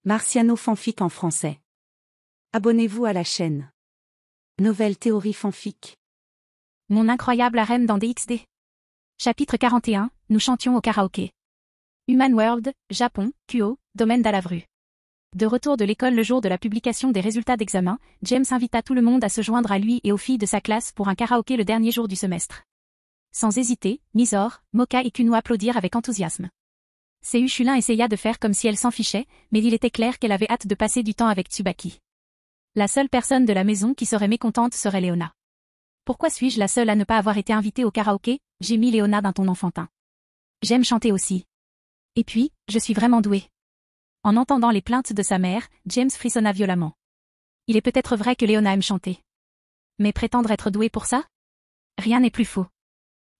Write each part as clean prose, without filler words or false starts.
Marciano fanfic en français. Abonnez-vous à la chaîne. Nouvelle théorie fanfic. Mon incroyable harem dans DxD. Chapitre 41, nous chantions au karaoké. Human World, Japon, Kuo, domaine d'Alavru. De retour de l'école le jour de la publication des résultats d'examen, James invita tout le monde à se joindre à lui et aux filles de sa classe pour un karaoké le dernier jour du semestre. Sans hésiter, Misor, Moka et Kuno applaudirent avec enthousiasme. Seu Chulin essaya de faire comme si elle s'en fichait, mais il était clair qu'elle avait hâte de passer du temps avec Tsubaki. La seule personne de la maison qui serait mécontente serait Léona. Pourquoi suis-je la seule à ne pas avoir été invitée au karaoké, gémit Léona d'un ton enfantin. J'aime chanter aussi. Et puis, je suis vraiment douée. En entendant les plaintes de sa mère, James frissonna violemment. Il est peut-être vrai que Léona aime chanter. Mais prétendre être douée pour ça? Rien n'est plus faux.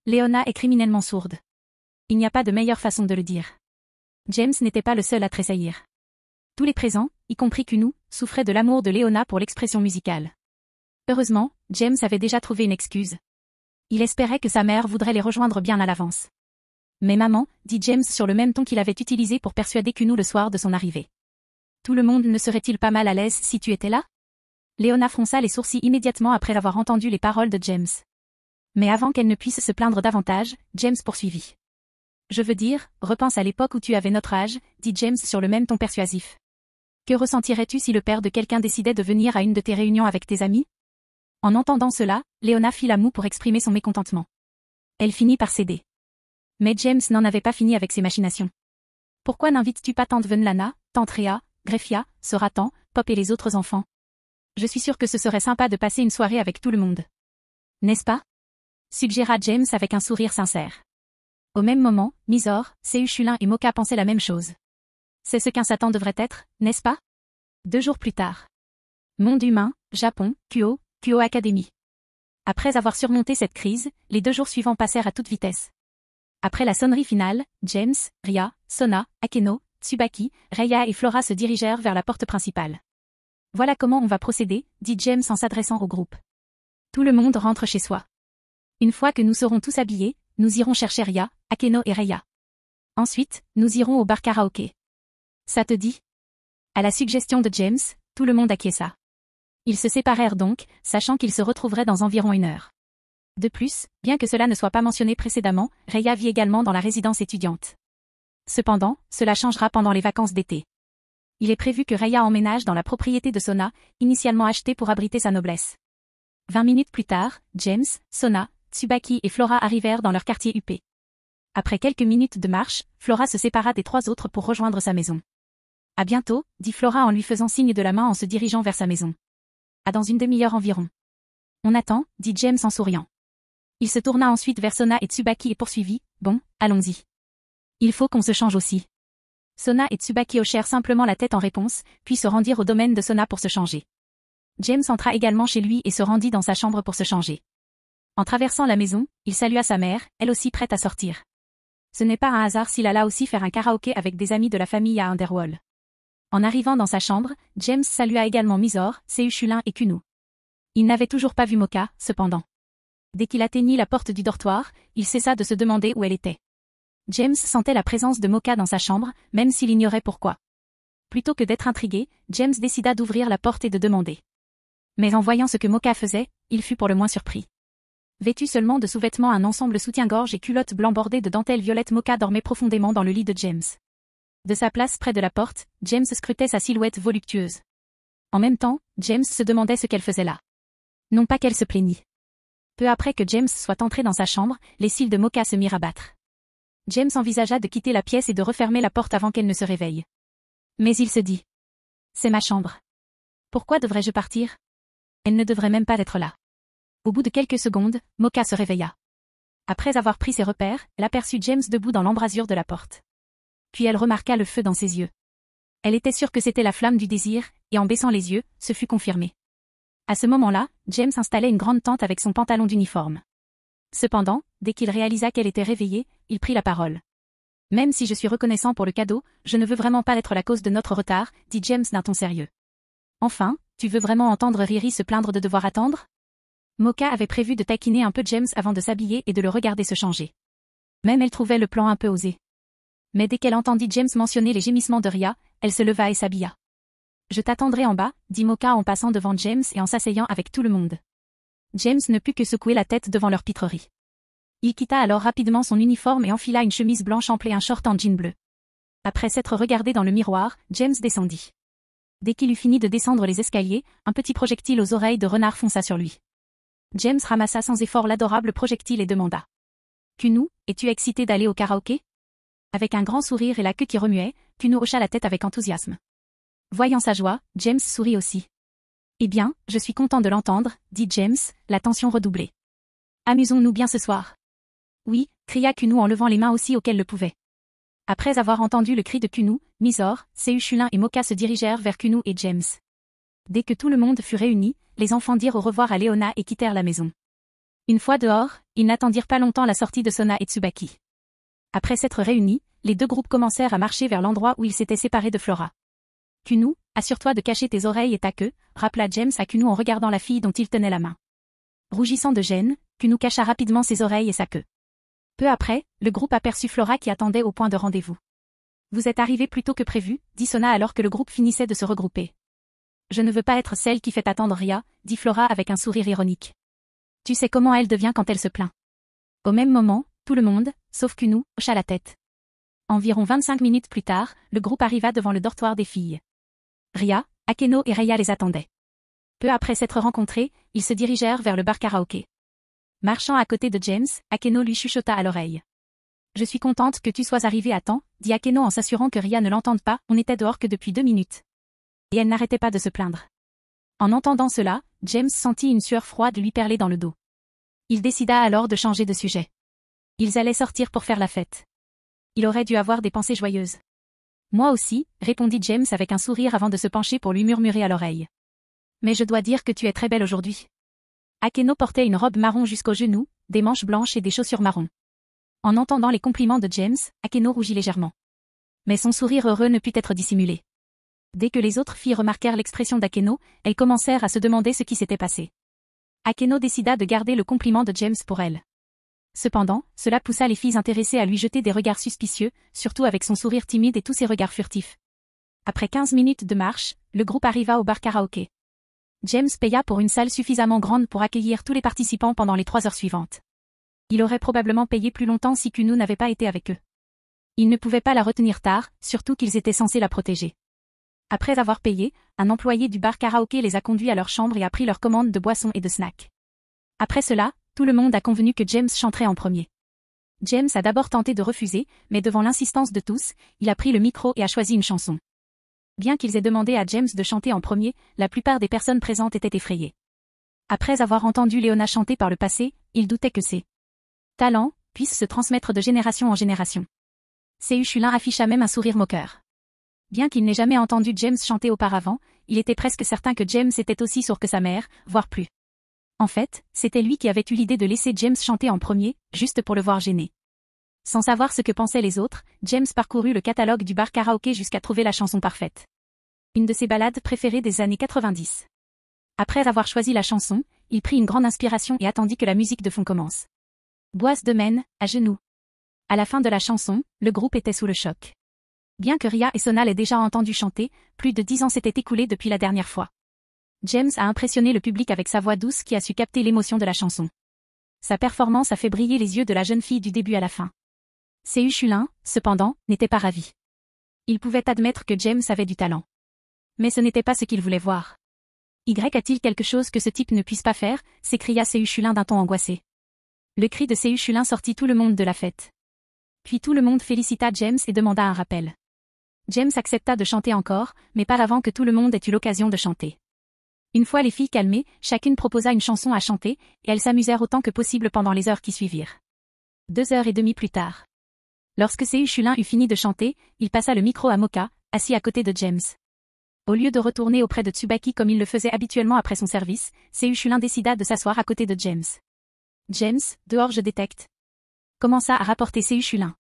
Léona est criminellement sourde. Il n'y a pas de meilleure façon de le dire. James n'était pas le seul à tressaillir. Tous les présents, y compris Kuno, souffraient de l'amour de Léona pour l'expression musicale. Heureusement, James avait déjà trouvé une excuse. Il espérait que sa mère voudrait les rejoindre bien à l'avance. Mais maman, dit James sur le même ton qu'il avait utilisé pour persuader Kuno le soir de son arrivée. Tout le monde ne serait-il pas mal à l'aise si tu étais là? Léona fronça les sourcils immédiatement après avoir entendu les paroles de James. Mais avant qu'elle ne puisse se plaindre davantage, James poursuivit. Je veux dire, repense à l'époque où tu avais notre âge, dit James sur le même ton persuasif. Que ressentirais-tu si le père de quelqu'un décidait de venir à une de tes réunions avec tes amis? En entendant cela, Léona fit la moue pour exprimer son mécontentement. Elle finit par céder. Mais James n'en avait pas fini avec ses machinations. Pourquoi n'invites-tu pas tante Venlana, tante Rhea, Greffia, Soratan, Pop et les autres enfants? Je suis sûre que ce serait sympa de passer une soirée avec tout le monde. N'est-ce pas? Suggéra James avec un sourire sincère. Au même moment, Misor, Seu Chulin et Moka pensaient la même chose. C'est ce qu'un Satan devrait être, n'est-ce pas? 2 jours plus tard. Monde humain, Japon, Kuo Academy. Après avoir surmonté cette crise, les 2 jours suivants passèrent à toute vitesse. Après la sonnerie finale, James, Ria, Sona, Akeno, Tsubaki, Raya et Flora se dirigèrent vers la porte principale. Voilà comment on va procéder, dit James en s'adressant au groupe. Tout le monde rentre chez soi. Une fois que nous serons tous habillés, nous irons chercher Ria, Akeno et Raya. Ensuite, nous irons au bar karaoké. Ça te dit? À la suggestion de James, tout le monde acquiesça. Ils se séparèrent donc, sachant qu'ils se retrouveraient dans environ 1 heure. De plus, bien que cela ne soit pas mentionné précédemment, Raya vit également dans la résidence étudiante. Cependant, cela changera pendant les vacances d'été. Il est prévu que Raya emménage dans la propriété de Sona, initialement achetée pour abriter sa noblesse. 20 minutes plus tard, James, Sona, Tsubaki et Flora arrivèrent dans leur quartier huppé. Après quelques minutes de marche, Flora se sépara des 3 autres pour rejoindre sa maison. À bientôt, dit Flora en lui faisant signe de la main en se dirigeant vers sa maison. À dans une demi-heure environ. On attend, dit James en souriant. Il se tourna ensuite vers Sona et Tsubaki et poursuivit, bon, allons-y. Il faut qu'on se change aussi. Sona et Tsubaki hochèrent simplement la tête en réponse, puis se rendirent au domaine de Sona pour se changer. James entra également chez lui et se rendit dans sa chambre pour se changer. En traversant la maison, il salua sa mère, elle aussi prête à sortir. Ce n'est pas un hasard s'il alla aussi faire un karaoké avec des amis de la famille à Underwall. En arrivant dans sa chambre, James salua également Misor, Seu Chulin et Kuno. Il n'avait toujours pas vu Moka, cependant. Dès qu'il atteignit la porte du dortoir, il cessa de se demander où elle était. James sentait la présence de Moka dans sa chambre, même s'il ignorait pourquoi. Plutôt que d'être intrigué, James décida d'ouvrir la porte et de demander. Mais en voyant ce que Moka faisait, il fut pour le moins surpris. Vêtue seulement de sous-vêtements, un ensemble soutien-gorge et culotte blanc bordée de dentelle violette, Moka dormait profondément dans le lit de James. De sa place près de la porte, James scrutait sa silhouette voluptueuse. En même temps, James se demandait ce qu'elle faisait là. Non pas qu'elle se plaignît. Peu après que James soit entré dans sa chambre, les cils de Moka se mirent à battre. James envisagea de quitter la pièce et de refermer la porte avant qu'elle ne se réveille. Mais il se dit. C'est ma chambre. Pourquoi devrais-je partir? Elle ne devrait même pas être là. Au bout de quelques secondes, Moka se réveilla. Après avoir pris ses repères, elle aperçut James debout dans l'embrasure de la porte. Puis elle remarqua le feu dans ses yeux. Elle était sûre que c'était la flamme du désir, et en baissant les yeux, ce fut confirmé. À ce moment-là, James installait une grande tente avec son pantalon d'uniforme. Cependant, dès qu'il réalisa qu'elle était réveillée, il prit la parole. Même si je suis reconnaissant pour le cadeau, je ne veux vraiment pas être la cause de notre retard, dit James d'un ton sérieux. Enfin, tu veux vraiment entendre Riri se plaindre de devoir attendre? Moka avait prévu de taquiner un peu James avant de s'habiller et de le regarder se changer. Même elle trouvait le plan un peu osé. Mais dès qu'elle entendit James mentionner les gémissements de Ria, elle se leva et s'habilla. Je t'attendrai en bas, dit Mocha en passant devant James et en s'asseyant avec tout le monde. James ne put que secouer la tête devant leur pitrerie. Il quitta alors rapidement son uniforme et enfila une chemise blanche emplie et un short en jean bleu. Après s'être regardé dans le miroir, James descendit. Dès qu'il eut fini de descendre les escaliers, un petit projectile aux oreilles de renard fonça sur lui. James ramassa sans effort l'adorable projectile et demanda. Kuno, es-tu excité d'aller au karaoké? Avec un grand sourire et la queue qui remuait, Kuno hocha la tête avec enthousiasme. Voyant sa joie, James sourit aussi. Eh bien, je suis content de l'entendre, dit James, la tension redoublée. Amusons-nous bien ce soir. Oui, cria Kuno en levant les mains aussi auxquelles le pouvait. Après avoir entendu le cri de Kuno, Misor, Sehuchulin et Mocha se dirigèrent vers Kuno et James. Dès que tout le monde fut réuni, les enfants dirent au revoir à Léona et quittèrent la maison. Une fois dehors, ils n'attendirent pas longtemps la sortie de Sona et Tsubaki. Après s'être réunis, les deux groupes commencèrent à marcher vers l'endroit où ils s'étaient séparés de Flora. Kuno, assure-toi de cacher tes oreilles et ta queue, rappela James à Kuno en regardant la fille dont il tenait la main. Rougissant de gêne, Kuno cacha rapidement ses oreilles et sa queue. Peu après, le groupe aperçut Flora qui attendait au point de rendez-vous. Vous êtes arrivé plus tôt que prévu, dit Sona alors que le groupe finissait de se regrouper. Je ne veux pas être celle qui fait attendre Ria, dit Flora avec un sourire ironique. Tu sais comment elle devient quand elle se plaint. Au même moment, tout le monde, sauf Kuno, hocha la tête. Environ 25 minutes plus tard, le groupe arriva devant le dortoir des filles. Ria, Akeno et Reya les attendaient. Peu après s'être rencontrés, ils se dirigèrent vers le bar karaoké. Marchant à côté de James, Akeno lui chuchota à l'oreille. Je suis contente que tu sois arrivé à temps, dit Akeno en s'assurant que Ria ne l'entende pas, on n'était dehors que depuis 2 minutes. Et elle n'arrêtait pas de se plaindre. En entendant cela, James sentit une sueur froide lui perler dans le dos. Il décida alors de changer de sujet. Ils allaient sortir pour faire la fête. Il aurait dû avoir des pensées joyeuses. Moi aussi, répondit James avec un sourire avant de se pencher pour lui murmurer à l'oreille. Mais je dois dire que tu es très belle aujourd'hui. Akeno portait une robe marron jusqu'aux genoux, des manches blanches et des chaussures marron. En entendant les compliments de James, Akeno rougit légèrement. Mais son sourire heureux ne put être dissimulé. Dès que les autres filles remarquèrent l'expression d'Akeno, elles commencèrent à se demander ce qui s'était passé. Akeno décida de garder le compliment de James pour elle. Cependant, cela poussa les filles intéressées à lui jeter des regards suspicieux, surtout avec son sourire timide et tous ses regards furtifs. Après 15 minutes de marche, le groupe arriva au bar karaoké. James paya pour une salle suffisamment grande pour accueillir tous les participants pendant les 3 heures suivantes. Il aurait probablement payé plus longtemps si Kuno n'avait pas été avec eux. Il ne pouvait pas la retenir tard, surtout qu'ils étaient censés la protéger. Après avoir payé, un employé du bar karaoké les a conduits à leur chambre et a pris leur commande de boissons et de snacks. Après cela, tout le monde a convenu que James chanterait en premier. James a d'abord tenté de refuser, mais devant l'insistance de tous, il a pris le micro et a choisi une chanson. Bien qu'ils aient demandé à James de chanter en premier, la plupart des personnes présentes étaient effrayées. Après avoir entendu Léona chanter par le passé, ils doutaient que ses talents puissent se transmettre de génération en génération. Sehuchulin afficha même un sourire moqueur. Bien qu'il n'ait jamais entendu James chanter auparavant, il était presque certain que James était aussi sourd que sa mère, voire plus. En fait, c'était lui qui avait eu l'idée de laisser James chanter en premier, juste pour le voir gêné. Sans savoir ce que pensaient les autres, James parcourut le catalogue du bar karaoké jusqu'à trouver la chanson parfaite. Une de ses ballades préférées des années 90. Après avoir choisi la chanson, il prit une grande inspiration et attendit que la musique de fond commence. Boise de Maine, à genoux. À la fin de la chanson, le groupe était sous le choc. Bien que Ria et Sona l'aient déjà entendu chanter, plus de 10 ans s'étaient écoulés depuis la dernière fois. James a impressionné le public avec sa voix douce qui a su capter l'émotion de la chanson. Sa performance a fait briller les yeux de la jeune fille du début à la fin. Sehuchulin, cependant, n'était pas ravi. Il pouvait admettre que James avait du talent. Mais ce n'était pas ce qu'il voulait voir. A-t-il quelque chose que ce type ne puisse pas faire, s'écria Sehuchulin d'un ton angoissé. Le cri de Sehuchulin sortit tout le monde de la fête. Puis tout le monde félicita James et demanda un rappel. James accepta de chanter encore, mais pas avant que tout le monde ait eu l'occasion de chanter. Une fois les filles calmées, chacune proposa une chanson à chanter, et elles s'amusèrent autant que possible pendant les heures qui suivirent. 2h30 plus tard. Lorsque Sehuchulin eut fini de chanter, il passa le micro à Mocha, assis à côté de James. Au lieu de retourner auprès de Tsubaki comme il le faisait habituellement après son service, Sehuchulin décida de s'asseoir à côté de James. James, dehors je détecte. Commença à rapporter Sehuchulin.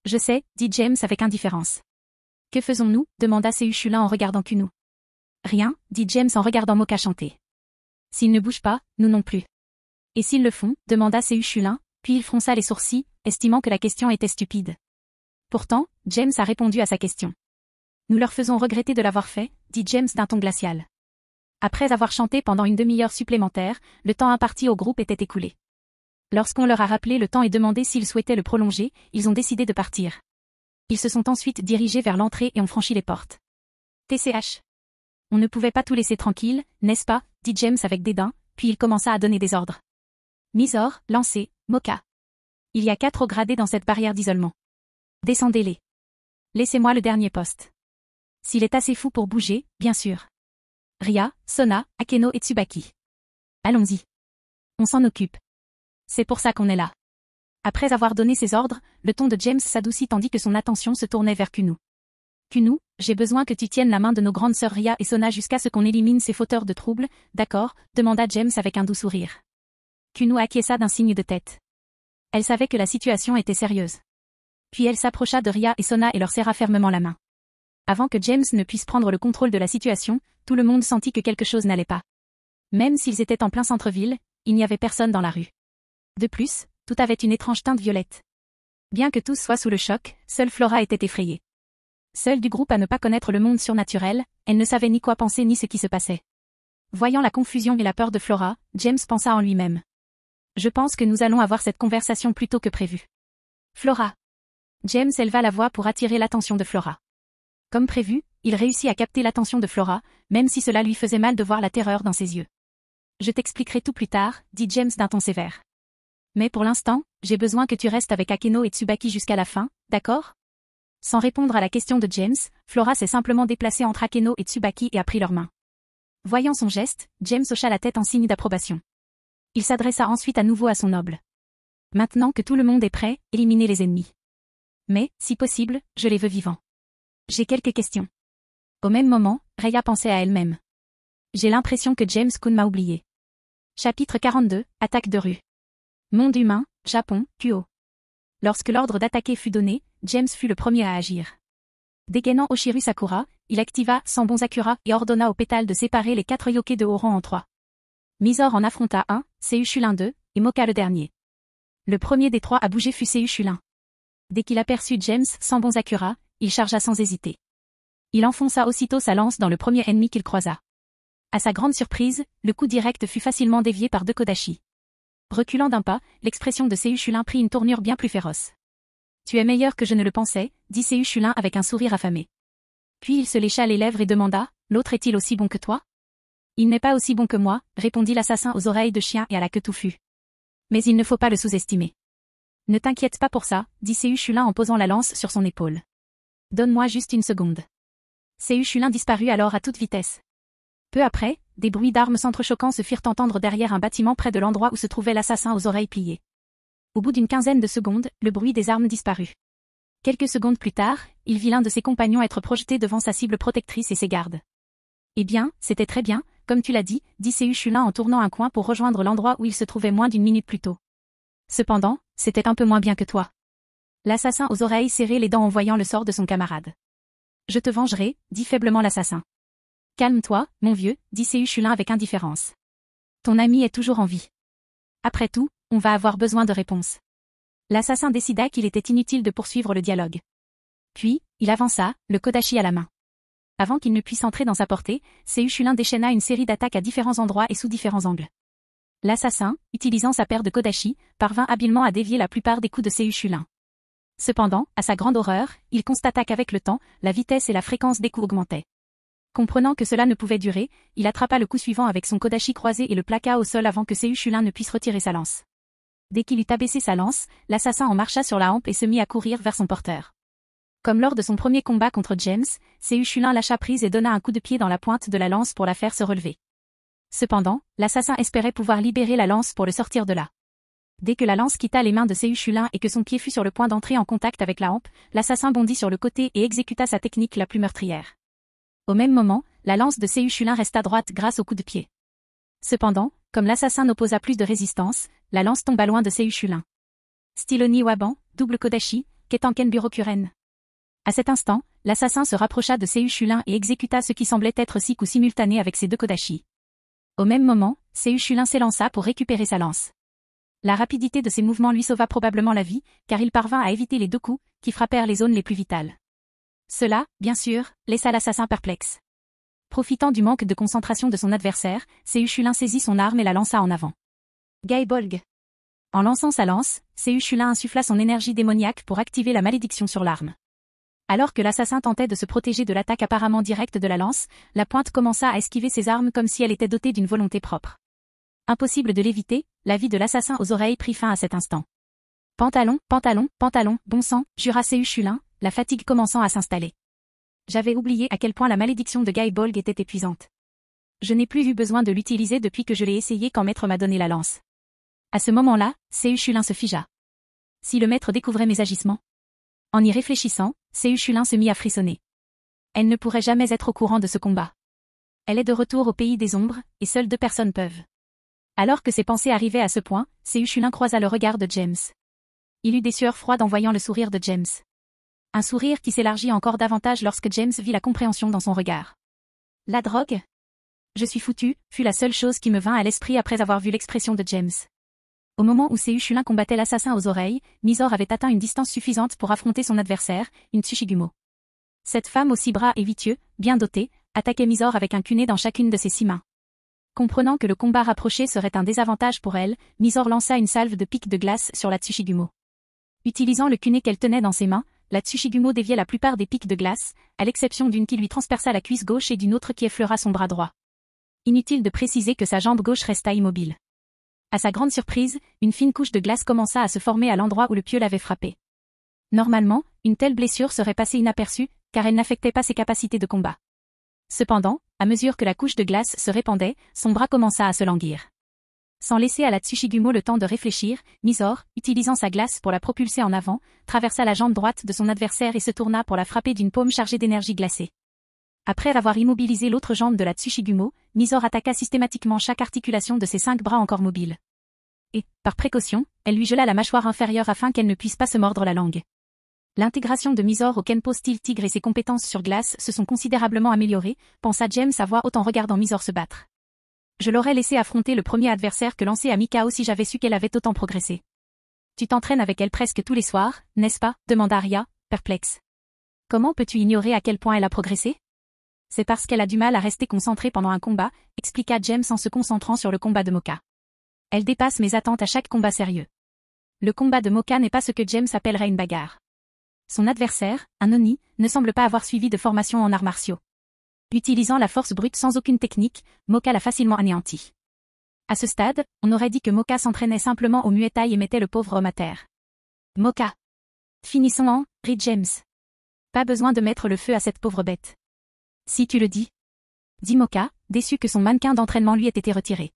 Je sais, dit James avec indifférence. Que faisons-nous, demanda Sehuchulin en regardant Kuno. Rien, dit James en regardant Mocha chanter. S'ils ne bougent pas, nous non plus. Et s'ils le font, demanda Sehuchulin, puis il fronça les sourcils, estimant que la question était stupide. Pourtant, James a répondu à sa question. Nous leur faisons regretter de l'avoir fait, dit James d'un ton glacial. Après avoir chanté pendant une demi-heure supplémentaire, le temps imparti au groupe était écoulé. Lorsqu'on leur a rappelé le temps et demandé s'ils souhaitaient le prolonger, ils ont décidé de partir. Ils se sont ensuite dirigés vers l'entrée et ont franchi les portes. TCH. On ne pouvait pas tout laisser tranquille, n'est-ce pas, dit James avec dédain, puis il commença à donner des ordres. Mysore, lancez, Mocha. Il y a 4 hauts gradés dans cette barrière d'isolement. Descendez-les. Laissez-moi le dernier poste. S'il est assez fou pour bouger, bien sûr. Ria, Sona, Akeno et Tsubaki. Allons-y. On s'en occupe. C'est pour ça qu'on est là. Après avoir donné ses ordres, le ton de James s'adoucit tandis que son attention se tournait vers Kunu. Kunu, j'ai besoin que tu tiennes la main de nos grandes sœurs Ria et Sona jusqu'à ce qu'on élimine ces fauteurs de troubles, d'accord, demanda James avec un doux sourire. Kunu acquiesça d'un signe de tête. Elle savait que la situation était sérieuse. Puis elle s'approcha de Ria et Sona et leur serra fermement la main. Avant que James ne puisse prendre le contrôle de la situation, tout le monde sentit que quelque chose n'allait pas. Même s'ils étaient en plein centre-ville, il n'y avait personne dans la rue. De plus, tout avait une étrange teinte violette. Bien que tous soient sous le choc, seule Flora était effrayée. Seule du groupe à ne pas connaître le monde surnaturel, elle ne savait ni quoi penser ni ce qui se passait. Voyant la confusion et la peur de Flora, James pensa en lui-même. Je pense que nous allons avoir cette conversation plus tôt que prévu. Flora. James éleva la voix pour attirer l'attention de Flora. Comme prévu, il réussit à capter l'attention de Flora, même si cela lui faisait mal de voir la terreur dans ses yeux. Je t'expliquerai tout plus tard, dit James d'un ton sévère. Mais pour l'instant, j'ai besoin que tu restes avec Akeno et Tsubaki jusqu'à la fin, d'accord? Sans répondre à la question de James, Flora s'est simplement déplacée entre Akeno et Tsubaki et a pris leurs mains. Voyant son geste, James hocha la tête en signe d'approbation. Il s'adressa ensuite à nouveau à son noble. Maintenant que tout le monde est prêt, éliminez les ennemis. Mais, si possible, je les veux vivants. J'ai quelques questions. Au même moment, Raya pensait à elle-même. J'ai l'impression que James-kun m'a oublié. Chapitre 42, Attaque de rue. Monde humain, Japon, Kyo. Lorsque l'ordre d'attaquer fut donné, James fut le premier à agir. Dégainant Oshiru Sakura, il activa Sanbon-Zakura et ordonna aux pétales de séparer les 4 yokais de haut rang en 3. Mysore en affronta un, Seiyu-Shulin 2, et Mocha le dernier. Le premier des 3 à bouger fut Seiyu-Shulin. Dès qu'il aperçut James Sanbon-Zakura, il chargea sans hésiter. Il enfonça aussitôt sa lance dans le premier ennemi qu'il croisa. À sa grande surprise, le coup direct fut facilement dévié par 2 Kodashi. Reculant d'un pas, l'expression de Seiyu-Shulin prit une tournure bien plus féroce. Tu es meilleur que je ne le pensais, dit Seiyu-Shulin avec un sourire affamé. Puis il se lécha les lèvres et demanda, l'autre est-il aussi bon que toi? Il n'est pas aussi bon que moi, répondit l'assassin aux oreilles de chien et à la queue touffue. Mais il ne faut pas le sous-estimer. Ne t'inquiète pas pour ça, dit Seiyu-Shulin en posant la lance sur son épaule. Donne-moi juste une seconde. Seiyu-Shulin disparut alors à toute vitesse. Peu après, des bruits d'armes s'entrechoquant se firent entendre derrière un bâtiment près de l'endroit où se trouvait l'assassin aux oreilles pliées. Au bout d'une quinzaine de secondes, le bruit des armes disparut. Quelques secondes plus tard, il vit l'un de ses compagnons être projeté devant sa cible protectrice et ses gardes. Eh bien, c'était très bien, comme tu l'as dit Seiyu-Shulin en tournant un coin pour rejoindre l'endroit où il se trouvait moins d'une minute plus tôt. Cependant, c'était un peu moins bien que toi. L'assassin aux oreilles serrait les dents en voyant le sort de son camarade. Je te vengerai, dit faiblement l'assassin. Calme-toi, mon vieux, dit Seiyu-Shulin avec indifférence. Ton ami est toujours en vie. Après tout, on va avoir besoin de réponses. L'assassin décida qu'il était inutile de poursuivre le dialogue. Puis, il avança, le Kodashi à la main. Avant qu'il ne puisse entrer dans sa portée, Seiyu-Shulin déchaîna une série d'attaques à différents endroits et sous différents angles. L'assassin, utilisant sa paire de Kodashi, parvint habilement à dévier la plupart des coups de Seiyu-Shulin. Cependant, à sa grande horreur, il constata qu'avec le temps, la vitesse et la fréquence des coups augmentaient. Comprenant que cela ne pouvait durer, il attrapa le coup suivant avec son Kodashi croisé et le plaqua au sol avant que Seiyu-Shulin ne puisse retirer sa lance. Dès qu'il eut abaissé sa lance, l'assassin en marcha sur la hampe et se mit à courir vers son porteur. Comme lors de son premier combat contre James, Seiyu-Shulin lâcha prise et donna un coup de pied dans la pointe de la lance pour la faire se relever. Cependant, l'assassin espérait pouvoir libérer la lance pour le sortir de là. Dès que la lance quitta les mains de Seiyu-Shulin et que son pied fut sur le point d'entrer en contact avec la hampe, l'assassin bondit sur le côté et exécuta sa technique la plus meurtrière. Au même moment, la lance de Seiyu-Shulin resta droite grâce au coup de pied. Cependant, comme l'assassin n'opposa plus de résistance, la lance tomba loin de Seiyu-Shulin. Styloni Waban, double Kodashi, Ketanken Burokuren. À cet instant, l'assassin se rapprocha de Seiyu-Shulin et exécuta ce qui semblait être 6 coups simultanés avec ses 2 Kodashi. Au même moment, Seiyu-Shulin s'élança pour récupérer sa lance. La rapidité de ses mouvements lui sauva probablement la vie, car il parvint à éviter les 2 coups, qui frappèrent les zones les plus vitales. Cela, bien sûr, laissa l'assassin perplexe. Profitant du manque de concentration de son adversaire, Séuchulin saisit son arme et la lança en avant. Gaebolg. En lançant sa lance, Séuchulin insuffla son énergie démoniaque pour activer la malédiction sur l'arme. Alors que l'assassin tentait de se protéger de l'attaque apparemment directe de la lance, la pointe commença à esquiver ses armes comme si elle était dotée d'une volonté propre. Impossible de l'éviter, la vie de l'assassin aux oreilles prit fin à cet instant. Pantalon, pantalon, pantalon, bon sang, jura Séuchulin, la fatigue commençant à s'installer. J'avais oublié à quel point la malédiction de Gaebolg était épuisante. Je n'ai plus eu besoin de l'utiliser depuis que je l'ai essayé quand maître m'a donné la lance. À ce moment-là, Séuchulin se figea. Si le maître découvrait mes agissements? En y réfléchissant, Séuchulin se mit à frissonner. Elle ne pourrait jamais être au courant de ce combat. Elle est de retour au pays des ombres, et seules 2 personnes peuvent. Alors que ses pensées arrivaient à ce point, Séuchulin croisa le regard de James. Il eut des sueurs froides en voyant le sourire de James. Un sourire qui s'élargit encore davantage lorsque James vit la compréhension dans son regard. La drogue? Je suis foutu, fut la seule chose qui me vint à l'esprit après avoir vu l'expression de James. Au moment où Séuchulin combattait l'assassin aux oreilles, Mysore avait atteint une distance suffisante pour affronter son adversaire, une Tsushigumo. Cette femme aux 6 bras et vitieux, bien dotée, attaquait Mysore avec un kuné dans chacune de ses 6 mains. Comprenant que le combat rapproché serait un désavantage pour elle, Mysore lança une salve de pics de glace sur la Tsushigumo. Utilisant le kuné qu'elle tenait dans ses mains, la Tsushigumo déviait la plupart des pics de glace, à l'exception d'une qui lui transperça la cuisse gauche et d'une autre qui effleura son bras droit. Inutile de préciser que sa jambe gauche resta immobile. À sa grande surprise, une fine couche de glace commença à se former à l'endroit où le pieu l'avait frappé. Normalement, une telle blessure serait passée inaperçue, car elle n'affectait pas ses capacités de combat. Cependant, à mesure que la couche de glace se répandait, son bras commença à se languir. Sans laisser à la Tsushigumo le temps de réfléchir, Mysore, utilisant sa glace pour la propulser en avant, traversa la jambe droite de son adversaire et se tourna pour la frapper d'une paume chargée d'énergie glacée. Après avoir immobilisé l'autre jambe de la Tsushigumo, Mysore attaqua systématiquement chaque articulation de ses 5 bras encore mobiles. Et, par précaution, elle lui gela la mâchoire inférieure afin qu'elle ne puisse pas se mordre la langue. L'intégration de Mysore au Kenpo style tigre et ses compétences sur glace se sont considérablement améliorées, pensa James à voix haute en regardant Mysore se battre. Je l'aurais laissé affronter le premier adversaire que lançait à Mikao si j'avais su qu'elle avait autant progressé. Tu t'entraînes avec elle presque tous les soirs, n'est-ce pas? Demanda Arya, perplexe. Comment peux-tu ignorer à quel point elle a progressé? C'est parce qu'elle a du mal à rester concentrée pendant un combat, expliqua James en se concentrant sur le combat de Moka. Elle dépasse mes attentes à chaque combat sérieux. Le combat de Moka n'est pas ce que James appellerait une bagarre. Son adversaire, un Oni, ne semble pas avoir suivi de formation en arts martiaux. Utilisant la force brute sans aucune technique, Moka l'a facilement anéanti. À ce stade, on aurait dit que Moka s'entraînait simplement au Muay Thai et mettait le pauvre homme à terre. Moka. Finissons en, rit James. Pas besoin de mettre le feu à cette pauvre bête. Si tu le dis. Dit Moka, déçu que son mannequin d'entraînement lui ait été retiré.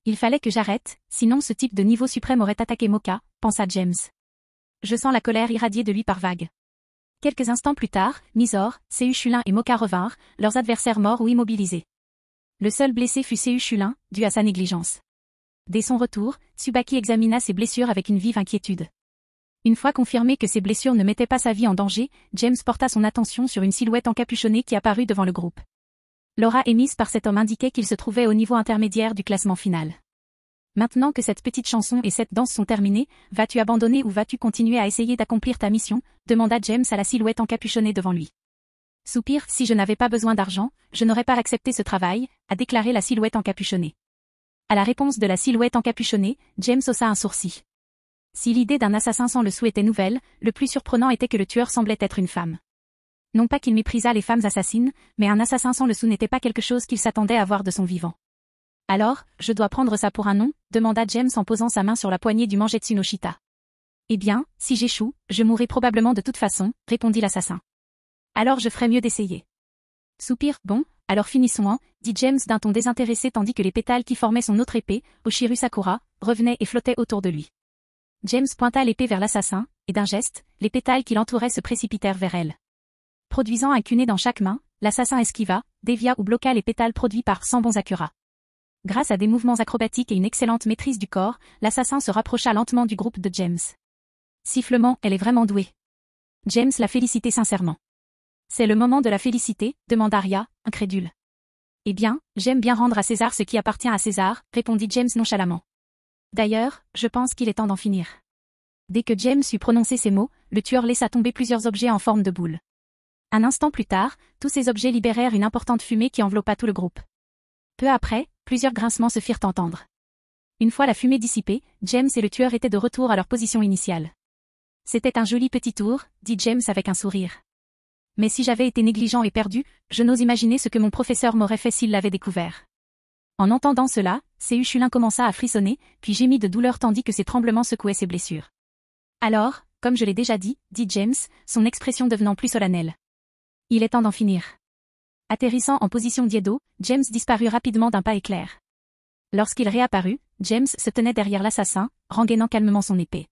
Il fallait que j'arrête, sinon ce type de niveau suprême aurait attaqué Moka, pensa James. Je sens la colère irradier de lui par vagues. Quelques instants plus tard, Mysore, Séuchulin et Moka revinrent, leurs adversaires morts ou immobilisés. Le seul blessé fut Séuchulin, dû à sa négligence. Dès son retour, Tsubaki examina ses blessures avec une vive inquiétude. Une fois confirmé que ses blessures ne mettaient pas sa vie en danger, James porta son attention sur une silhouette encapuchonnée qui apparut devant le groupe. L'aura émise par cet homme indiquait qu'il se trouvait au niveau intermédiaire du classement final. Maintenant que cette petite chanson et cette danse sont terminées, vas-tu abandonner ou vas-tu continuer à essayer d'accomplir ta mission? Demanda James à la silhouette encapuchonnée devant lui. Soupir, si je n'avais pas besoin d'argent, je n'aurais pas accepté ce travail, a déclaré la silhouette encapuchonnée. À la réponse de la silhouette encapuchonnée, James haussa un sourcil. Si l'idée d'un assassin sans le sou était nouvelle, le plus surprenant était que le tueur semblait être une femme. Non pas qu'il méprisât les femmes assassines, mais un assassin sans le sou n'était pas quelque chose qu'il s'attendait à voir de son vivant. Alors, je dois prendre ça pour un nom? Demanda James en posant sa main sur la poignée du Mangetsu no Shita. Eh bien, si j'échoue, je mourrai probablement de toute façon, répondit l'assassin. Alors je ferais mieux d'essayer. Soupir, bon, alors finissons en, dit James d'un ton désintéressé tandis que les pétales qui formaient son autre épée, Oshiru Sakura, revenaient et flottaient autour de lui. James pointa l'épée vers l'assassin, et d'un geste, les pétales qui l'entouraient se précipitèrent vers elle. Produisant un kuné dans chaque main, l'assassin esquiva, dévia ou bloqua les pétales produits par Sambon Sakura. Grâce à des mouvements acrobatiques et une excellente maîtrise du corps, l'assassin se rapprocha lentement du groupe de James. Sifflement, elle est vraiment douée. James la félicitait sincèrement. C'est le moment de la féliciter, demanda Arya, incrédule. Eh bien, j'aime bien rendre à César ce qui appartient à César, répondit James nonchalamment. D'ailleurs, je pense qu'il est temps d'en finir. Dès que James eut prononcé ces mots, le tueur laissa tomber plusieurs objets en forme de boule. Un instant plus tard, tous ces objets libérèrent une importante fumée qui enveloppa tout le groupe. Peu après, plusieurs grincements se firent entendre. Une fois la fumée dissipée, James et le tueur étaient de retour à leur position initiale. C'était un joli petit tour, dit James avec un sourire. Mais si j'avais été négligent et perdu, je n'ose imaginer ce que mon professeur m'aurait fait s'il l'avait découvert. En entendant cela, ses Chulin commença à frissonner, puis gémit de douleur tandis que ses tremblements secouaient ses blessures. Alors, comme je l'ai déjà dit, James, son expression devenant plus solennelle. Il est temps d'en finir. Atterrissant en position d'Iedo, James disparut rapidement d'un pas éclair. Lorsqu'il réapparut, James se tenait derrière l'assassin, rengainant calmement son épée.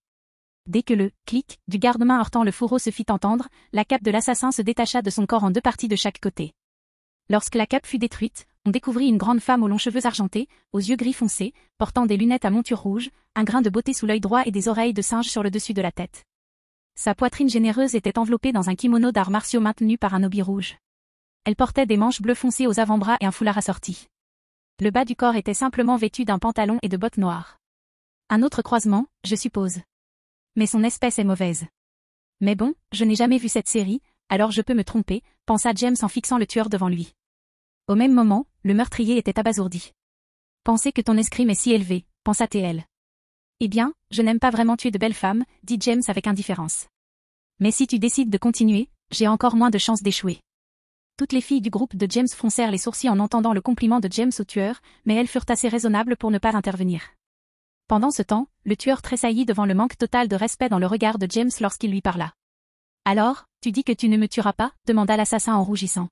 Dès que le « clic » du garde-main heurtant le fourreau se fit entendre, la cape de l'assassin se détacha de son corps en deux parties de chaque côté. Lorsque la cape fut détruite, on découvrit une grande femme aux longs cheveux argentés, aux yeux gris foncés, portant des lunettes à monture rouge, un grain de beauté sous l'œil droit et des oreilles de singe sur le dessus de la tête. Sa poitrine généreuse était enveloppée dans un kimono d'arts martiaux maintenu par un obi rouge. Elle portait des manches bleues foncées aux avant-bras et un foulard assorti. Le bas du corps était simplement vêtu d'un pantalon et de bottes noires. Un autre croisement, je suppose. Mais son espèce est mauvaise. Mais bon, je n'ai jamais vu cette série, alors je peux me tromper, pensa James en fixant le tueur devant lui. Au même moment, le meurtrier était abasourdi. Penser que ton escrime est si élevé, pensa-t-elle. Eh bien, je n'aime pas vraiment tuer de belles femmes, dit James avec indifférence. Mais si tu décides de continuer, j'ai encore moins de chances d'échouer. Toutes les filles du groupe de James froncèrent les sourcils en entendant le compliment de James au tueur, mais elles furent assez raisonnables pour ne pas intervenir. Pendant ce temps, le tueur tressaillit devant le manque total de respect dans le regard de James lorsqu'il lui parla. « Alors, tu dis que tu ne me tueras pas » demanda l'assassin en rougissant.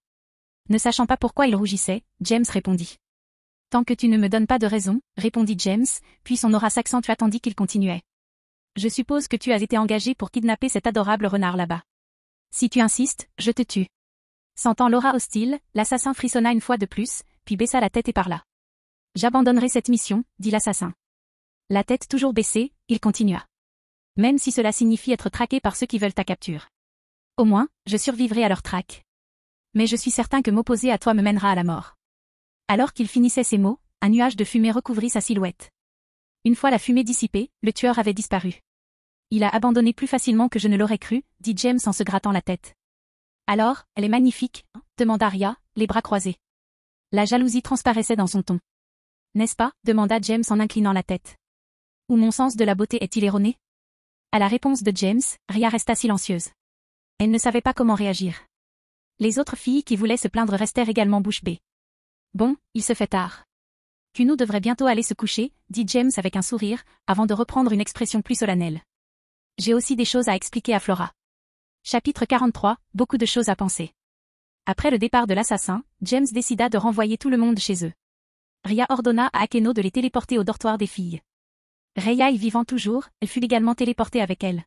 Ne sachant pas pourquoi il rougissait, James répondit. « Tant que tu ne me donnes pas de raison, » répondit James, puis son aura s'accentua tandis qu'il continuait. « Je suppose que tu as été engagé pour kidnapper cet adorable renard là-bas. Si tu insistes, je te tue. » Sentant l'aura hostile, l'assassin frissonna une fois de plus, puis baissa la tête et parla. « J'abandonnerai cette mission, » dit l'assassin. La tête toujours baissée, il continua. « Même si cela signifie être traqué par ceux qui veulent ta capture. Au moins, je survivrai à leur traque. Mais je suis certain que m'opposer à toi me mènera à la mort. » Alors qu'il finissait ces mots, un nuage de fumée recouvrit sa silhouette. Une fois la fumée dissipée, le tueur avait disparu. « Il a abandonné plus facilement que je ne l'aurais cru, » dit James en se grattant la tête. « Alors, elle est magnifique, hein » demanda Ria, les bras croisés. La jalousie transparaissait dans son ton. « N'est-ce pas » demanda James en inclinant la tête. « Ou mon sens de la beauté est-il erroné ?» À la réponse de James, Ria resta silencieuse. Elle ne savait pas comment réagir. Les autres filles qui voulaient se plaindre restèrent également bouche bée. « Bon, il se fait tard. Kuno devrait bientôt aller se coucher, » dit James avec un sourire, avant de reprendre une expression plus solennelle. « J'ai aussi des choses à expliquer à Flora. » Chapitre 43, beaucoup de choses à penser. Après le départ de l'assassin, James décida de renvoyer tout le monde chez eux. Ria ordonna à Akeno de les téléporter au dortoir des filles. Reia y vivant toujours, elle fut également téléportée avec elle.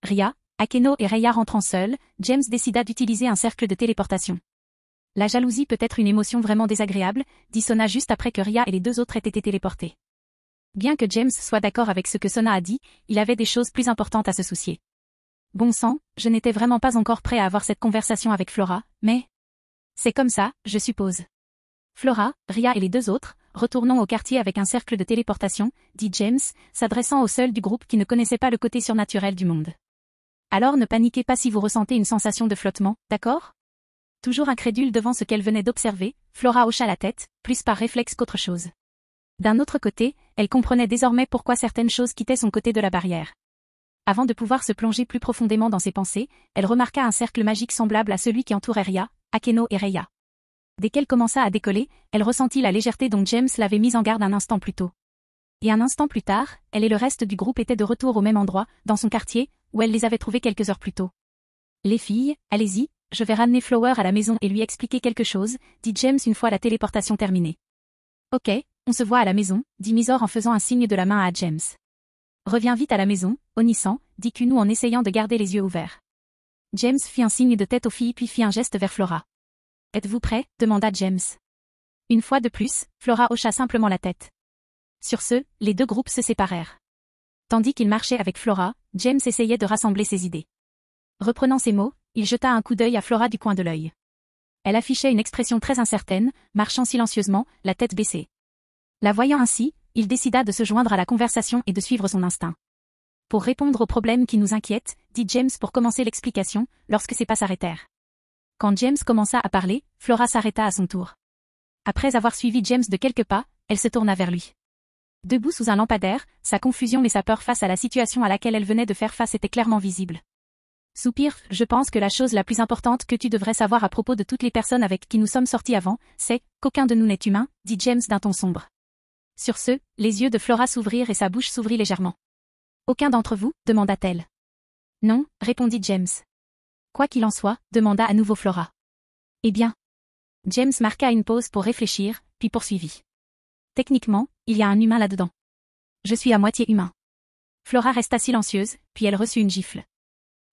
Ria, Akeno et Reia rentrant seuls, James décida d'utiliser un cercle de téléportation. La jalousie peut être une émotion vraiment désagréable, dit Sona juste après que Ria et les deux autres aient été téléportés. Bien que James soit d'accord avec ce que Sona a dit, il avait des choses plus importantes à se soucier. Bon sang, je n'étais vraiment pas encore prêt à avoir cette conversation avec Flora, mais... C'est comme ça, je suppose. Flora, Ria et les deux autres, retournons au quartier avec un cercle de téléportation, dit James, s'adressant au seul du groupe qui ne connaissait pas le côté surnaturel du monde. Alors ne paniquez pas si vous ressentez une sensation de flottement, d'accord ? Toujours incrédule devant ce qu'elle venait d'observer, Flora hocha la tête, plus par réflexe qu'autre chose. D'un autre côté, elle comprenait désormais pourquoi certaines choses quittaient son côté de la barrière. Avant de pouvoir se plonger plus profondément dans ses pensées, elle remarqua un cercle magique semblable à celui qui entourait Ria, Akeno et Reia. Dès qu'elle commença à décoller, elle ressentit la légèreté dont James l'avait mise en garde un instant plus tôt. Et un instant plus tard, elle et le reste du groupe étaient de retour au même endroit, dans son quartier, où elle les avait trouvés quelques heures plus tôt. « Les filles, allez-y, je vais ramener Flower à la maison et lui expliquer quelque chose, » dit James une fois la téléportation terminée. « Ok, on se voit à la maison, » dit Misor en faisant un signe de la main à James. « Reviens vite à la maison, Onisan, » dit Kuno en essayant de garder les yeux ouverts. James fit un signe de tête aux filles puis fit un geste vers Flora. « Êtes-vous prêts ?» demanda James. Une fois de plus, Flora hocha simplement la tête. Sur ce, les deux groupes se séparèrent. Tandis qu'il marchait avec Flora, James essayait de rassembler ses idées. Reprenant ses mots, il jeta un coup d'œil à Flora du coin de l'œil. Elle affichait une expression très incertaine, marchant silencieusement, la tête baissée. La voyant ainsi, il décida de se joindre à la conversation et de suivre son instinct. Pour répondre aux problèmes qui nous inquiètent, dit James pour commencer l'explication, lorsque ses pas s'arrêtèrent. Quand James commença à parler, Flora s'arrêta à son tour. Après avoir suivi James de quelques pas, elle se tourna vers lui. Debout sous un lampadaire, sa confusion et sa peur face à la situation à laquelle elle venait de faire face étaient clairement visibles. Soupir, je pense que la chose la plus importante que tu devrais savoir à propos de toutes les personnes avec qui nous sommes sortis avant, c'est qu'aucun de nous n'est humain, dit James d'un ton sombre. Sur ce, les yeux de Flora s'ouvrirent et sa bouche s'ouvrit légèrement. Aucun d'entre vous, demanda-t-elle. Non, répondit James. Quoi qu'il en soit, demanda à nouveau Flora. Eh bien. James marqua une pause pour réfléchir, puis poursuivit. Techniquement, il y a un humain là-dedans. Je suis à moitié humain. Flora resta silencieuse, puis elle reçut une gifle.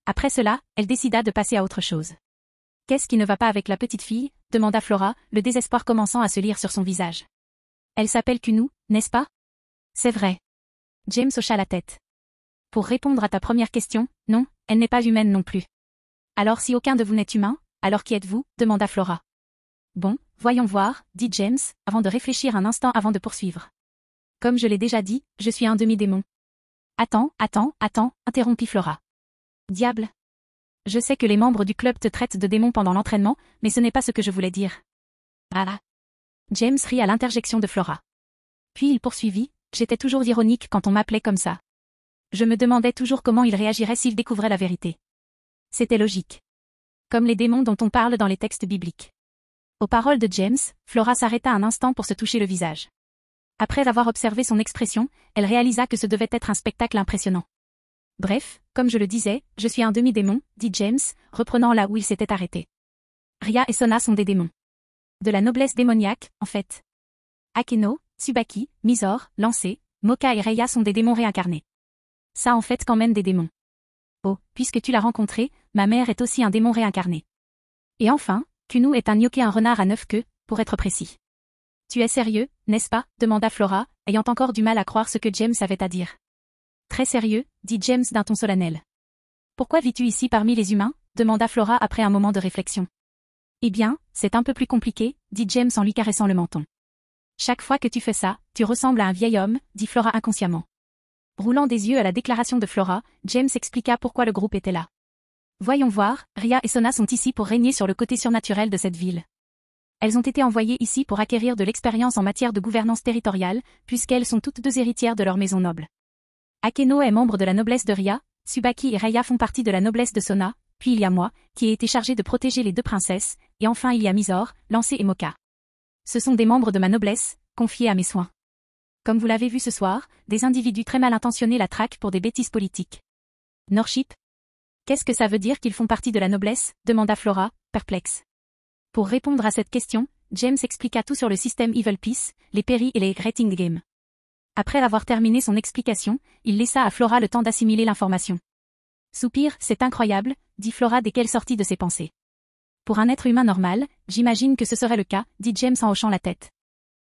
Après cela, elle décida de passer à autre chose. Qu'est-ce qui ne va pas avec la petite fille, demanda Flora, le désespoir commençant à se lire sur son visage. Elle s'appelle Kunu, n'est-ce pas? C'est vrai. James hocha la tête. Pour répondre à ta première question, non, elle n'est pas humaine non plus. Alors si aucun de vous n'est humain, alors qui êtes-vous, demanda Flora. Bon, voyons voir, dit James, avant de réfléchir un instant avant de poursuivre. Comme je l'ai déjà dit, je suis un demi-démon. Attends, interrompit Flora. Diable. Je sais que les membres du club te traitent de démon pendant l'entraînement, mais ce n'est pas ce que je voulais dire. Ah. James rit à l'interjection de Flora. Puis il poursuivit, j'étais toujours ironique quand on m'appelait comme ça. Je me demandais toujours comment il réagirait s'il découvrait la vérité. C'était logique. Comme les démons dont on parle dans les textes bibliques. Aux paroles de James, Flora s'arrêta un instant pour se toucher le visage. Après avoir observé son expression, elle réalisa que ce devait être un spectacle impressionnant. Bref, comme je le disais, je suis un demi-démon, dit James, reprenant là où il s'était arrêté. Rhea et Sona sont des démons. De la noblesse démoniaque, en fait. Akeno, Tsubaki, Mizor, Lancé, Moka et Rhea sont des démons réincarnés. Ça en fait quand même des démons. Oh, puisque tu l'as rencontré, ma mère est aussi un démon réincarné. Et enfin, Kunu est un yokai, un renard à 9 queues, pour être précis. Tu es sérieux, n'est-ce pas, demanda Flora, ayant encore du mal à croire ce que James avait à dire. Très sérieux, dit James d'un ton solennel. Pourquoi vis-tu ici parmi les humains, demanda Flora après un moment de réflexion. Eh bien, c'est un peu plus compliqué, dit James en lui caressant le menton. Chaque fois que tu fais ça, tu ressembles à un vieil homme, dit Flora inconsciemment. Roulant des yeux à la déclaration de Flora, James expliqua pourquoi le groupe était là. Voyons voir, Rhea et Sona sont ici pour régner sur le côté surnaturel de cette ville. Elles ont été envoyées ici pour acquérir de l'expérience en matière de gouvernance territoriale, puisqu'elles sont toutes deux héritières de leur maison noble. Akeno est membre de la noblesse de Rhea, Tsubaki et Rhea font partie de la noblesse de Sona, puis il y a moi, qui ai été chargé de protéger les deux princesses, et enfin il y a Mizor, Lancé et Moka. Ce sont des membres de ma noblesse, confiés à mes soins. Comme vous l'avez vu ce soir, des individus très mal intentionnés la traquent pour des bêtises politiques. Norship? Qu'est-ce que ça veut dire qu'ils font partie de la noblesse, demanda Flora, perplexe. Pour répondre à cette question, James expliqua tout sur le système Evil Peace, les péris et les rating games. Après avoir terminé son explication, il laissa à Flora le temps d'assimiler l'information. Soupir, c'est incroyable, dit Flora dès qu'elle sortit de ses pensées. Pour un être humain normal, j'imagine que ce serait le cas, dit James en hochant la tête.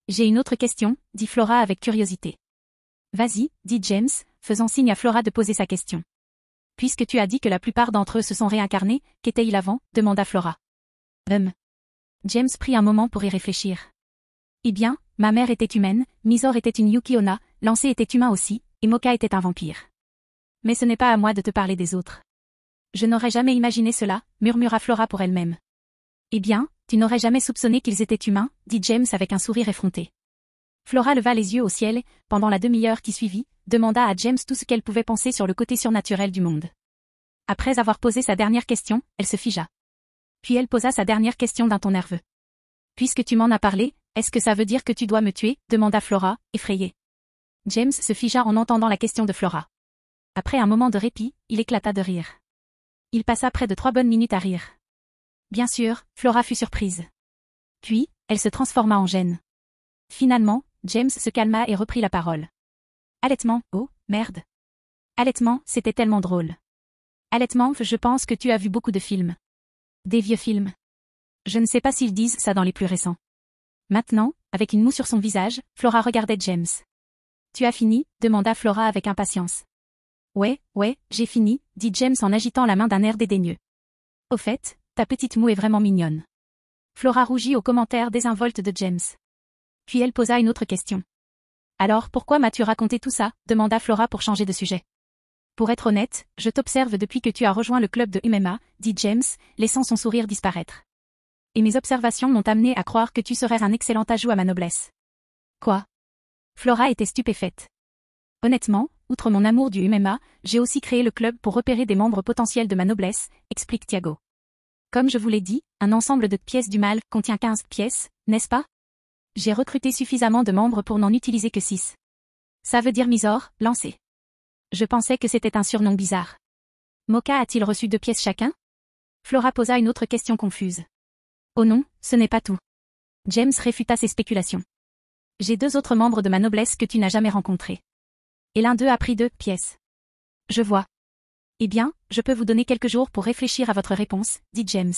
J'ai une autre question, dit Flora avec curiosité. Vas-y, dit James, faisant signe à Flora de poser sa question. Puisque tu as dit que la plupart d'entre eux se sont réincarnés, qu'était-il avant, demanda Flora. James prit un moment pour y réfléchir. Eh bien, ma mère était humaine, Mizor était une Yuki-onna, Lancé était humain aussi, et Moka était un vampire. Mais ce n'est pas à moi de te parler des autres. Je n'aurais jamais imaginé cela, murmura Flora pour elle-même. Eh bien, tu n'aurais jamais soupçonné qu'ils étaient humains, dit James avec un sourire effronté. Flora leva les yeux au ciel et, pendant la demi-heure qui suivit, demanda à James tout ce qu'elle pouvait penser sur le côté surnaturel du monde. Après avoir posé sa dernière question, elle se figea. Puis elle posa sa dernière question d'un ton nerveux. Puisque tu m'en as parlé, est-ce que ça veut dire que tu dois me tuer, demanda Flora, effrayée. James se figea en entendant la question de Flora. Après un moment de répit, il éclata de rire. Il passa près de 3 bonnes minutes à rire. Bien sûr, Flora fut surprise. Puis, elle se transforma en gêne. Finalement, James se calma et reprit la parole. Allaitement, oh, merde. Allaitement, c'était tellement drôle. Allaitement, je pense que tu as vu beaucoup de films. Des vieux films. Je ne sais pas s'ils disent ça dans les plus récents. Maintenant, avec une moue sur son visage, Flora regardait James. Tu as fini, demanda Flora avec impatience. Ouais, j'ai fini, dit James en agitant la main d'un air dédaigneux. Au fait, ta petite moue est vraiment mignonne. Flora rougit aux commentaires désinvoltes de James. Puis elle posa une autre question. Alors pourquoi m'as-tu raconté tout ça, demanda Flora pour changer de sujet. Pour être honnête, je t'observe depuis que tu as rejoint le club de MMA, dit James, laissant son sourire disparaître. Et mes observations m'ont amené à croire que tu serais un excellent ajout à ma noblesse. Quoi? Flora était stupéfaite. Honnêtement, outre mon amour du MMA, j'ai aussi créé le club pour repérer des membres potentiels de ma noblesse, explique Thiago. Comme je vous l'ai dit, un ensemble de pièces du mal contient 15 pièces, n'est-ce pas? J'ai recruté suffisamment de membres pour n'en utiliser que 6. Ça veut dire Misor, lancé. Je pensais que c'était un surnom bizarre. Mocha a-t-il reçu 2 pièces chacun? Flora posa une autre question confuse. Oh non, ce n'est pas tout. James réfuta ses spéculations. J'ai 2 autres membres de ma noblesse que tu n'as jamais rencontrés. Et l'un d'eux a pris 2 pièces. Je vois. Eh bien, je peux vous donner quelques jours pour réfléchir à votre réponse, dit James.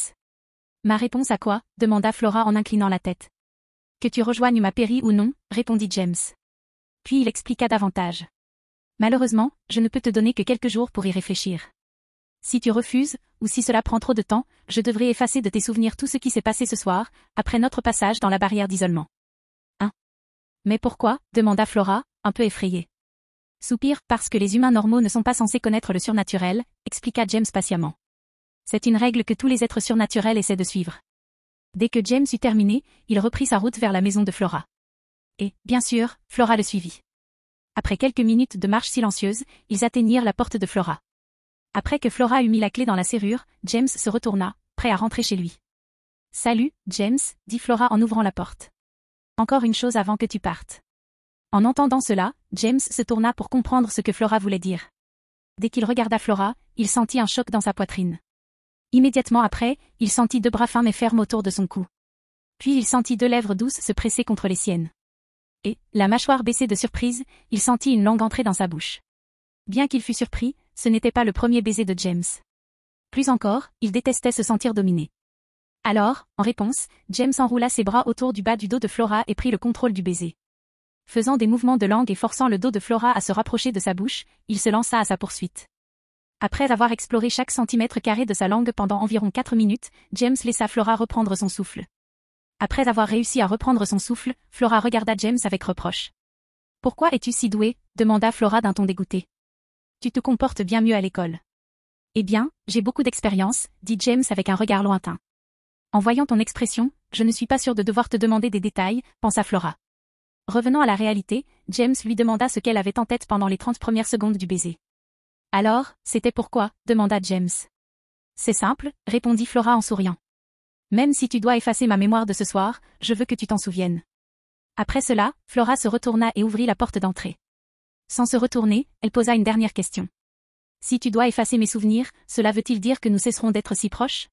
Ma réponse à quoi? Demanda Flora en inclinant la tête. Que tu rejoignes ma pairie ou non, répondit James. Puis il expliqua davantage. Malheureusement, je ne peux te donner que quelques jours pour y réfléchir. Si tu refuses, ou si cela prend trop de temps, je devrais effacer de tes souvenirs tout ce qui s'est passé ce soir, après notre passage dans la barrière d'isolement. Hein? Mais pourquoi? Demanda Flora, un peu effrayée. Soupir, parce que les humains normaux ne sont pas censés connaître le surnaturel, expliqua James patiemment. C'est une règle que tous les êtres surnaturels essaient de suivre. Dès que James eut terminé, il reprit sa route vers la maison de Flora. Et, bien sûr, Flora le suivit. Après quelques minutes de marche silencieuse, ils atteignirent la porte de Flora. Après que Flora eut mis la clé dans la serrure, James se retourna, prêt à rentrer chez lui. « Salut, James » dit Flora en ouvrant la porte. « Encore une chose avant que tu partes. » En entendant cela, James se tourna pour comprendre ce que Flora voulait dire. Dès qu'il regarda Flora, il sentit un choc dans sa poitrine. Immédiatement après, il sentit 2 bras fins mais fermes autour de son cou. Puis il sentit 2 lèvres douces se presser contre les siennes. Et, la mâchoire baissée de surprise, il sentit une langue entrer dans sa bouche. Bien qu'il fût surpris, ce n'était pas le premier baiser de James. Plus encore, il détestait se sentir dominé. Alors, en réponse, James enroula ses bras autour du bas du dos de Flora et prit le contrôle du baiser. Faisant des mouvements de langue et forçant le dos de Flora à se rapprocher de sa bouche, il se lança à sa poursuite. Après avoir exploré chaque centimètre carré de sa langue pendant environ 4 minutes, James laissa Flora reprendre son souffle. Après avoir réussi à reprendre son souffle, Flora regarda James avec reproche. « Pourquoi es-tu si doué ?» demanda Flora d'un ton dégoûté. « Tu te comportes bien mieux à l'école. »« Eh bien, j'ai beaucoup d'expérience, » dit James avec un regard lointain. « En voyant ton expression, je ne suis pas sûr de devoir te demander des détails, pensa Flora. Revenant à la réalité, James lui demanda ce qu'elle avait en tête pendant les 30 premières secondes du baiser. « Alors, c'était pourquoi ?» demanda James. « C'est simple, » répondit Flora en souriant. « Même si tu dois effacer ma mémoire de ce soir, je veux que tu t'en souviennes. » Après cela, Flora se retourna et ouvrit la porte d'entrée. Sans se retourner, elle posa une dernière question. « Si tu dois effacer mes souvenirs, cela veut-il dire que nous cesserons d'être si proches ?»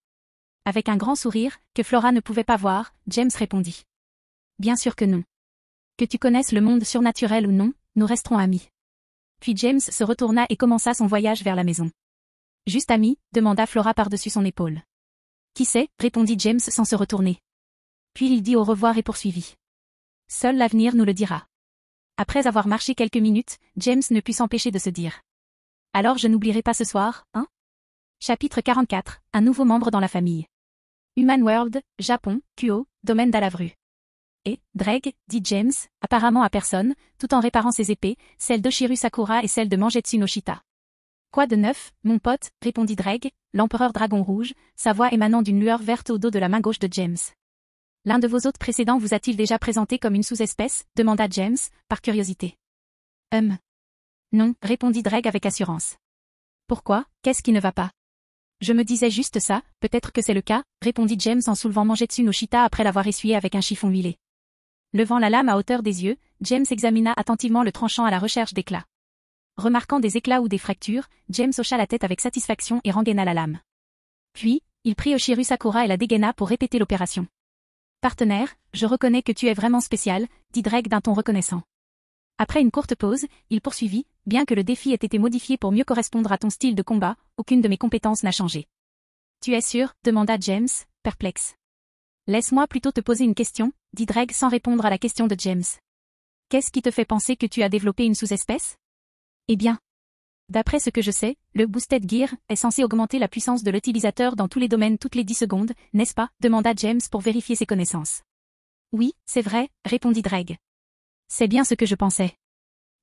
Avec un grand sourire, que Flora ne pouvait pas voir, James répondit. « Bien sûr que non. Que tu connaisses le monde surnaturel ou non, nous resterons amis. » Puis James se retourna et commença son voyage vers la maison. « Juste amis ?» demanda Flora par-dessus son épaule. « Qui sait ?» répondit James sans se retourner. Puis il dit au revoir et poursuivit. « Seul l'avenir nous le dira. » Après avoir marché quelques minutes, James ne put s'empêcher de se dire. « Alors je n'oublierai pas ce soir, hein ?» Chapitre 44, un nouveau membre dans la famille. Human World, Japon, Kuo, domaine d'Alavru. Et, Dreg, dit James, apparemment à personne, tout en réparant ses épées, celles d'Oshiru Sakura et celles de Mangetsu no Shita. Quoi de neuf, mon pote, répondit Dreg, l'empereur dragon rouge, sa voix émanant d'une lueur verte au dos de la main gauche de James. L'un de vos hôtes précédents vous a-t-il déjà présenté comme une sous-espèce, demanda James, par curiosité. Non, répondit Dreg avec assurance. Pourquoi, qu'est-ce qui ne va pas? Je me disais juste ça, peut-être que c'est le cas, répondit James en soulevant Mangetsu no Shita après l'avoir essuyé avec un chiffon huilé. Levant la lame à hauteur des yeux, James examina attentivement le tranchant à la recherche d'éclats. Remarquant des éclats ou des fractures, James hocha la tête avec satisfaction et rengaina la lame. Puis, il prit Oshiru Sakura et la dégaina pour répéter l'opération. Partenaire, je reconnais que tu es vraiment spécial, dit Dreg d'un ton reconnaissant. Après une courte pause, il poursuivit, bien que le défi ait été modifié pour mieux correspondre à ton style de combat, aucune de mes compétences n'a changé. Tu es sûr, demanda James, perplexe. Laisse-moi plutôt te poser une question, dit Dreg sans répondre à la question de James. Qu'est-ce qui te fait penser que tu as développé une sous-espèce? Eh bien, d'après ce que je sais, le Boosted Gear est censé augmenter la puissance de l'utilisateur dans tous les domaines toutes les 10 secondes, n'est-ce pas? Demanda James pour vérifier ses connaissances. Oui, c'est vrai, répondit Dreg. C'est bien ce que je pensais.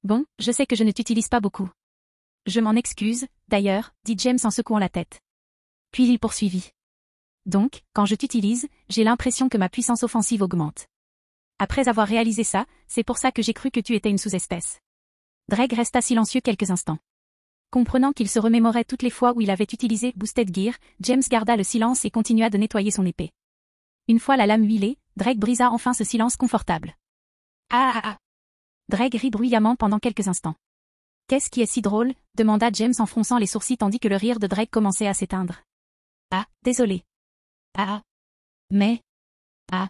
Bon, je sais que je ne t'utilise pas beaucoup. Je m'en excuse, d'ailleurs, dit James en secouant la tête. Puis il poursuivit. Donc, quand je t'utilise, j'ai l'impression que ma puissance offensive augmente. Après avoir réalisé ça, c'est pour ça que j'ai cru que tu étais une sous-espèce. Drake resta silencieux quelques instants. Comprenant qu'il se remémorait toutes les fois où il avait utilisé Boosted Gear, James garda le silence et continua de nettoyer son épée. Une fois la lame huilée, Drake brisa enfin ce silence confortable. Ah ah ah. Drake rit bruyamment pendant quelques instants. Qu'est-ce qui est si drôle? Demanda James en fronçant les sourcils tandis que le rire de Drake commençait à s'éteindre. Ah, désolé. Ah. Mais. Ah.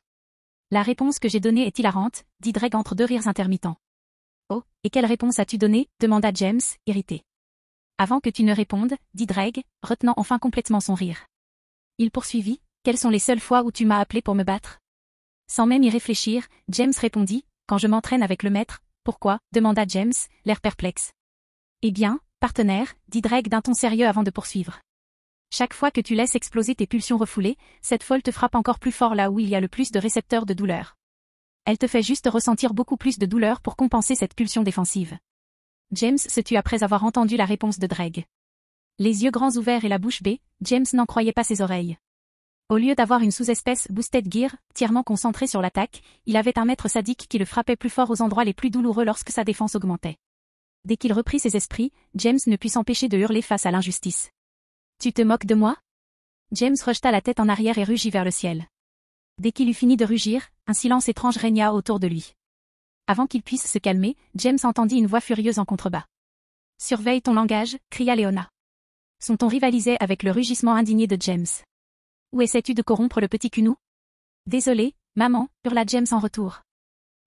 La réponse que j'ai donnée est hilarante, dit Drake entre deux rires intermittents. Oh, et quelle réponse as-tu donnée? Demanda James, irrité. Avant que tu ne répondes, dit Drake, retenant enfin complètement son rire. Il poursuivit, quelles sont les seules fois où tu m'as appelé pour me battre? Sans même y réfléchir, James répondit, quand je m'entraîne avec le maître. Pourquoi? Demanda James, l'air perplexe. Eh bien, partenaire, dit Drake d'un ton sérieux avant de poursuivre. Chaque fois que tu laisses exploser tes pulsions refoulées, cette folle te frappe encore plus fort là où il y a le plus de récepteurs de douleur. Elle te fait juste ressentir beaucoup plus de douleur pour compenser cette pulsion défensive. James se tut après avoir entendu la réponse de Drake. Les yeux grands ouverts et la bouche bée, James n'en croyait pas ses oreilles. Au lieu d'avoir une sous-espèce Boosted Gear, entièrement concentrée sur l'attaque, il avait un maître sadique qui le frappait plus fort aux endroits les plus douloureux lorsque sa défense augmentait. Dès qu'il reprit ses esprits, James ne put s'empêcher de hurler face à l'injustice. Tu te moques de moi? James rejeta la tête en arrière et rugit vers le ciel. Dès qu'il eut fini de rugir, un silence étrange régna autour de lui. Avant qu'il puisse se calmer, James entendit une voix furieuse en contrebas. Surveille ton langage, cria Léona. Son ton rivalisait avec le rugissement indigné de James. Où essaies-tu de corrompre le petit Kuno? Désolé, maman, hurla James en retour.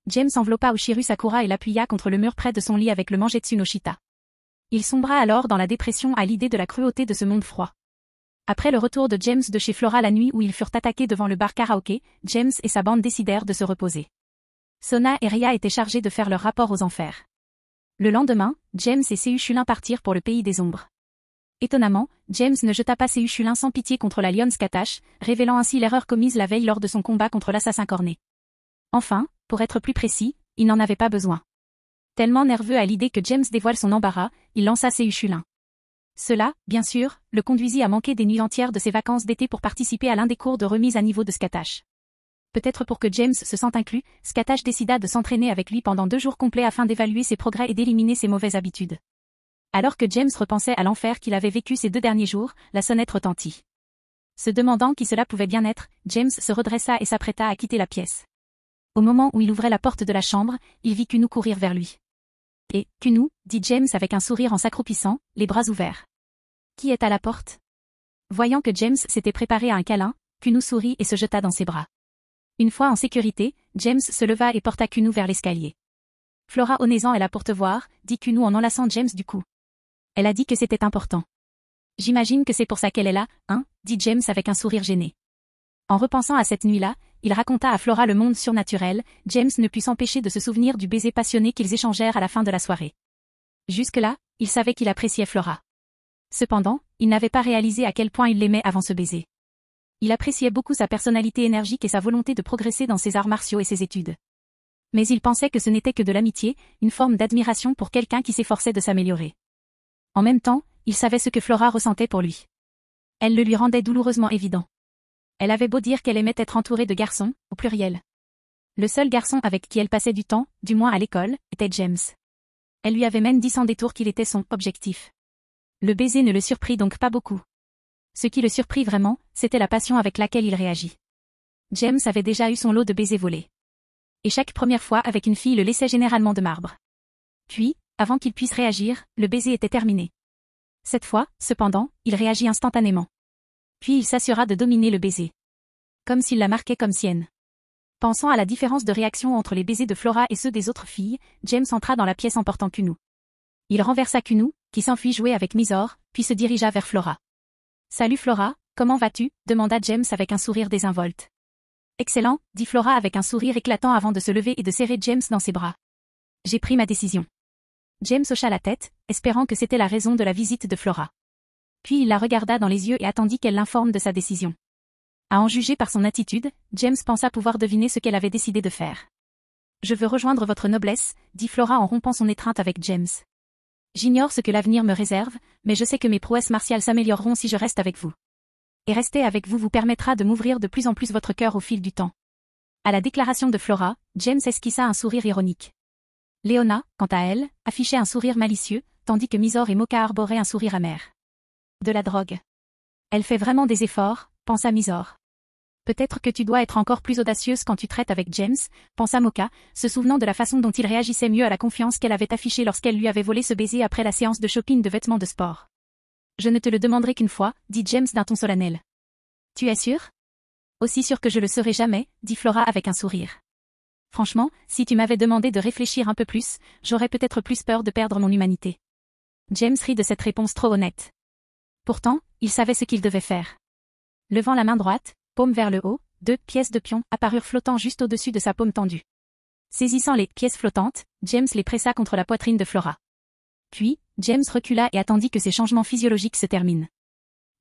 James enveloppa Oshiru Sakura et l'appuya contre le mur près de son lit avec le Mangetsu no Shita. Il sombra alors dans la dépression à l'idée de la cruauté de ce monde froid. Après le retour de James de chez Flora la nuit où ils furent attaqués devant le bar karaoké, James et sa bande décidèrent de se reposer. Sona et Ria étaient chargés de faire leur rapport aux enfers. Le lendemain, James et Sehuchulin partirent pour le pays des ombres. Étonnamment, James ne jeta pas Sehuchulin sans pitié contre la Lion's Katash, révélant ainsi l'erreur commise la veille lors de son combat contre l'assassin corné. Enfin, pour être plus précis, il n'en avait pas besoin. Tellement nerveux à l'idée que James dévoile son embarras, il lança Sehuchulin. Cela, bien sûr, le conduisit à manquer des nuits entières de ses vacances d'été pour participer à l'un des cours de remise à niveau de Skatash. Peut-être pour que James se sente inclus, Skatash décida de s'entraîner avec lui pendant 2 jours complets afin d'évaluer ses progrès et d'éliminer ses mauvaises habitudes. Alors que James repensait à l'enfer qu'il avait vécu ces 2 derniers jours, la sonnette retentit. Se demandant qui cela pouvait bien être, James se redressa et s'apprêta à quitter la pièce. Au moment où il ouvrait la porte de la chambre, il vit Kuno courir vers lui. Et, Kuno, dit James avec un sourire en s'accroupissant, les bras ouverts. Qui est à la porte? Voyant que James s'était préparé à un câlin, Kuno sourit et se jeta dans ses bras. Une fois en sécurité, James se leva et porta Kuno vers l'escalier. Flora Onezan est là pour te voir, dit Kuno en enlaçant James du cou. Elle a dit que c'était important. J'imagine que c'est pour ça qu'elle est là, hein, dit James avec un sourire gêné. En repensant à cette nuit-là, il raconta à Flora le monde surnaturel, James ne put s'empêcher de se souvenir du baiser passionné qu'ils échangèrent à la fin de la soirée. Jusque-là, il savait qu'il appréciait Flora. Cependant, il n'avait pas réalisé à quel point il l'aimait avant ce baiser. Il appréciait beaucoup sa personnalité énergique et sa volonté de progresser dans ses arts martiaux et ses études. Mais il pensait que ce n'était que de l'amitié, une forme d'admiration pour quelqu'un qui s'efforçait de s'améliorer. En même temps, il savait ce que Flora ressentait pour lui. Elle le lui rendait douloureusement évident. Elle avait beau dire qu'elle aimait être entourée de garçons, au pluriel. Le seul garçon avec qui elle passait du temps, du moins à l'école, était James. Elle lui avait même dit sans détour qu'il était son objectif. Le baiser ne le surprit donc pas beaucoup. Ce qui le surprit vraiment, c'était la passion avec laquelle il réagit. James avait déjà eu son lot de baisers volés. Et chaque première fois avec une fille le laissait généralement de marbre. Puis, avant qu'il puisse réagir, le baiser était terminé. Cette fois, cependant, il réagit instantanément. Puis il s'assura de dominer le baiser. Comme s'il la marquait comme sienne. Pensant à la différence de réaction entre les baisers de Flora et ceux des autres filles, James entra dans la pièce en portant Kuno. Il renversa Kuno, qui s'enfuit jouer avec Misor, puis se dirigea vers Flora. « Salut Flora, comment vas-tu » demanda James avec un sourire désinvolte. « Excellent » dit Flora avec un sourire éclatant avant de se lever et de serrer James dans ses bras. « J'ai pris ma décision. » James hocha la tête, espérant que c'était la raison de la visite de Flora. Puis il la regarda dans les yeux et attendit qu'elle l'informe de sa décision. À en juger par son attitude, James pensa pouvoir deviner ce qu'elle avait décidé de faire. « Je veux rejoindre votre noblesse » dit Flora en rompant son étreinte avec James. J'ignore ce que l'avenir me réserve, mais je sais que mes prouesses martiales s'amélioreront si je reste avec vous. Et rester avec vous permettra de m'ouvrir de plus en plus votre cœur au fil du temps. À la déclaration de Flora, James esquissa un sourire ironique. Léona, quant à elle, affichait un sourire malicieux, tandis que Mysore et Moka arboraient un sourire amer. De la drogue. Elle fait vraiment des efforts, pensa Mysore. Peut-être que tu dois être encore plus audacieuse quand tu traites avec James, pensa Moka, se souvenant de la façon dont il réagissait mieux à la confiance qu'elle avait affichée lorsqu'elle lui avait volé ce baiser après la séance de shopping de vêtements de sport. Je ne te le demanderai qu'une fois, dit James d'un ton solennel. Tu es sûr? Aussi sûr que je le serai jamais, dit Flora avec un sourire. Franchement, si tu m'avais demandé de réfléchir un peu plus, j'aurais peut-être plus peur de perdre mon humanité. James rit de cette réponse trop honnête. Pourtant, il savait ce qu'il devait faire. Levant la main droite, paume vers le haut, 2 pièces de pion apparurent flottant juste au-dessus de sa paume tendue. Saisissant les pièces flottantes, James les pressa contre la poitrine de Flora. Puis, James recula et attendit que ces changements physiologiques se terminent.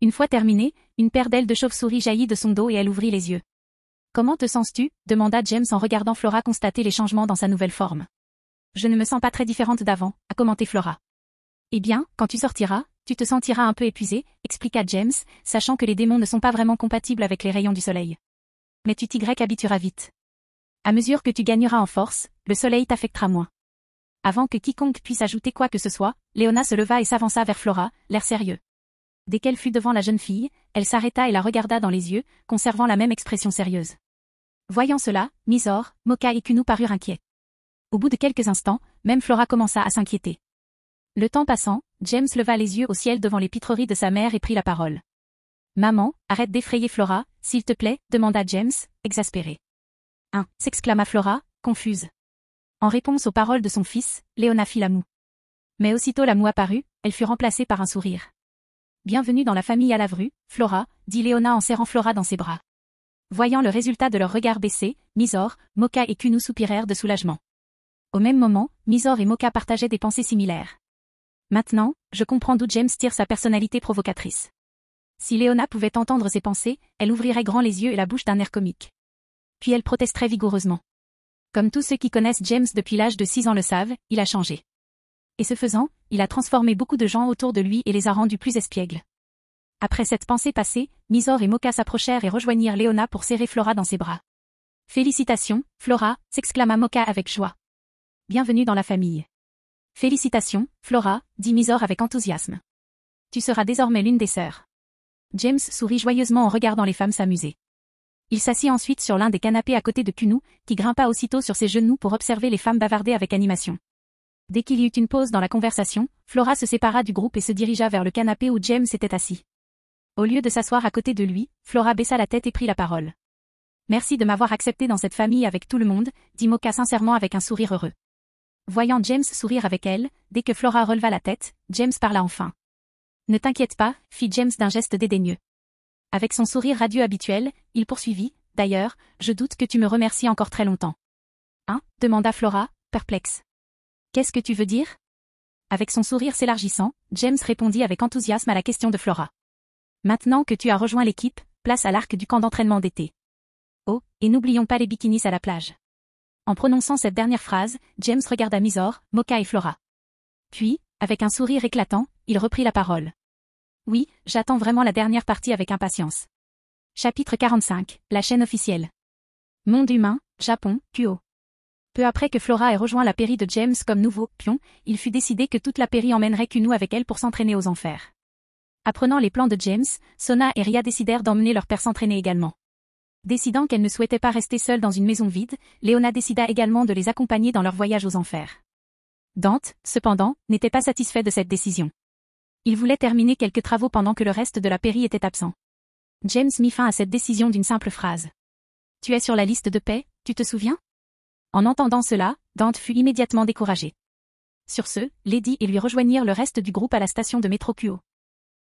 Une fois terminés, une paire d'ailes de chauve-souris jaillit de son dos et elle ouvrit les yeux. « Comment te sens-tu » demanda James en regardant Flora constater les changements dans sa nouvelle forme. « Je ne me sens pas très différente d'avant » a commenté Flora. « Eh bien, quand tu sortiras, tu te sentiras un peu épuisé, expliqua James, sachant que les démons ne sont pas vraiment compatibles avec les rayons du soleil. Mais tu t'y habitueras vite. À mesure que tu gagneras en force, le soleil t'affectera moins. Avant que quiconque puisse ajouter quoi que ce soit, Léona se leva et s'avança vers Flora, l'air sérieux. Dès qu'elle fut devant la jeune fille, elle s'arrêta et la regarda dans les yeux, conservant la même expression sérieuse. Voyant cela, Mysore, Moka et Kunu parurent inquiets. Au bout de quelques instants, même Flora commença à s'inquiéter. Le temps passant, James leva les yeux au ciel devant les pitreries de sa mère et prit la parole. « Maman, arrête d'effrayer Flora, s'il te plaît » demanda James, exaspéré. « Hein » s'exclama Flora, confuse. En réponse aux paroles de son fils, Léona fit la moue. Mais aussitôt la moue apparut, elle fut remplacée par un sourire. « Bienvenue dans la famille à la Vru, Flora » dit Léona en serrant Flora dans ses bras. Voyant le résultat de leurs regards baissés, Mysore, Moka et Kunu soupirèrent de soulagement. Au même moment, Mysore et Moka partageaient des pensées similaires. Maintenant, je comprends d'où James tire sa personnalité provocatrice. Si Léona pouvait entendre ses pensées, elle ouvrirait grand les yeux et la bouche d'un air comique. Puis elle protesterait vigoureusement. Comme tous ceux qui connaissent James depuis l'âge de 6 ans le savent, il a changé. Et ce faisant, il a transformé beaucoup de gens autour de lui et les a rendus plus espiègles. Après cette pensée passée, Mysore et Moka s'approchèrent et rejoignirent Léona pour serrer Flora dans ses bras. « Félicitations, Flora » s'exclama Moka avec joie. « Bienvenue dans la famille. » « Félicitations, Flora » dit Mysore avec enthousiasme. « Tu seras désormais l'une des sœurs. » James sourit joyeusement en regardant les femmes s'amuser. Il s'assit ensuite sur l'un des canapés à côté de Kunu, qui grimpa aussitôt sur ses genoux pour observer les femmes bavarder avec animation. Dès qu'il y eut une pause dans la conversation, Flora se sépara du groupe et se dirigea vers le canapé où James était assis. Au lieu de s'asseoir à côté de lui, Flora baissa la tête et prit la parole. « Merci de m'avoir accepté dans cette famille avec tout le monde » dit Moka sincèrement avec un sourire heureux. Voyant James sourire avec elle, dès que Flora releva la tête, James parla enfin. « Ne t'inquiète pas » fit James d'un geste dédaigneux. Avec son sourire radieux habituel, il poursuivit, « D'ailleurs, je doute que tu me remercies encore très longtemps. »« Hein » demanda Flora, perplexe. « Qu'est-ce que tu veux dire ?» Avec son sourire s'élargissant, James répondit avec enthousiasme à la question de Flora. « Maintenant que tu as rejoint l'équipe, place à l'arc du camp d'entraînement d'été. Oh, et n'oublions pas les bikinis à la plage. » En prononçant cette dernière phrase, James regarda Mysore, Moka et Flora. Puis, avec un sourire éclatant, il reprit la parole. « Oui, j'attends vraiment la dernière partie avec impatience. » Chapitre 45, la chaîne officielle. Monde humain, Japon, Kuo. Peu après que Flora ait rejoint la pairie de James comme nouveau pion, il fut décidé que toute la pairie emmènerait Kunu avec elle pour s'entraîner aux enfers. Apprenant les plans de James, Sona et Ria décidèrent d'emmener leur père s'entraîner également. Décidant qu'elle ne souhaitait pas rester seule dans une maison vide, Léona décida également de les accompagner dans leur voyage aux enfers. Dante, cependant, n'était pas satisfait de cette décision. Il voulait terminer quelques travaux pendant que le reste de la pairie était absent. James mit fin à cette décision d'une simple phrase. « Tu es sur la liste de paix, tu te souviens ?» En entendant cela, Dante fut immédiatement découragé. Sur ce, Lady et lui rejoignirent le reste du groupe à la station de métro Kuo.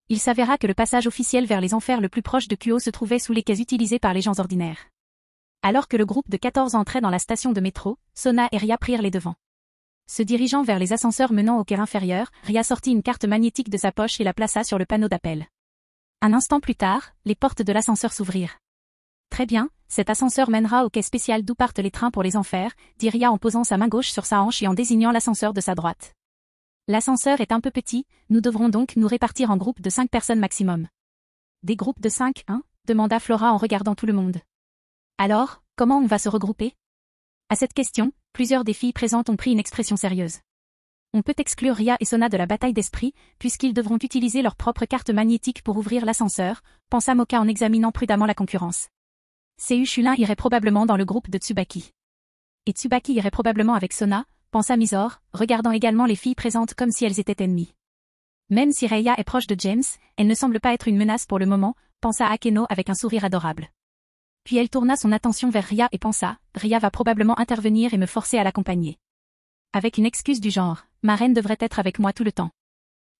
Il s'avéra que le passage officiel vers les enfers le plus proche de Kuo se trouvait sous les quais utilisés par les gens ordinaires. Alors que le groupe de 14 entrait dans la station de métro, Sona et Ria prirent les devants. Se dirigeant vers les ascenseurs menant au quai inférieur, Ria sortit une carte magnétique de sa poche et la plaça sur le panneau d'appel. Un instant plus tard, les portes de l'ascenseur s'ouvrirent. « Très bien, cet ascenseur mènera au quai spécial d'où partent les trains pour les enfers » dit Ria en posant sa main gauche sur sa hanche et en désignant l'ascenseur de sa droite. L'ascenseur est un peu petit, nous devrons donc nous répartir en groupes de 5 personnes maximum. Des groupes de 5, hein? Demanda Flora en regardant tout le monde. Alors, comment on va se regrouper? À cette question, plusieurs des filles présentes ont pris une expression sérieuse. On peut exclure Ria et Sona de la bataille d'esprit, puisqu'ils devront utiliser leur propre carte magnétique pour ouvrir l'ascenseur, pensa Moka en examinant prudemment la concurrence. Seu Shulin irait probablement dans le groupe de Tsubaki. Et Tsubaki irait probablement avec Sona, pensa Mizore, regardant également les filles présentes comme si elles étaient ennemies. Même si Reiya est proche de James, elle ne semble pas être une menace pour le moment, pensa Akeno avec un sourire adorable. Puis elle tourna son attention vers Ria et pensa, Ria va probablement intervenir et me forcer à l'accompagner. Avec une excuse du genre, ma reine devrait être avec moi tout le temps.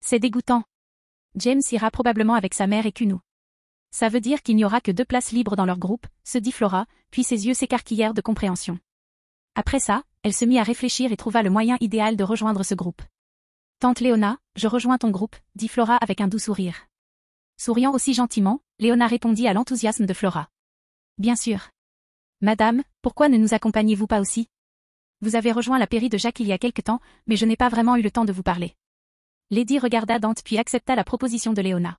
C'est dégoûtant. James ira probablement avec sa mère et Kuno. Ça veut dire qu'il n'y aura que 2 places libres dans leur groupe, se dit Flora, puis ses yeux s'écarquillèrent de compréhension. Après ça, elle se mit à réfléchir et trouva le moyen idéal de rejoindre ce groupe. Tante Léona, je rejoins ton groupe, dit Flora avec un doux sourire. Souriant aussi gentiment, Léona répondit à l'enthousiasme de Flora. Bien sûr. Madame, pourquoi ne nous accompagnez-vous pas aussi? Vous avez rejoint la pairie de Jacques il y a quelque temps, mais je n'ai pas vraiment eu le temps de vous parler. Lady regarda Dante puis accepta la proposition de Léona.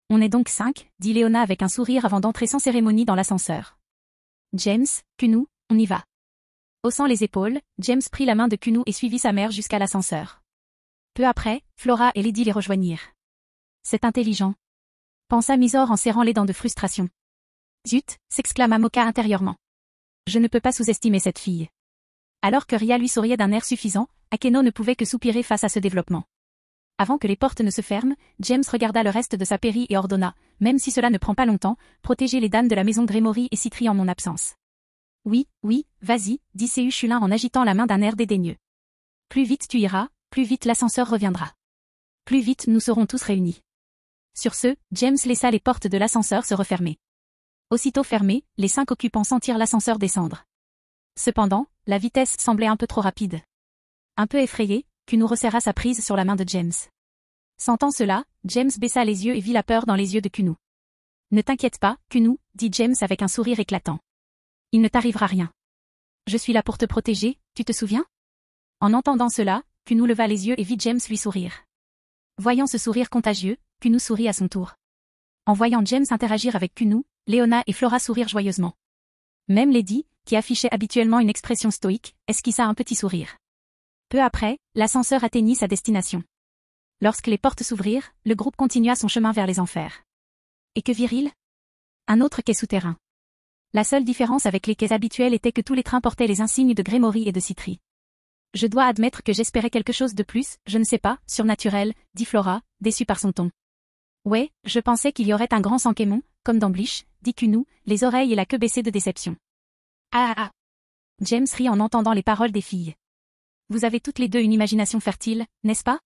On est donc 5, dit Léona avec un sourire avant d'entrer sans cérémonie dans l'ascenseur. James, Kuno, on y va. Haussant les épaules, James prit la main de Kuno et suivit sa mère jusqu'à l'ascenseur. Peu après, Flora et Lady les rejoignirent. C'est intelligent. Pensa Mizore en serrant les dents de frustration. Zut, s'exclama Moka intérieurement. Je ne peux pas sous-estimer cette fille. Alors que Ria lui souriait d'un air suffisant, Akeno ne pouvait que soupirer face à ce développement. Avant que les portes ne se ferment, James regarda le reste de sa pairie et ordonna, même si cela ne prend pas longtemps, protégez les dames de la maison Grémory et Citri en mon absence. Oui, vas-y, dit Seu Shulin en agitant la main d'un air dédaigneux. Plus vite tu iras, plus vite l'ascenseur reviendra. Plus vite nous serons tous réunis. Sur ce, James laissa les portes de l'ascenseur se refermer. Aussitôt fermées, les 5 occupants sentirent l'ascenseur descendre. Cependant, la vitesse semblait un peu trop rapide. Un peu effrayé, Kuno resserra sa prise sur la main de James. Sentant cela, James baissa les yeux et vit la peur dans les yeux de Kuno. Ne t'inquiète pas, Kuno, dit James avec un sourire éclatant. Il ne t'arrivera rien. Je suis là pour te protéger, tu te souviens? En entendant cela, Kuno leva les yeux et vit James lui sourire. Voyant ce sourire contagieux, Kuno sourit à son tour. En voyant James interagir avec Kuno, Léona et Flora sourirent joyeusement. Même Lady, qui affichait habituellement une expression stoïque, esquissa un petit sourire. Peu après, l'ascenseur atteignit sa destination. Lorsque les portes s'ouvrirent, le groupe continua son chemin vers les enfers. Et que viril? Un autre quai souterrain. La seule différence avec les quais habituels était que tous les trains portaient les insignes de Grémory et de Citri. Je dois admettre que j'espérais quelque chose de plus, je ne sais pas, surnaturel, dit Flora, déçue par son ton. Ouais, je pensais qu'il y aurait un grand Sankémon, comme dans Bleach, dit Kuno, les oreilles et la queue baissées de déception. Ah. James rit en entendant les paroles des filles. Vous avez toutes les deux une imagination fertile, n'est-ce pas?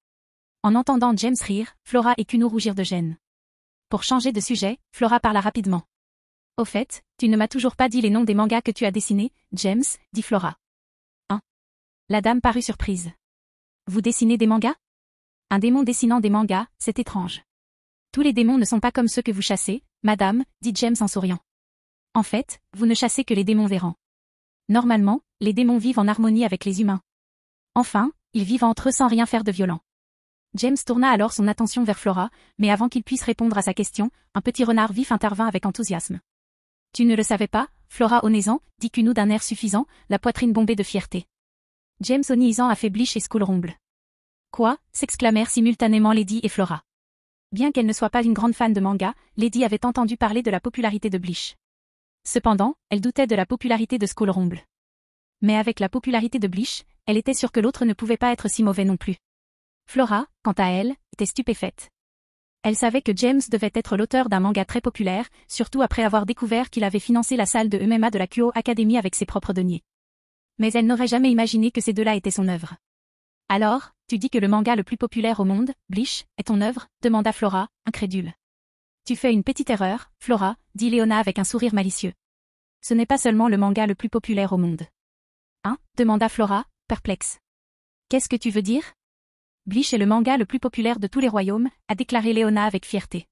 En entendant James rire, Flora et Kuno rougirent de gêne. Pour changer de sujet, Flora parla rapidement. Au fait, tu ne m'as toujours pas dit les noms des mangas que tu as dessinés, James, dit Flora. Hein? La dame parut surprise. Vous dessinez des mangas? Un démon dessinant des mangas, c'est étrange. Tous les démons ne sont pas comme ceux que vous chassez, madame, dit James en souriant. En fait, vous ne chassez que les démons verrants. Normalement, les démons vivent en harmonie avec les humains. Enfin, ils vivent entre eux sans rien faire de violent. James tourna alors son attention vers Flora, mais avant qu'il puisse répondre à sa question, un petit renard vif intervint avec enthousiasme. Tu ne le savais pas, Flora Onésan, dit Kuno d'un air suffisant, la poitrine bombée de fierté. James Onisant a fait Bleach et Schoolrumble. Quoi? S'exclamèrent simultanément Lady et Flora. Bien qu'elle ne soit pas une grande fan de manga, Lady avait entendu parler de la popularité de Bleach. Cependant, elle doutait de la popularité de Schoolrumble. Mais avec la popularité de Bleach, elle était sûre que l'autre ne pouvait pas être si mauvais non plus. Flora, quant à elle, était stupéfaite. Elle savait que James devait être l'auteur d'un manga très populaire, surtout après avoir découvert qu'il avait financé la salle de MMA de la Kyoho Academy avec ses propres deniers. Mais elle n'aurait jamais imaginé que ces deux-là étaient son œuvre. Alors, tu dis que le manga le plus populaire au monde, Bleach, est ton œuvre? Demanda Flora, incrédule. Tu fais une petite erreur, Flora, dit Léona avec un sourire malicieux. Ce n'est pas seulement le manga le plus populaire au monde. Hein? Demanda Flora, perplexe. Qu'est-ce que tu veux dire? Bleach est le manga le plus populaire de tous les royaumes, a déclaré Léona avec fierté.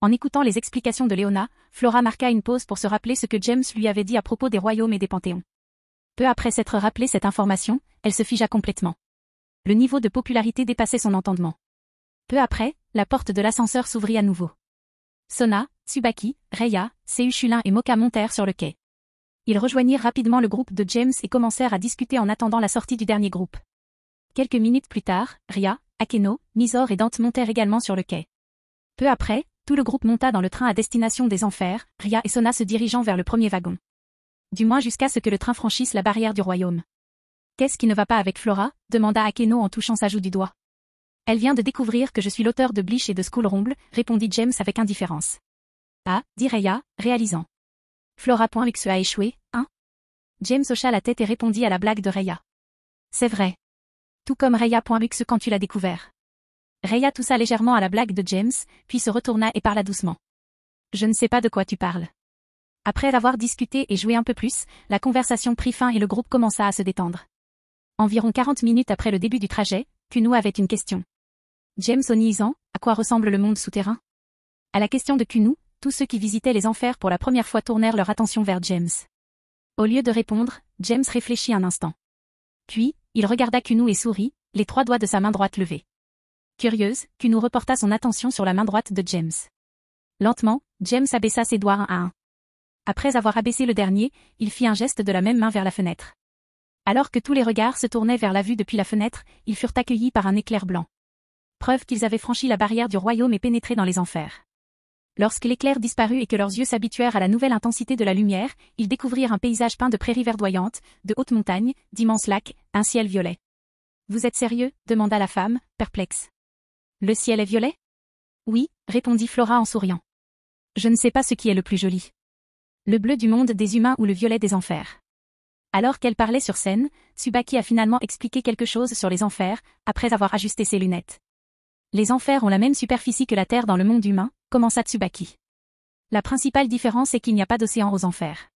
En écoutant les explications de Léona, Flora marqua une pause pour se rappeler ce que James lui avait dit à propos des royaumes et des panthéons. Peu après s'être rappelé cette information, elle se figea complètement. Le niveau de popularité dépassait son entendement. Peu après, la porte de l'ascenseur s'ouvrit à nouveau. Sona, Tsubaki, Reiya, Seichulin et Moka montèrent sur le quai. Ils rejoignirent rapidement le groupe de James et commencèrent à discuter en attendant la sortie du dernier groupe. Quelques minutes plus tard, Ria, Akeno, Mizore et Dante montèrent également sur le quai. Peu après, tout le groupe monta dans le train à destination des Enfers, Ria et Sona se dirigeant vers le premier wagon. Du moins jusqu'à ce que le train franchisse la barrière du royaume. Qu'est-ce qui ne va pas avec Flora? Demanda Akeno en touchant sa joue du doigt. Elle vient de découvrir que je suis l'auteur de Bleach et de School Rumble, répondit James avec indifférence. Ah, dit Reiya, réalisant. Flora.x a échoué, hein? James hocha la tête et répondit à la blague de Reiya. C'est vrai. Tout comme Reiya.x quand tu l'as découvert. Reiya toussa légèrement à la blague de James, puis se retourna et parla doucement. Je ne sais pas de quoi tu parles. Après avoir discuté et joué un peu plus, la conversation prit fin et le groupe commença à se détendre. Environ 40 minutes après le début du trajet, Kuno avait une question. James Onizan, à quoi ressemble le monde souterrain? À la question de Kuno, tous ceux qui visitaient les enfers pour la première fois tournèrent leur attention vers James. Au lieu de répondre, James réfléchit un instant. Puis, il regarda Kuno et sourit, les 3 doigts de sa main droite levés. Curieuse, Kuno reporta son attention sur la main droite de James. Lentement, James abaissa ses doigts un à un. Après avoir abaissé le dernier, il fit un geste de la même main vers la fenêtre. Alors que tous les regards se tournaient vers la vue depuis la fenêtre, ils furent accueillis par un éclair blanc. Preuve qu'ils avaient franchi la barrière du royaume et pénétré dans les enfers. Lorsque l'éclair disparut et que leurs yeux s'habituèrent à la nouvelle intensité de la lumière, ils découvrirent un paysage peint de prairies verdoyantes, de hautes montagnes, d'immenses lacs, un ciel violet. « Vous êtes sérieux ?» demanda la femme, perplexe. « Le ciel est violet ?» « Oui », répondit Flora en souriant. « Je ne sais pas ce qui est le plus joli. Le bleu du monde des humains ou le violet des enfers. » Alors qu'elle parlait sur scène, Tsubaki a finalement expliqué quelque chose sur les enfers, après avoir ajusté ses lunettes. Les enfers ont la même superficie que la Terre dans le monde humain, commença Tsubaki. La principale différence est qu'il n'y a pas d'océan aux enfers.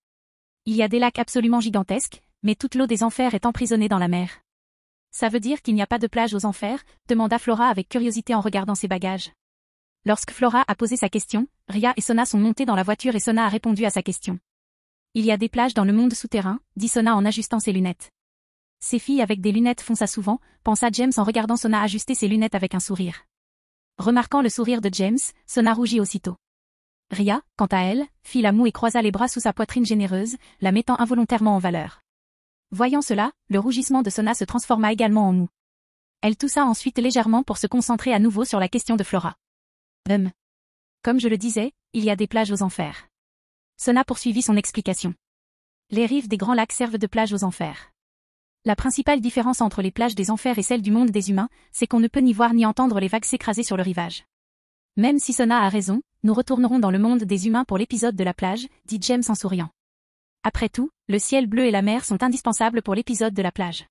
Il y a des lacs absolument gigantesques, mais toute l'eau des enfers est emprisonnée dans la mer. Ça veut dire qu'il n'y a pas de plage aux enfers? Demanda Flora avec curiosité en regardant ses bagages. Lorsque Flora a posé sa question, Ria et Sona sont montés dans la voiture et Sona a répondu à sa question. Il y a des plages dans le monde souterrain, dit Sona en ajustant ses lunettes. Ces filles avec des lunettes font ça souvent, pensa James en regardant Sona ajuster ses lunettes avec un sourire. Remarquant le sourire de James, Sona rougit aussitôt. Ria, quant à elle, fit la moue et croisa les bras sous sa poitrine généreuse, la mettant involontairement en valeur. Voyant cela, le rougissement de Sona se transforma également en moue. Elle toussa ensuite légèrement pour se concentrer à nouveau sur la question de Flora. Comme je le disais, il y a des plages aux enfers. Sona poursuivit son explication. Les rives des grands lacs servent de plage aux enfers. La principale différence entre les plages des enfers et celles du monde des humains, c'est qu'on ne peut ni voir ni entendre les vagues s'écraser sur le rivage. Même si Sona a raison, nous retournerons dans le monde des humains pour l'épisode de la plage, dit James en souriant. Après tout, le ciel bleu et la mer sont indispensables pour l'épisode de la plage.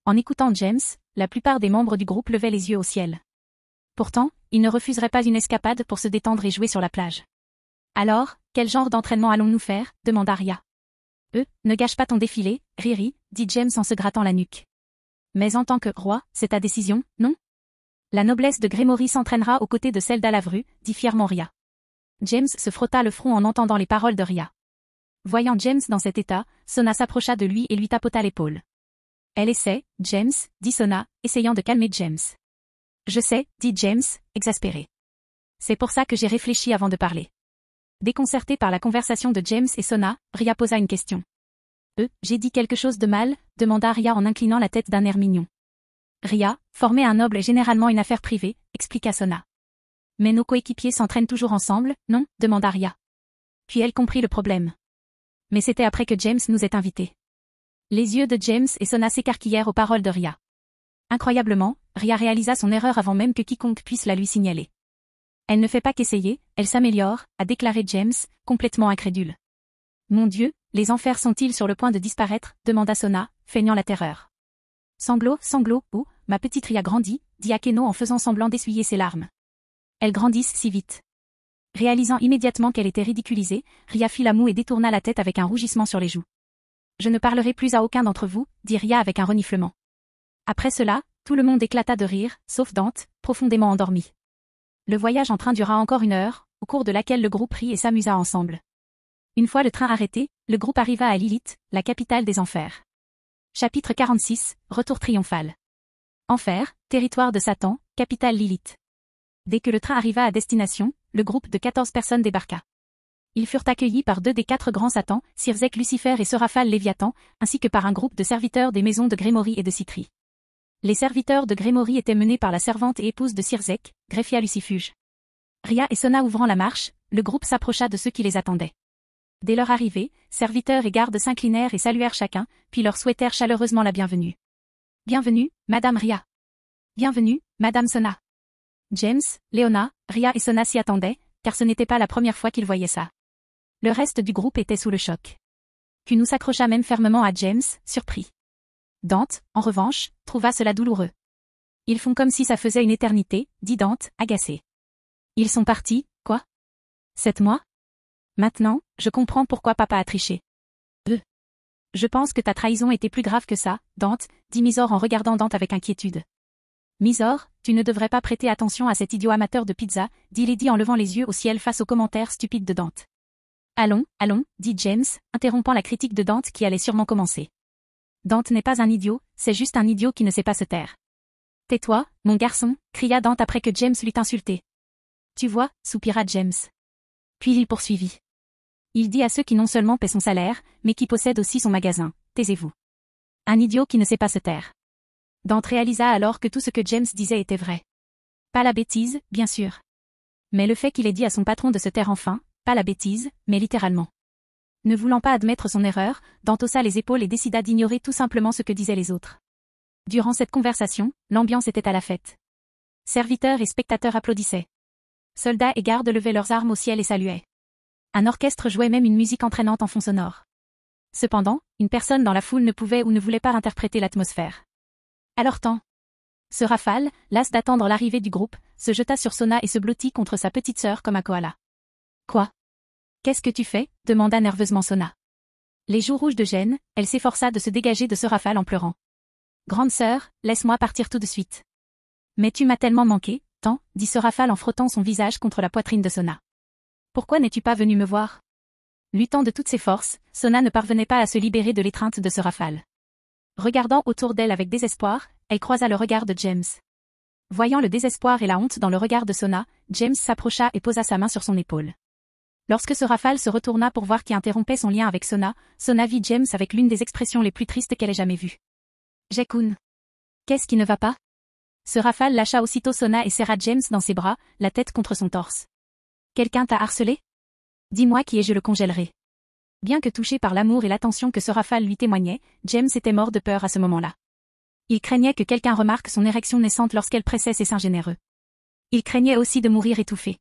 En écoutant James, la plupart des membres du groupe levaient les yeux au ciel. Pourtant, ils ne refuseraient pas une escapade pour se détendre et jouer sur la plage. Alors, quel genre d'entraînement allons-nous faire? Demanda Ria. Ne gâche pas ton défilé, Riri, dit James en se grattant la nuque. Mais en tant que roi, c'est ta décision, non? La noblesse de Grémory s'entraînera aux côtés de celle d'Alavru, dit fièrement Ria. James se frotta le front en entendant les paroles de Ria. Voyant James dans cet état, Sona s'approcha de lui et lui tapota l'épaule. Elle essaie, James, dit Sona, essayant de calmer James. Je sais, dit James, exaspéré. C'est pour ça que j'ai réfléchi avant de parler. Déconcerté par la conversation de James et Sona, Ria posa une question. J'ai dit quelque chose de mal? Demanda Ria en inclinant la tête d'un air mignon. Ria, former un noble est généralement une affaire privée, expliqua Sona. Mais nos coéquipiers s'entraînent toujours ensemble, non? Demanda Ria. Puis elle comprit le problème. Mais c'était après que James nous ait invités. Les yeux de James et Sona s'écarquillèrent aux paroles de Ria. Incroyablement, Ria réalisa son erreur avant même que quiconque puisse la lui signaler. Elle ne fait pas qu'essayer, elle s'améliore, a déclaré James, complètement incrédule. Mon Dieu, les enfers sont-ils sur le point de disparaître? Demanda Sona, feignant la terreur. Sanglot, oh, ma petite Ria grandit, dit Akeno en faisant semblant d'essuyer ses larmes. Elles grandissent si vite. Réalisant immédiatement qu'elle était ridiculisée, Ria fit la moue et détourna la tête avec un rougissement sur les joues. Je ne parlerai plus à aucun d'entre vous, dit Ria avec un reniflement. Après cela, tout le monde éclata de rire, sauf Dante, profondément endormi. Le voyage en train dura encore 1 heure, au cours de laquelle le groupe rit et s'amusa ensemble. Une fois le train arrêté, le groupe arriva à Lilith, la capitale des enfers. Chapitre 46, Retour triomphal. Enfer, territoire de Satan, capitale Lilith. Dès que le train arriva à destination, le groupe de 14 personnes débarqua. Ils furent accueillis par 2 des 4 grands Satans, Sirzek Lucifer et Seraphal Léviathan, ainsi que par un groupe de serviteurs des maisons de Grémory et de Citri. Les serviteurs de Grémory étaient menés par la servante et épouse de Sirzek, Greffia Lucifuge. Ria et Sona ouvrant la marche, le groupe s'approcha de ceux qui les attendaient. Dès leur arrivée, serviteurs et gardes s'inclinèrent et saluèrent chacun, puis leur souhaitèrent chaleureusement la bienvenue. Bienvenue, Madame Ria. Bienvenue, Madame Sona. James, Léona, Ria et Sona s'y attendaient, car ce n'était pas la première fois qu'ils voyaient ça. Le reste du groupe était sous le choc. Cunou s'accrocha même fermement à James, surpris. Dante, en revanche, trouva cela douloureux. Ils font comme si ça faisait une éternité, dit Dante, agacé. Ils sont partis, quoi? 7 mois? Maintenant, je comprends pourquoi papa a triché. Je pense que ta trahison était plus grave que ça, Dante, dit Misor en regardant Dante avec inquiétude. Misor, tu ne devrais pas prêter attention à cet idiot amateur de pizza, dit Lady en levant les yeux au ciel face aux commentaires stupides de Dante. Allons, dit James, interrompant la critique de Dante qui allait sûrement commencer. Dante n'est pas un idiot, c'est juste un idiot qui ne sait pas se taire. Tais-toi, mon garçon, cria Dante après que James l'eut insulté. Tu vois, soupira James. Puis il poursuivit. Il dit à ceux qui non seulement paient son salaire, mais qui possèdent aussi son magasin, taisez-vous. Un idiot qui ne sait pas se taire. Dante réalisa alors que tout ce que James disait était vrai. Pas la bêtise, bien sûr. Mais le fait qu'il ait dit à son patron de se taire enfin, pas la bêtise, mais littéralement. Ne voulant pas admettre son erreur, Dante haussa les épaules et décida d'ignorer tout simplement ce que disaient les autres. Durant cette conversation, l'ambiance était à la fête. Serviteurs et spectateurs applaudissaient. Soldats et gardes levaient leurs armes au ciel et saluaient. Un orchestre jouait même une musique entraînante en fond sonore. Cependant, une personne dans la foule ne pouvait ou ne voulait pas interpréter l'atmosphère. Alors temps. Seraphal, las d'attendre l'arrivée du groupe, se jeta sur Sona et se blottit contre sa petite sœur comme un koala. Quoi? Qu'est-ce que tu fais? Demanda nerveusement Sona. Les joues rouges de gêne, elle s'efforça de se dégager de Seraphal en pleurant. Grande sœur, laisse-moi partir tout de suite. Mais tu m'as tellement manqué, tant, dit Seraphal en frottant son visage contre la poitrine de Sona. Pourquoi n'es-tu pas venu me voir? Luttant de toutes ses forces, Sona ne parvenait pas à se libérer de l'étreinte de Seraphal. Regardant autour d'elle avec désespoir, elle croisa le regard de James. Voyant le désespoir et la honte dans le regard de Sona, James s'approcha et posa sa main sur son épaule. Lorsque Seraphal se retourna pour voir qui interrompait son lien avec Sona, Sona vit James avec l'une des expressions les plus tristes qu'elle ait jamais vues. Jekun. Qu'est-ce qui ne va pas? Seraphal lâcha aussitôt Sona et serra James dans ses bras, la tête contre son torse. Quelqu'un t'a harcelé? Dis-moi qui et je le congèlerai. Bien que touché par l'amour et l'attention que Seraphal lui témoignait, James était mort de peur à ce moment-là. Il craignait que quelqu'un remarque son érection naissante lorsqu'elle pressait ses seins généreux. Il craignait aussi de mourir étouffé.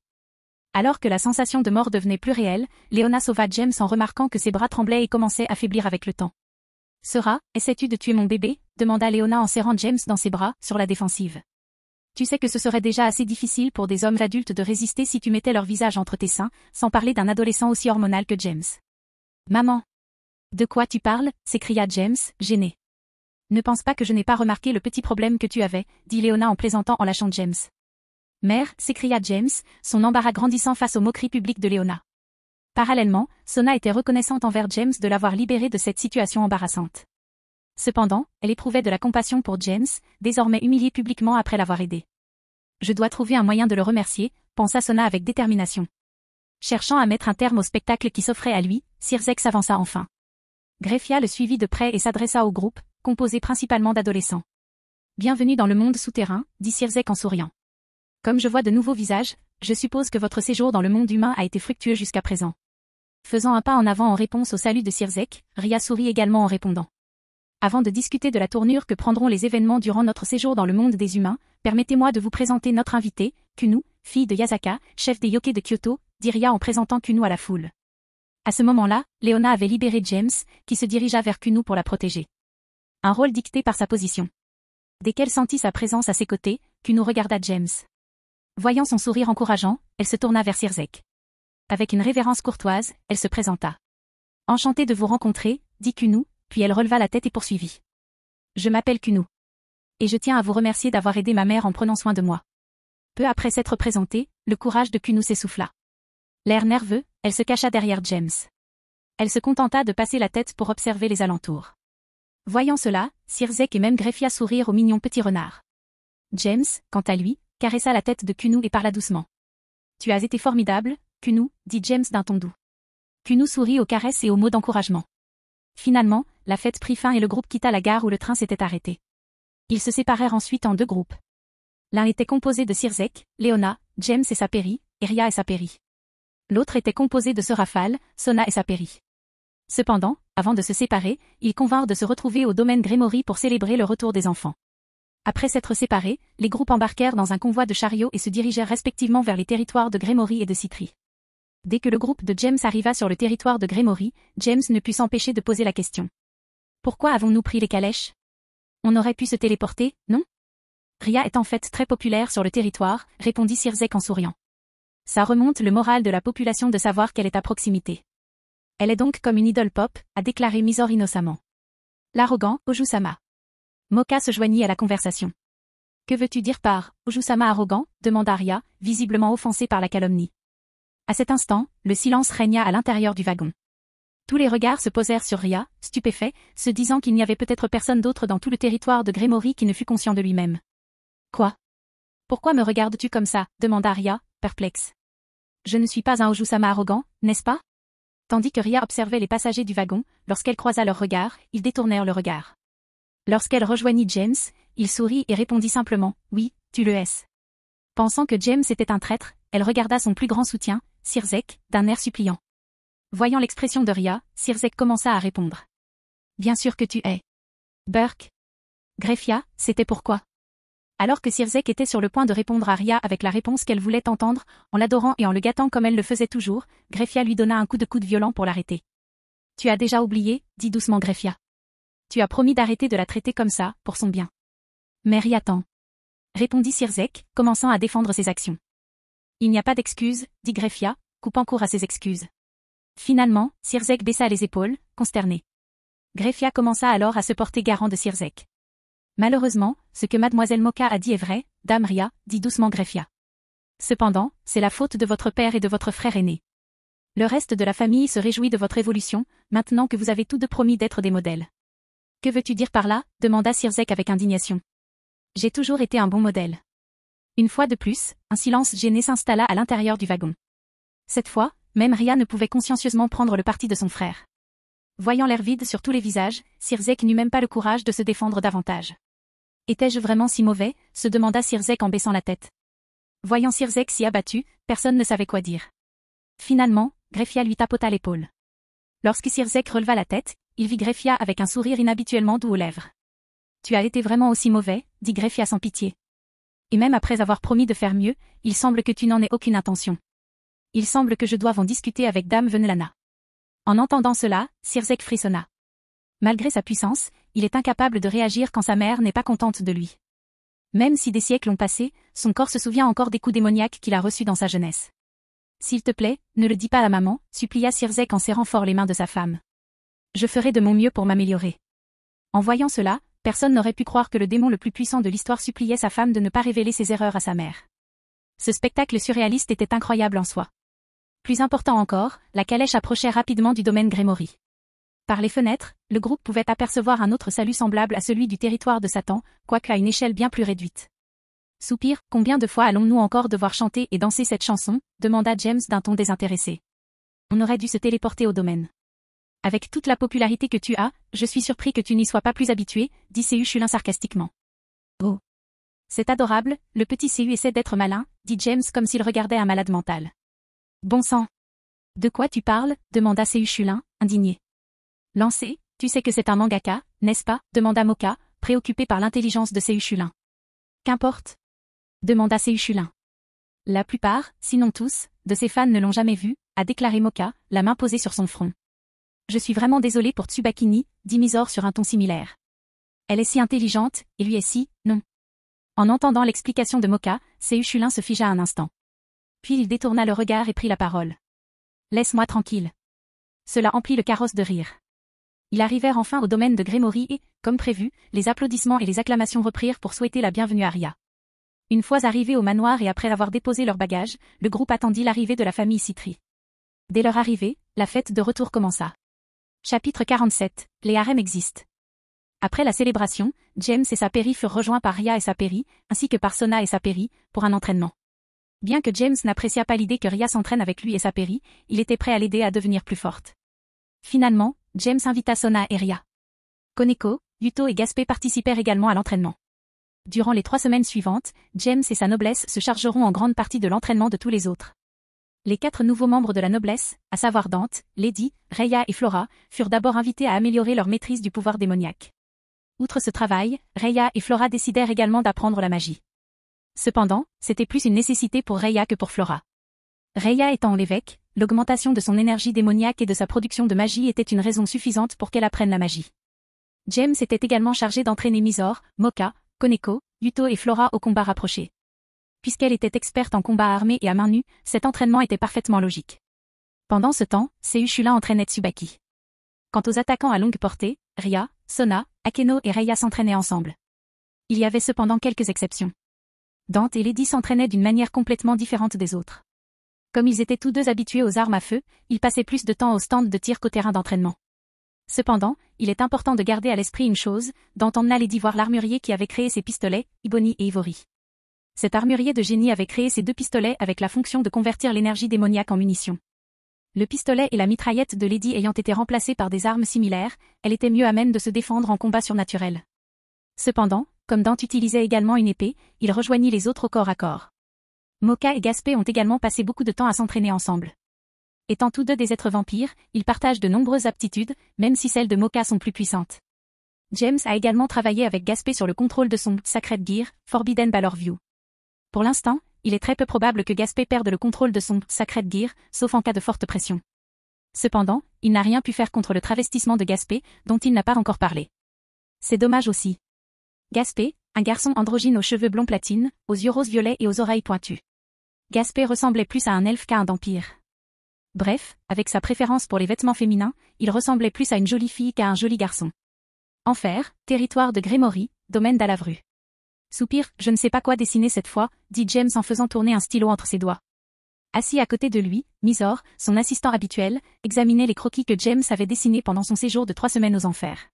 Alors que la sensation de mort devenait plus réelle, Léona sauva James en remarquant que ses bras tremblaient et commençaient à faiblir avec le temps. Sera, essaies-tu de tuer mon bébé? Demanda Léona en serrant James dans ses bras, sur la défensive. Tu sais que ce serait déjà assez difficile pour des hommes adultes de résister si tu mettais leur visage entre tes seins, sans parler d'un adolescent aussi hormonal que James. Maman! De quoi tu parles? S'écria James, gêné. Ne pense pas que je n'ai pas remarqué le petit problème que tu avais, dit Léona en plaisantant en lâchant James. Mère, s'écria James, son embarras grandissant face aux moqueries publiques de Léona. Parallèlement, Sona était reconnaissante envers James de l'avoir libérée de cette situation embarrassante. Cependant, elle éprouvait de la compassion pour James, désormais humilié publiquement après l'avoir aidé. Je dois trouver un moyen de le remercier, pensa Sona avec détermination. Cherchant à mettre un terme au spectacle qui s'offrait à lui, Sirzek s'avança enfin. Greffia le suivit de près et s'adressa au groupe, composé principalement d'adolescents. Bienvenue dans le monde souterrain, dit Sirzek en souriant. Comme je vois de nouveaux visages, je suppose que votre séjour dans le monde humain a été fructueux jusqu'à présent. Faisant un pas en avant en réponse au salut de Sirzek, Ria sourit également en répondant. Avant de discuter de la tournure que prendront les événements durant notre séjour dans le monde des humains, permettez-moi de vous présenter notre invitée, Kunu, fille de Yasaka, chef des Yokai de Kyoto, dit Ria en présentant Kunu à la foule. À ce moment-là, Léona avait libéré James, qui se dirigea vers Kunu pour la protéger. Un rôle dicté par sa position. Dès qu'elle sentit sa présence à ses côtés, Kunu regarda James. Voyant son sourire encourageant, elle se tourna vers Sirzek. Avec une révérence courtoise, elle se présenta. Enchantée de vous rencontrer, dit Kunu, puis elle releva la tête et poursuivit. Je m'appelle Kunu. Et je tiens à vous remercier d'avoir aidé ma mère en prenant soin de moi. Peu après s'être présentée, le courage de Kunu s'essouffla. L'air nerveux, elle se cacha derrière James. Elle se contenta de passer la tête pour observer les alentours. Voyant cela, Sirzek et même Greffia sourirent au mignon petit renard. James, quant à lui, caressa la tête de Kuno et parla doucement. Tu as été formidable, Kuno, dit James d'un ton doux. Kuno sourit aux caresses et aux mots d'encouragement. Finalement, la fête prit fin et le groupe quitta la gare où le train s'était arrêté. Ils se séparèrent ensuite en deux groupes. L'un était composé de Sirzek, Léona, James et Saperi, et Ria et Saperi. L'autre était composé de Sorafal, Sona et Saperi. Cependant, avant de se séparer, ils convinrent de se retrouver au domaine Grémory pour célébrer le retour des enfants. Après s'être séparés, les groupes embarquèrent dans un convoi de chariots et se dirigèrent respectivement vers les territoires de Grémory et de Citry. Dès que le groupe de James arriva sur le territoire de Grémory, James ne put s'empêcher de poser la question. Pourquoi avons-nous pris les calèches? On aurait pu se téléporter, non? Ria est en fait très populaire sur le territoire, répondit Sirzek en souriant. Ça remonte le moral de la population de savoir qu'elle est à proximité. Elle est donc comme une idole pop, a déclaré Mizor innocemment. L'arrogant, Oju-sama. Moka se joignit à la conversation. Que veux-tu dire par Oju-sama arrogant? Demanda Ria, visiblement offensée par la calomnie. À cet instant, le silence régna à l'intérieur du wagon. Tous les regards se posèrent sur Ria, stupéfait, se disant qu'il n'y avait peut-être personne d'autre dans tout le territoire de Grémory qui ne fût conscient de lui-même. Quoi? Pourquoi me regardes-tu comme ça? Demanda Ria, perplexe. Je ne suis pas un Oju-sama arrogant, n'est-ce pas? Tandis que Ria observait les passagers du wagon, lorsqu'elle croisa leurs regards, ils détournèrent le regard. Lorsqu'elle rejoignit James, il sourit et répondit simplement, oui, tu le es. Pensant que James était un traître, elle regarda son plus grand soutien, Sirzek, d'un air suppliant. Voyant l'expression de Ria, Sirzek commença à répondre. Bien sûr que tu es. Burke. Greffia, c'était pourquoi? Alors que Sirzek était sur le point de répondre à Ria avec la réponse qu'elle voulait entendre, en l'adorant et en le gâtant comme elle le faisait toujours, Greffia lui donna un coup de coude violent pour l'arrêter. Tu as déjà oublié, dit doucement Greffia. Tu as promis d'arrêter de la traiter comme ça, pour son bien. Mais Ria attend. Répondit Sirzek, commençant à défendre ses actions. Il n'y a pas d'excuse, dit Greffia, coupant court à ses excuses. Finalement, Sirzek baissa les épaules, consterné. Greffia commença alors à se porter garant de Sirzek. Malheureusement, ce que mademoiselle Moka a dit est vrai, dame Ria, dit doucement Greffia. Cependant, c'est la faute de votre père et de votre frère aîné. Le reste de la famille se réjouit de votre évolution, maintenant que vous avez tous deux promis d'être des modèles. Que veux-tu dire par là? Demanda Sirzek avec indignation. J'ai toujours été un bon modèle. Une fois de plus, un silence gêné s'installa à l'intérieur du wagon. Cette fois, même Ria ne pouvait consciencieusement prendre le parti de son frère. Voyant l'air vide sur tous les visages, Sirzek n'eut même pas le courage de se défendre davantage. Étais-je vraiment si mauvais? Se demanda Sirzek en baissant la tête. Voyant Sirzek si abattu, personne ne savait quoi dire. Finalement, Greffia lui tapota l'épaule. Lorsque Sirzek releva la tête, il vit Greffia avec un sourire inhabituellement doux aux lèvres. Tu as été vraiment aussi mauvais, dit Greffia sans pitié. Et même après avoir promis de faire mieux, il semble que tu n'en aies aucune intention. Il semble que je doive en discuter avec dame Venelana. En entendant cela, Sirzek frissonna. Malgré sa puissance, il est incapable de réagir quand sa mère n'est pas contente de lui. Même si des siècles ont passé, son corps se souvient encore des coups démoniaques qu'il a reçus dans sa jeunesse. S'il te plaît, ne le dis pas à maman, supplia Sirzek en serrant fort les mains de sa femme. Je ferai de mon mieux pour m'améliorer. En voyant cela, personne n'aurait pu croire que le démon le plus puissant de l'histoire suppliait sa femme de ne pas révéler ses erreurs à sa mère. Ce spectacle surréaliste était incroyable en soi. Plus important encore, la calèche approchait rapidement du domaine Grémory. Par les fenêtres, le groupe pouvait apercevoir un autre salut semblable à celui du territoire de Satan, quoique à une échelle bien plus réduite. Soupir, combien de fois allons-nous encore devoir chanter et danser cette chanson? Demanda James d'un ton désintéressé. On aurait dû se téléporter au domaine. Avec toute la popularité que tu as, je suis surpris que tu n'y sois pas plus habitué, dit Seu Chulin sarcastiquement. Oh. C'est adorable, le petit Seu essaie d'être malin, dit James comme s'il regardait un malade mental. Bon sang. De quoi tu parles? Demanda Seu Chulin, indigné. Lancé, tu sais que c'est un mangaka, n'est-ce pas? Demanda Moka, préoccupé par l'intelligence de Seu Chulin. Qu'importe? Demanda Seu Chulin. La plupart, sinon tous, de ses fans ne l'ont jamais vu, a déclaré Moka, la main posée sur son front. Je suis vraiment désolé pour Tsubakini, dit Mizor sur un ton similaire. Elle est si intelligente, et lui est si, non. En entendant l'explication de Moka, Seu Chulin se figea un instant. Puis il détourna le regard et prit la parole. Laisse-moi tranquille. Cela emplit le carrosse de rire. Ils arrivèrent enfin au domaine de Grémory et, comme prévu, les applaudissements et les acclamations reprirent pour souhaiter la bienvenue à Ria. Une fois arrivés au manoir et après avoir déposé leurs bagages, le groupe attendit l'arrivée de la famille Citry. Dès leur arrivée, la fête de retour commença. Chapitre 47, les harems existent. Après la célébration, James et Saperi furent rejoints par Rhea et Saperi, ainsi que par Sona et Saperi, pour un entraînement. Bien que James n'appréciât pas l'idée que Rhea s'entraîne avec lui et Saperi, il était prêt à l'aider à devenir plus forte. Finalement, James invita Sona et Rhea. Koneko, Yuto et Gaspé participèrent également à l'entraînement. Durant les 3 semaines suivantes, James et sa noblesse se chargeront en grande partie de l'entraînement de tous les autres. Les 4 nouveaux membres de la noblesse, à savoir Dante, Lady, Rhea et Flora, furent d'abord invités à améliorer leur maîtrise du pouvoir démoniaque. Outre ce travail, Rhea et Flora décidèrent également d'apprendre la magie. Cependant, c'était plus une nécessité pour Rhea que pour Flora. Rhea étant l'évêque, l'augmentation de son énergie démoniaque et de sa production de magie était une raison suffisante pour qu'elle apprenne la magie. James était également chargé d'entraîner Mysore, Mocha, Koneko, Yuto et Flora au combat rapproché. Puisqu'elle était experte en combat armé et à main nue, cet entraînement était parfaitement logique. Pendant ce temps, Seushula entraînait Tsubaki. Quant aux attaquants à longue portée, Rhea, Sona, Akeno et Rhea s'entraînaient ensemble. Il y avait cependant quelques exceptions. Dante et Lady s'entraînaient d'une manière complètement différente des autres. Comme ils étaient tous deux habitués aux armes à feu, ils passaient plus de temps au stand de tir qu'au terrain d'entraînement. Cependant, il est important de garder à l'esprit une chose, Dante emmena Lady voir l'armurier qui avait créé ces pistolets, Iboni et Ivory. Cet armurier de génie avait créé ces 2 pistolets avec la fonction de convertir l'énergie démoniaque en munitions. Le pistolet et la mitraillette de Lady ayant été remplacés par des armes similaires, elle était mieux à même de se défendre en combat surnaturel. Cependant, comme Dante utilisait également une épée, il rejoignit les autres au corps à corps. Mocha et Gaspé ont également passé beaucoup de temps à s'entraîner ensemble. Étant tous deux des êtres vampires, ils partagent de nombreuses aptitudes, même si celles de Mocha sont plus puissantes. James a également travaillé avec Gaspé sur le contrôle de son Sacred Gear, Forbidden Balor View. Pour l'instant, il est très peu probable que Gaspé perde le contrôle de son Sacred Gear, sauf en cas de forte pression. Cependant, il n'a rien pu faire contre le travestissement de Gaspé, dont il n'a pas encore parlé. C'est dommage aussi. Gaspé, un garçon androgyne aux cheveux blonds platine, aux yeux roses violets et aux oreilles pointues. Gaspé ressemblait plus à un elfe qu'à un vampire. Bref, avec sa préférence pour les vêtements féminins, il ressemblait plus à une jolie fille qu'à un joli garçon. Enfer, territoire de Grémory, domaine d'Alavru. Soupir, je ne sais pas quoi dessiner cette fois, dit James en faisant tourner un stylo entre ses doigts. Assis à côté de lui, Mysore, son assistant habituel, examinait les croquis que James avait dessinés pendant son séjour de 3 semaines aux enfers.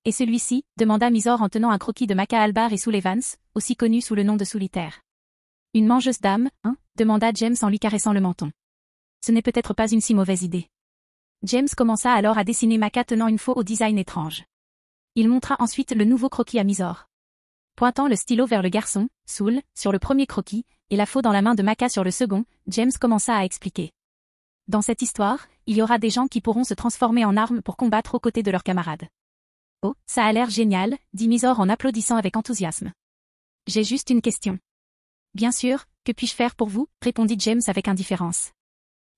Et celui-ci, demanda Mysore en tenant un croquis de Maka Albar et Soul Evans, aussi connu sous le nom de Solitaire. Une mangeuse d'âme, hein, demanda James en lui caressant le menton. Ce n'est peut-être pas une si mauvaise idée. James commença alors à dessiner Maka tenant une faux au design étrange. Il montra ensuite le nouveau croquis à Mysore. Pointant le stylo vers le garçon, Soul, sur le premier croquis, et la faux dans la main de Maka sur le second, James commença à expliquer. Dans cette histoire, il y aura des gens qui pourront se transformer en armes pour combattre aux côtés de leurs camarades. Oh, ça a l'air génial, dit Mysore en applaudissant avec enthousiasme. J'ai juste une question. Bien sûr, que puis-je faire pour vous, répondit James avec indifférence.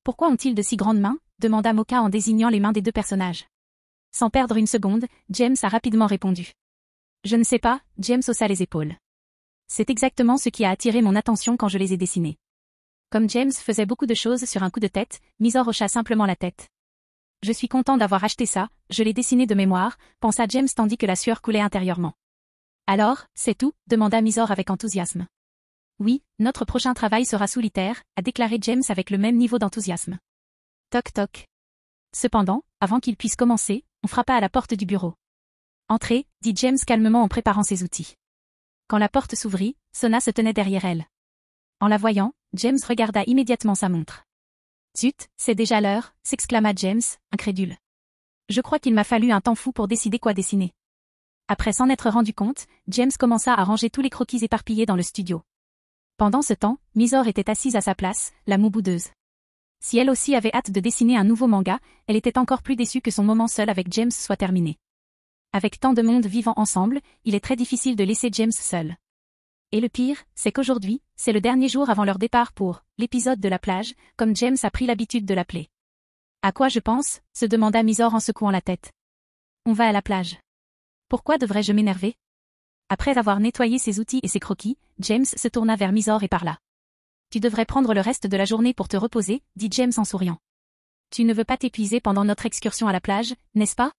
Pourquoi ont-ils de si grandes mains, demanda Mocha en désignant les mains des 2 personnages. Sans perdre une seconde, James a rapidement répondu. Je ne sais pas, James haussa les épaules. C'est exactement ce qui a attiré mon attention quand je les ai dessinés. Comme James faisait beaucoup de choses sur un coup de tête, Mysore hocha simplement la tête. Je suis content d'avoir acheté ça, je l'ai dessiné de mémoire, pensa James tandis que la sueur coulait intérieurement. Alors, c'est tout, demanda Mysore avec enthousiasme. Oui, notre prochain travail sera Solitaire, a déclaré James avec le même niveau d'enthousiasme. Toc toc. Cependant, avant qu'il puisse commencer, on frappa à la porte du bureau. Entrez, dit James calmement en préparant ses outils. Quand la porte s'ouvrit, Sona se tenait derrière elle. En la voyant, James regarda immédiatement sa montre. Zut, c'est déjà l'heure, s'exclama James, incrédule. Je crois qu'il m'a fallu un temps fou pour décider quoi dessiner. Après s'en être rendu compte, James commença à ranger tous les croquis éparpillés dans le studio. Pendant ce temps, Mysore était assise à sa place, la moue boudeuse. Si elle aussi avait hâte de dessiner un nouveau manga, elle était encore plus déçue que son moment seul avec James soit terminé. Avec tant de monde vivant ensemble, il est très difficile de laisser James seul. Et le pire, c'est qu'aujourd'hui, c'est le dernier jour avant leur départ pour l'épisode de la plage, comme James a pris l'habitude de l'appeler. À quoi je pense, se demanda Mysore en secouant la tête. On va à la plage. Pourquoi devrais-je m'énerver? Après avoir nettoyé ses outils et ses croquis, James se tourna vers Mysore et parla. Tu devrais prendre le reste de la journée pour te reposer, dit James en souriant. Tu ne veux pas t'épuiser pendant notre excursion à la plage, n'est-ce pas?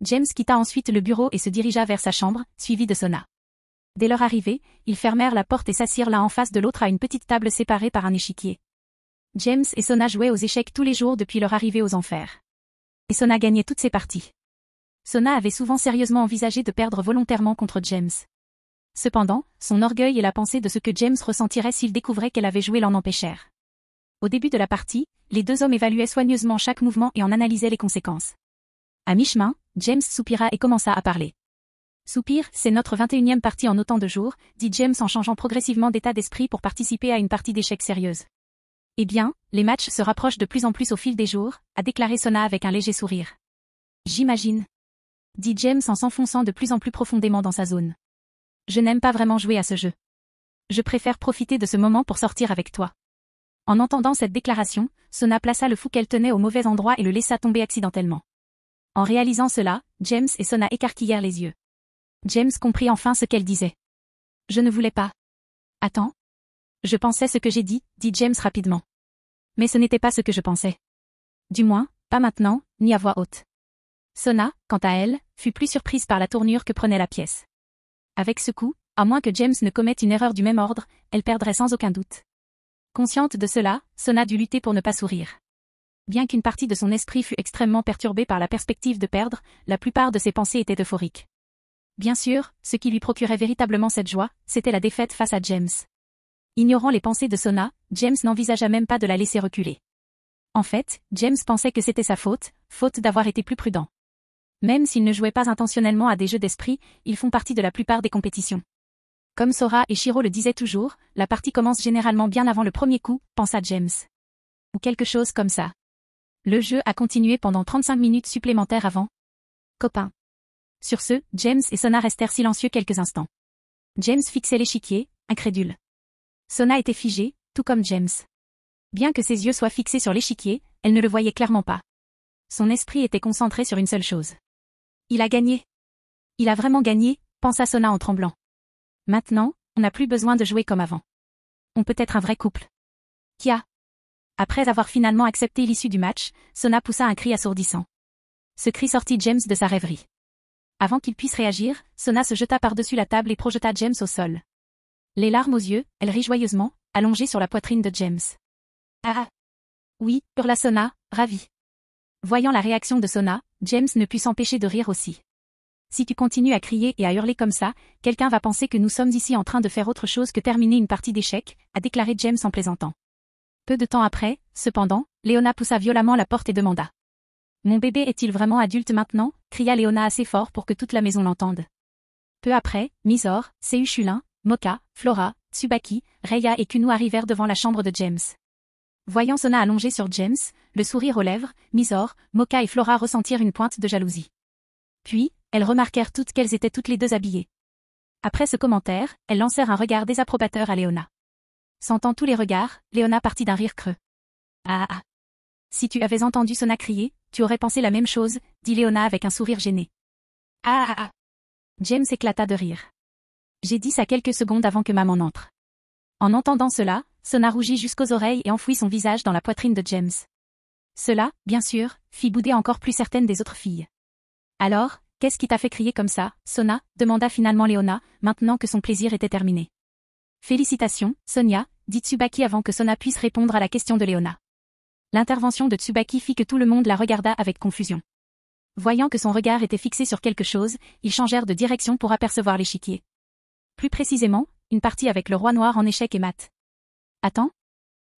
James quitta ensuite le bureau et se dirigea vers sa chambre, suivi de Sona. Dès leur arrivée, ils fermèrent la porte et s'assirent l'un en face de l'autre à une petite table séparée par un échiquier. James et Sona jouaient aux échecs tous les jours depuis leur arrivée aux enfers. Et Sona gagnait toutes ses parties. Sona avait souvent sérieusement envisagé de perdre volontairement contre James. Cependant, son orgueil et la pensée de ce que James ressentirait s'il découvrait qu'elle avait joué l'en empêchèrent. Au début de la partie, les deux hommes évaluaient soigneusement chaque mouvement et en analysaient les conséquences. À mi-chemin, James soupira et commença à parler. Soupir, c'est notre 21e partie en autant de jours, dit James en changeant progressivement d'état d'esprit pour participer à une partie d'échecs sérieuse. Eh bien, les matchs se rapprochent de plus en plus au fil des jours, a déclaré Sona avec un léger sourire. J'imagine, dit James en s'enfonçant de plus en plus profondément dans sa zone. Je n'aime pas vraiment jouer à ce jeu. Je préfère profiter de ce moment pour sortir avec toi. En entendant cette déclaration, Sona plaça le fou qu'elle tenait au mauvais endroit et le laissa tomber accidentellement. En réalisant cela, James et Sona écarquillèrent les yeux. James comprit enfin ce qu'elle disait. Je ne voulais pas. Attends. Je pensais ce que j'ai dit James rapidement. Mais ce n'était pas ce que je pensais. Du moins, pas maintenant, ni à voix haute. Sona, quant à elle, fut plus surprise par la tournure que prenait la pièce. Avec ce coup, à moins que James ne commette une erreur du même ordre, elle perdrait sans aucun doute. Consciente de cela, Sona dut lutter pour ne pas sourire. Bien qu'une partie de son esprit fût extrêmement perturbée par la perspective de perdre, la plupart de ses pensées étaient euphoriques. Bien sûr, ce qui lui procurait véritablement cette joie, c'était la défaite face à James. Ignorant les pensées de Sona, James n'envisagea même pas de la laisser reculer. En fait, James pensait que c'était sa faute d'avoir été plus prudent. Même s'il ne jouait pas intentionnellement à des jeux d'esprit, ils font partie de la plupart des compétitions. Comme Sora et Shiro le disaient toujours, la partie commence généralement bien avant le premier coup, pensa James. Ou quelque chose comme ça. Le jeu a continué pendant 35 minutes supplémentaires avant. Copain. Sur ce, James et Sona restèrent silencieux quelques instants. James fixait l'échiquier, incrédule. Sona était figée, tout comme James. Bien que ses yeux soient fixés sur l'échiquier, elle ne le voyait clairement pas. Son esprit était concentré sur une seule chose. Il a gagné. Il a vraiment gagné, pensa Sona en tremblant. Maintenant, on n'a plus besoin de jouer comme avant. On peut être un vrai couple. Kia. Après avoir finalement accepté l'issue du match, Sona poussa un cri assourdissant. Ce cri sortit James de sa rêverie. Avant qu'il puisse réagir, Sona se jeta par-dessus la table et projeta James au sol. Les larmes aux yeux, elle rit joyeusement, allongée sur la poitrine de James. Ah. Oui, hurla Sona, ravie. Voyant la réaction de Sona, James ne put s'empêcher de rire aussi. Si tu continues à crier et à hurler comme ça, quelqu'un va penser que nous sommes ici en train de faire autre chose que terminer une partie d'échecs, a déclaré James en plaisantant. Peu de temps après, cependant, Léona poussa violemment la porte et demanda. Mon bébé est-il vraiment adulte maintenant? Cria Léona assez fort pour que toute la maison l'entende. Peu après, Mizore, Seuchulin, Moka, Flora, Tsubaki, Reia et Kuno arrivèrent devant la chambre de James. Voyant Sona allongée sur James, le sourire aux lèvres, Mizore, Moka et Flora ressentirent une pointe de jalousie. Puis, elles remarquèrent toutes qu'elles étaient toutes les deux habillées. Après ce commentaire, elles lancèrent un regard désapprobateur à Léona. Sentant tous les regards, Léona partit d'un rire creux. Ah ah. Si tu avais entendu Sona crier, tu aurais pensé la même chose, dit Léona avec un sourire gêné. Ah ah ah. James éclata de rire. J'ai dit ça quelques secondes avant que maman n'entre. En entendant cela, Sona rougit jusqu'aux oreilles et enfouit son visage dans la poitrine de James. Cela, bien sûr, fit bouder encore plus certaines des autres filles. Alors, qu'est-ce qui t'a fait crier comme ça, Sona? Demanda finalement Léona, maintenant que son plaisir était terminé. Félicitations, Sonia, dit Tsubaki avant que Sona puisse répondre à la question de Léona. L'intervention de Tsubaki fit que tout le monde la regarda avec confusion. Voyant que son regard était fixé sur quelque chose, ils changèrent de direction pour apercevoir l'échiquier. Plus précisément, une partie avec le roi noir en échec et mat. Attends.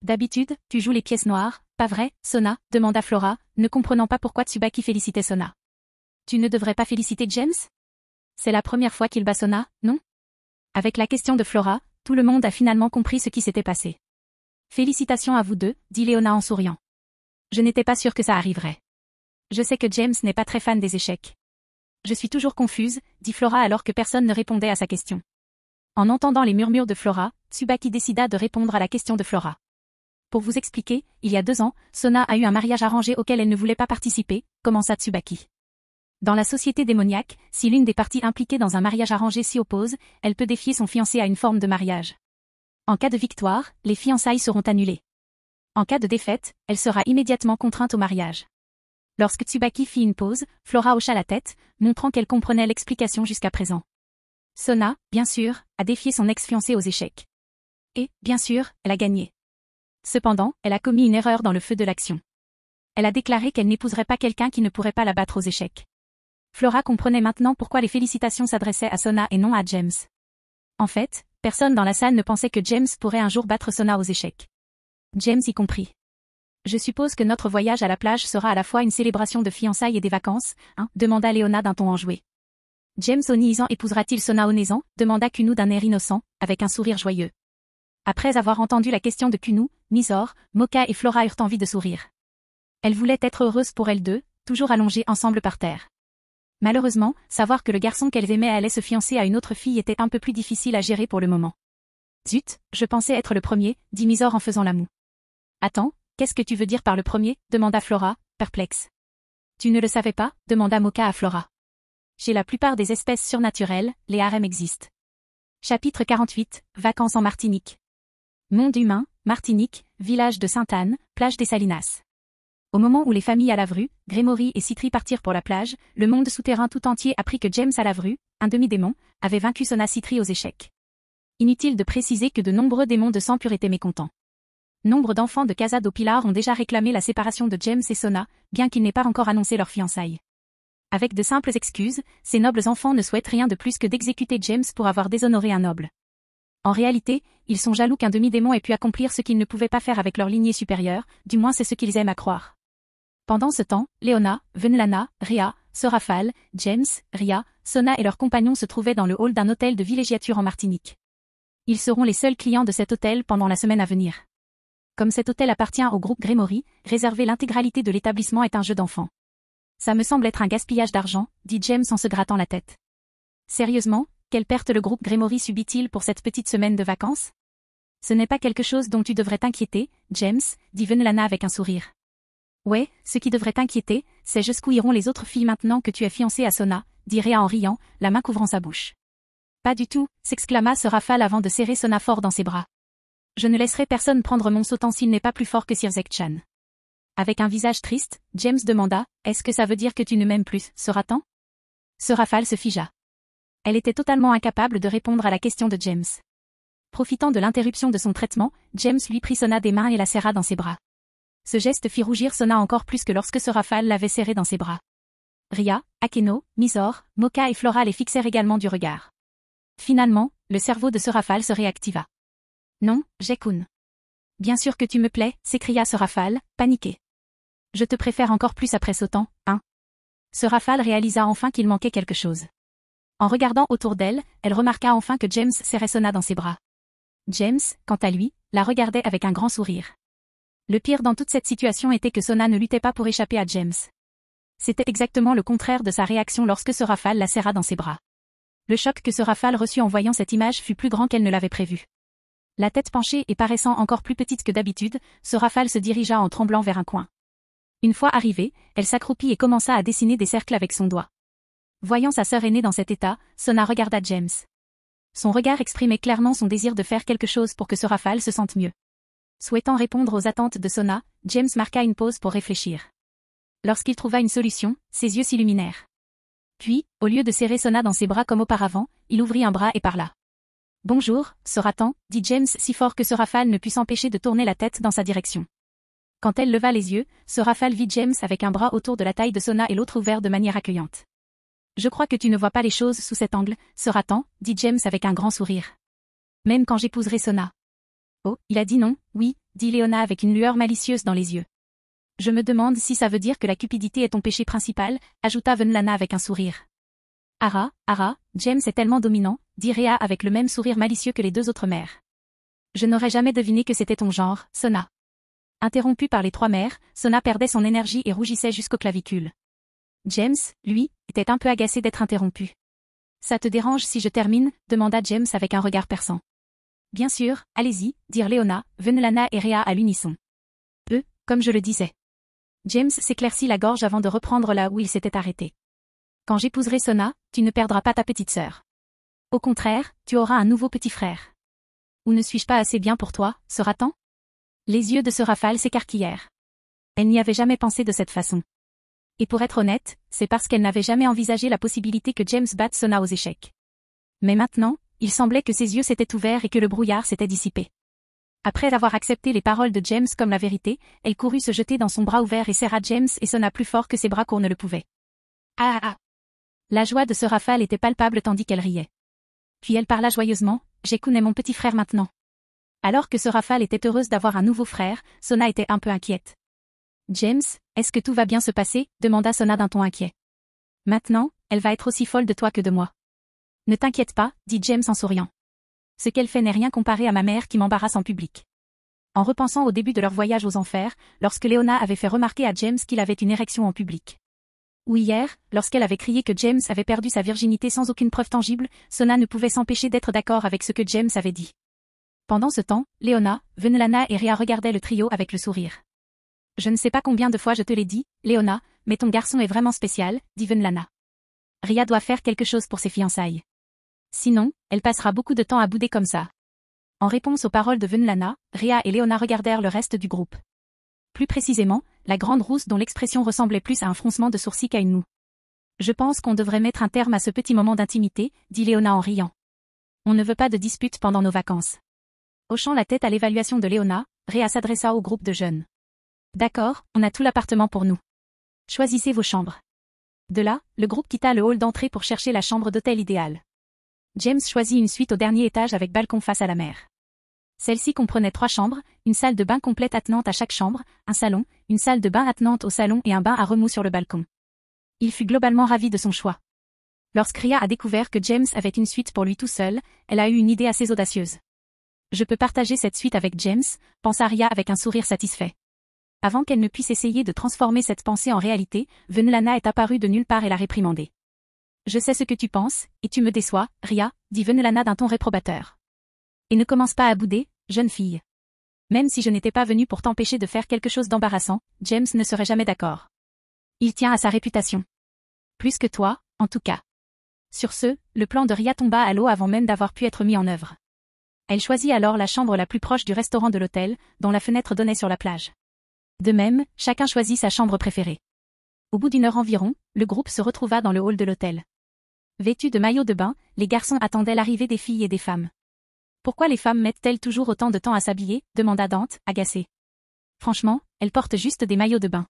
D'habitude, tu joues les pièces noires, pas vrai, Sona? Demanda Flora, ne comprenant pas pourquoi Tsubaki félicitait Sona. Tu ne devrais pas féliciter James? C'est la première fois qu'il bat Sona, non? Avec la question de Flora, tout le monde a finalement compris ce qui s'était passé. Félicitations à vous deux, dit Léona en souriant. Je n'étais pas sûre que ça arriverait. Je sais que James n'est pas très fan des échecs. Je suis toujours confuse, dit Flora alors que personne ne répondait à sa question. En entendant les murmures de Flora, Tsubaki décida de répondre à la question de Flora. Pour vous expliquer, il y a 2 ans, Sona a eu un mariage arrangé auquel elle ne voulait pas participer, commença Tsubaki. Dans la société démoniaque, si l'une des parties impliquées dans un mariage arrangé s'y oppose, elle peut défier son fiancé à une forme de mariage. En cas de victoire, les fiançailles seront annulées. En cas de défaite, elle sera immédiatement contrainte au mariage. Lorsque Tsubaki fit une pause, Flora hocha la tête, montrant qu'elle comprenait l'explication jusqu'à présent. Sona, bien sûr, a défié son ex-fiancé aux échecs. Et, bien sûr, elle a gagné. Cependant, elle a commis une erreur dans le feu de l'action. Elle a déclaré qu'elle n'épouserait pas quelqu'un qui ne pourrait pas la battre aux échecs. Flora comprenait maintenant pourquoi les félicitations s'adressaient à Sona et non à James. En fait, personne dans la salle ne pensait que James pourrait un jour battre Sona aux échecs. James y compris. Je suppose que notre voyage à la plage sera à la fois une célébration de fiançailles et des vacances, hein, demanda Léona d'un ton enjoué. James O'Neizan épousera-t-il Sona O'Neizan, demanda Kunou d'un air innocent, avec un sourire joyeux. Après avoir entendu la question de Kunou, Misor, Moka et Flora eurent envie de sourire. Elles voulaient être heureuses pour elles deux, toujours allongées ensemble par terre. Malheureusement, savoir que le garçon qu'elles aimaient allait se fiancer à une autre fille était un peu plus difficile à gérer pour le moment. Zut, je pensais être le premier, dit Misor en faisant la moue. Attends, qu'est-ce que tu veux dire par le premier, demanda Flora, perplexe. Tu ne le savais pas, demanda Moka à Flora. Chez la plupart des espèces surnaturelles, les harems existent. Chapitre 48, Vacances en Martinique. Monde humain, Martinique, village de Sainte-Anne, plage des Salinas. Au moment où les familles à Lavru, Grémory et Citry partirent pour la plage, le monde souterrain tout entier apprit que James à Lavru, un demi-démon, avait vaincu Sona Citry aux échecs. Inutile de préciser que de nombreux démons de sang pur étaient mécontents. Nombre d'enfants de Casa do Pilar ont déjà réclamé la séparation de James et Sona, bien qu'ils n'aient pas encore annoncé leur fiançailles. Avec de simples excuses, ces nobles enfants ne souhaitent rien de plus que d'exécuter James pour avoir déshonoré un noble. En réalité, ils sont jaloux qu'un demi-démon ait pu accomplir ce qu'ils ne pouvaient pas faire avec leur lignée supérieure, du moins c'est ce qu'ils aiment à croire. Pendant ce temps, Léona, Venlana, Rhea, Sorafal, James, Ria, Sona et leurs compagnons se trouvaient dans le hall d'un hôtel de villégiature en Martinique. Ils seront les seuls clients de cet hôtel pendant la semaine à venir. Comme cet hôtel appartient au groupe Grémory, réserver l'intégralité de l'établissement est un jeu d'enfant. Ça me semble être un gaspillage d'argent, dit James en se grattant la tête. Sérieusement, quelle perte le groupe Grémory subit-il pour cette petite semaine de vacances? Ce n'est pas quelque chose dont tu devrais t'inquiéter, James, dit Venlana avec un sourire. Ouais, ce qui devrait t'inquiéter, c'est jusqu'où iront les autres filles maintenant que tu es fiancée à Sona, dit Rhea en riant, la main couvrant sa bouche. Pas du tout, s'exclama Sorafal avant de serrer Sona fort dans ses bras. Je ne laisserai personne prendre mon sautant s'il n'est pas plus fort que Sir Zek-chan. Avec un visage triste, James demanda, est-ce que ça veut dire que tu ne m'aimes plus, Soratan? Sorafal se figea. Elle était totalement incapable de répondre à la question de James. Profitant de l'interruption de son traitement, James lui prit Sona des mains et la serra dans ses bras. Ce geste fit rougir Sona encore plus que lorsque Sorafal l'avait serré dans ses bras. Ria, Akeno, Misor, Moka et Flora les fixèrent également du regard. Finalement, le cerveau de Sorafal se réactiva. Non, Jekun. Bien sûr que tu me plais, s'écria Sorafal, paniqué. Je te préfère encore plus après ce temps, hein. Sorafal réalisa enfin qu'il manquait quelque chose. En regardant autour d'elle, elle remarqua enfin que James serrait Sona dans ses bras. James, quant à lui, la regardait avec un grand sourire. Le pire dans toute cette situation était que Sona ne luttait pas pour échapper à James. C'était exactement le contraire de sa réaction lorsque Sorafal la serra dans ses bras. Le choc que Sorafal reçut en voyant cette image fut plus grand qu'elle ne l'avait prévu. La tête penchée et paraissant encore plus petite que d'habitude, Sorafal se dirigea en tremblant vers un coin. Une fois arrivée, elle s'accroupit et commença à dessiner des cercles avec son doigt. Voyant sa sœur aînée dans cet état, Sona regarda James. Son regard exprimait clairement son désir de faire quelque chose pour que Sorafal se sente mieux. Souhaitant répondre aux attentes de Sona, James marqua une pause pour réfléchir. Lorsqu'il trouva une solution, ses yeux s'illuminèrent. Puis, au lieu de serrer Sona dans ses bras comme auparavant, il ouvrit un bras et parla. « Bonjour, Soratan », dit James si fort que Sorafal ne put s'empêcher de tourner la tête dans sa direction. Quand elle leva les yeux, Sorafal vit James avec un bras autour de la taille de Sona et l'autre ouvert de manière accueillante. « Je crois que tu ne vois pas les choses sous cet angle, Soratan », dit James avec un grand sourire. « Même quand j'épouserai Sona. » Oh, il a dit non, oui, dit Léona avec une lueur malicieuse dans les yeux. Je me demande si ça veut dire que la cupidité est ton péché principal, ajouta Venlana avec un sourire. Ara, James est tellement dominant, dit Rhea avec le même sourire malicieux que les deux autres mères. Je n'aurais jamais deviné que c'était ton genre, Sona. Interrompu par les trois mères, Sona perdait son énergie et rougissait jusqu'aux clavicules. James, lui, était un peu agacé d'être interrompu. Ça te dérange si je termine, demanda James avec un regard perçant. Bien sûr, allez-y, dirent Léona, Venlana et Rhea à l'unisson. Comme je le disais. James s'éclaircit la gorge avant de reprendre là où il s'était arrêté. Quand j'épouserai Sona, tu ne perdras pas ta petite sœur. Au contraire, tu auras un nouveau petit frère. Ou ne suis-je pas assez bien pour toi, Soratan? Les yeux de Sorafal s'écarquillèrent. Elle n'y avait jamais pensé de cette façon. Et pour être honnête, c'est parce qu'elle n'avait jamais envisagé la possibilité que James batte Sona aux échecs. Mais maintenant, il semblait que ses yeux s'étaient ouverts et que le brouillard s'était dissipé. Après avoir accepté les paroles de James comme la vérité, elle courut se jeter dans son bras ouvert et serra James et Sona plus fort que ses bras courts ne le pouvaient. Ah. La joie de ce rafale était palpable tandis qu'elle riait. Puis elle parla joyeusement, Jae-kun est mon petit frère maintenant. Alors que ce rafale était heureuse d'avoir un nouveau frère, Sona était un peu inquiète. James, est-ce que tout va bien se passer? Demanda Sona d'un ton inquiet. Maintenant, elle va être aussi folle de toi que de moi. Ne t'inquiète pas, dit James en souriant. Ce qu'elle fait n'est rien comparé à ma mère qui m'embarrasse en public. En repensant au début de leur voyage aux enfers, lorsque Léona avait fait remarquer à James qu'il avait une érection en public. Ou hier, lorsqu'elle avait crié que James avait perdu sa virginité sans aucune preuve tangible, Sona ne pouvait s'empêcher d'être d'accord avec ce que James avait dit. Pendant ce temps, Léona, Venlana et Rhea regardaient le trio avec le sourire. Je ne sais pas combien de fois je te l'ai dit, Léona, mais ton garçon est vraiment spécial, dit Venlana. Rhea doit faire quelque chose pour ses fiançailles. Sinon, elle passera beaucoup de temps à bouder comme ça. En réponse aux paroles de Venlana, Rhea et Léona regardèrent le reste du groupe. Plus précisément, la grande rousse dont l'expression ressemblait plus à un froncement de sourcils qu'à une moue. Je pense qu'on devrait mettre un terme à ce petit moment d'intimité, dit Léona en riant. On ne veut pas de dispute pendant nos vacances. Hochant la tête à l'évaluation de Léona, Rhea s'adressa au groupe de jeunes. D'accord, on a tout l'appartement pour nous. Choisissez vos chambres. De là, le groupe quitta le hall d'entrée pour chercher la chambre d'hôtel idéale. James choisit une suite au dernier étage avec balcon face à la mer. Celle-ci comprenait 3 chambres, une salle de bain complète attenante à chaque chambre, un salon, une salle de bain attenante au salon et un bain à remous sur le balcon. Il fut globalement ravi de son choix. Lorsque Rhea a découvert que James avait une suite pour lui tout seul, elle a eu une idée assez audacieuse. Je peux partager cette suite avec James, pensa Rhea avec un sourire satisfait. Avant qu'elle ne puisse essayer de transformer cette pensée en réalité, Venlana est apparue de nulle part et l'a réprimandée. Je sais ce que tu penses, et tu me déçois, Rhea, dit Venlana d'un ton réprobateur. Et ne commence pas à bouder, jeune fille. Même si je n'étais pas venue pour t'empêcher de faire quelque chose d'embarrassant, James ne serait jamais d'accord. Il tient à sa réputation. Plus que toi, en tout cas. Sur ce, le plan de Rhea tomba à l'eau avant même d'avoir pu être mis en œuvre. Elle choisit alors la chambre la plus proche du restaurant de l'hôtel, dont la fenêtre donnait sur la plage. De même, chacun choisit sa chambre préférée. Au bout d'une heure environ, le groupe se retrouva dans le hall de l'hôtel. Vêtus de maillots de bain, les garçons attendaient l'arrivée des filles et des femmes. Pourquoi les femmes mettent-elles toujours autant de temps à s'habiller? Demanda Dante, agacée. Franchement, elles portent juste des maillots de bain.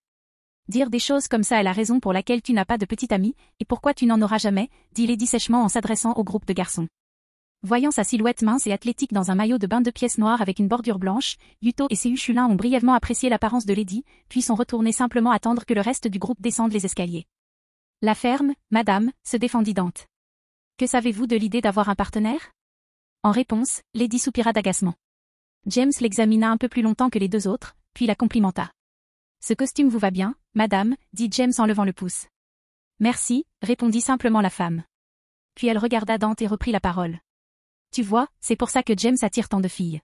Dire des choses comme ça est la raison pour laquelle tu n'as pas de petite amie, et pourquoi tu n'en auras jamais, dit Lady sèchement en s'adressant au groupe de garçons. Voyant sa silhouette mince et athlétique dans un maillot de bain 2 pièces noires avec une bordure blanche, Yuto et ses Chulin ont brièvement apprécié l'apparence de Lady, puis sont retournés simplement attendre que le reste du groupe descende les escaliers. La ferme, madame, se défendit Dante. Que savez-vous de l'idée d'avoir un partenaire? En réponse, Lady soupira d'agacement. James l'examina un peu plus longtemps que les 2 autres, puis la complimenta. Ce costume vous va bien, madame, dit James en levant le pouce. Merci, répondit simplement la femme. Puis elle regarda Dante et reprit la parole. Tu vois, c'est pour ça que James attire tant de filles.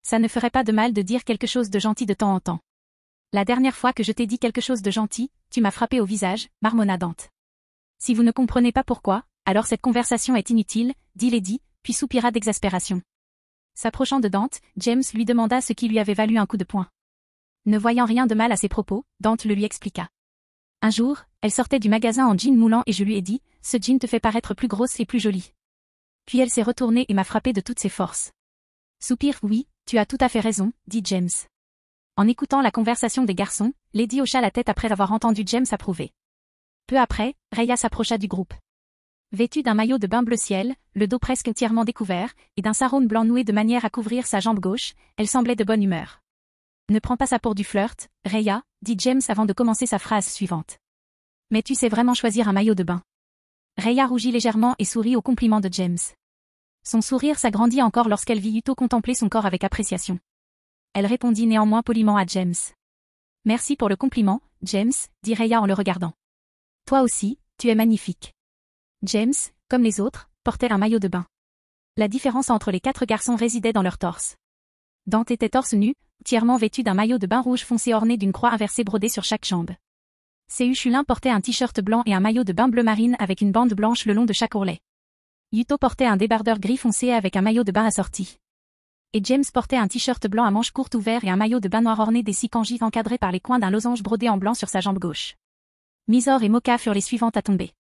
Ça ne ferait pas de mal de dire quelque chose de gentil de temps en temps. La dernière fois que je t'ai dit quelque chose de gentil, tu m'as frappé au visage, marmonna Dante. Si vous ne comprenez pas pourquoi, alors cette conversation est inutile, dit Lady, puis soupira d'exaspération. S'approchant de Dante, James lui demanda ce qui lui avait valu un coup de poing. Ne voyant rien de mal à ses propos, Dante le lui expliqua. Un jour, elle sortait du magasin en jean moulant et je lui ai dit, ce jean te fait paraître plus grosse et plus jolie. Puis elle s'est retournée et m'a frappé de toutes ses forces. Soupir, oui, tu as tout à fait raison, dit James. En écoutant la conversation des garçons, Lady hocha la tête après avoir entendu James approuver. Peu après, Rhea s'approcha du groupe. Vêtue d'un maillot de bain bleu ciel, le dos presque entièrement découvert, et d'un sarong blanc noué de manière à couvrir sa jambe gauche, elle semblait de bonne humeur. Ne prends pas ça pour du flirt, Rhea, dit James avant de commencer sa phrase suivante. Mais tu sais vraiment choisir un maillot de bain. Rhea rougit légèrement et sourit au compliment de James. Son sourire s'agrandit encore lorsqu'elle vit Yuto contempler son corps avec appréciation. Elle répondit néanmoins poliment à James. Merci pour le compliment, James, dit Rhea en le regardant. Toi aussi, tu es magnifique. James, comme les autres, portait un maillot de bain. La différence entre les 4 garçons résidait dans leur torse. Dante était torse nu, entièrement vêtu d'un maillot de bain rouge foncé orné d'une croix inversée brodée sur chaque jambe. Ses Chulin portait un t-shirt blanc et un maillot de bain bleu marine avec une bande blanche le long de chaque ourlet. Yuto portait un débardeur gris foncé avec un maillot de bain assorti. Et James portait un t-shirt blanc à manches courtes ouvert et un maillot de bain noir orné des 6 kanjis encadrés par les coins d'un losange brodé en blanc sur sa jambe gauche. Misor et Moka furent les suivantes à tomber.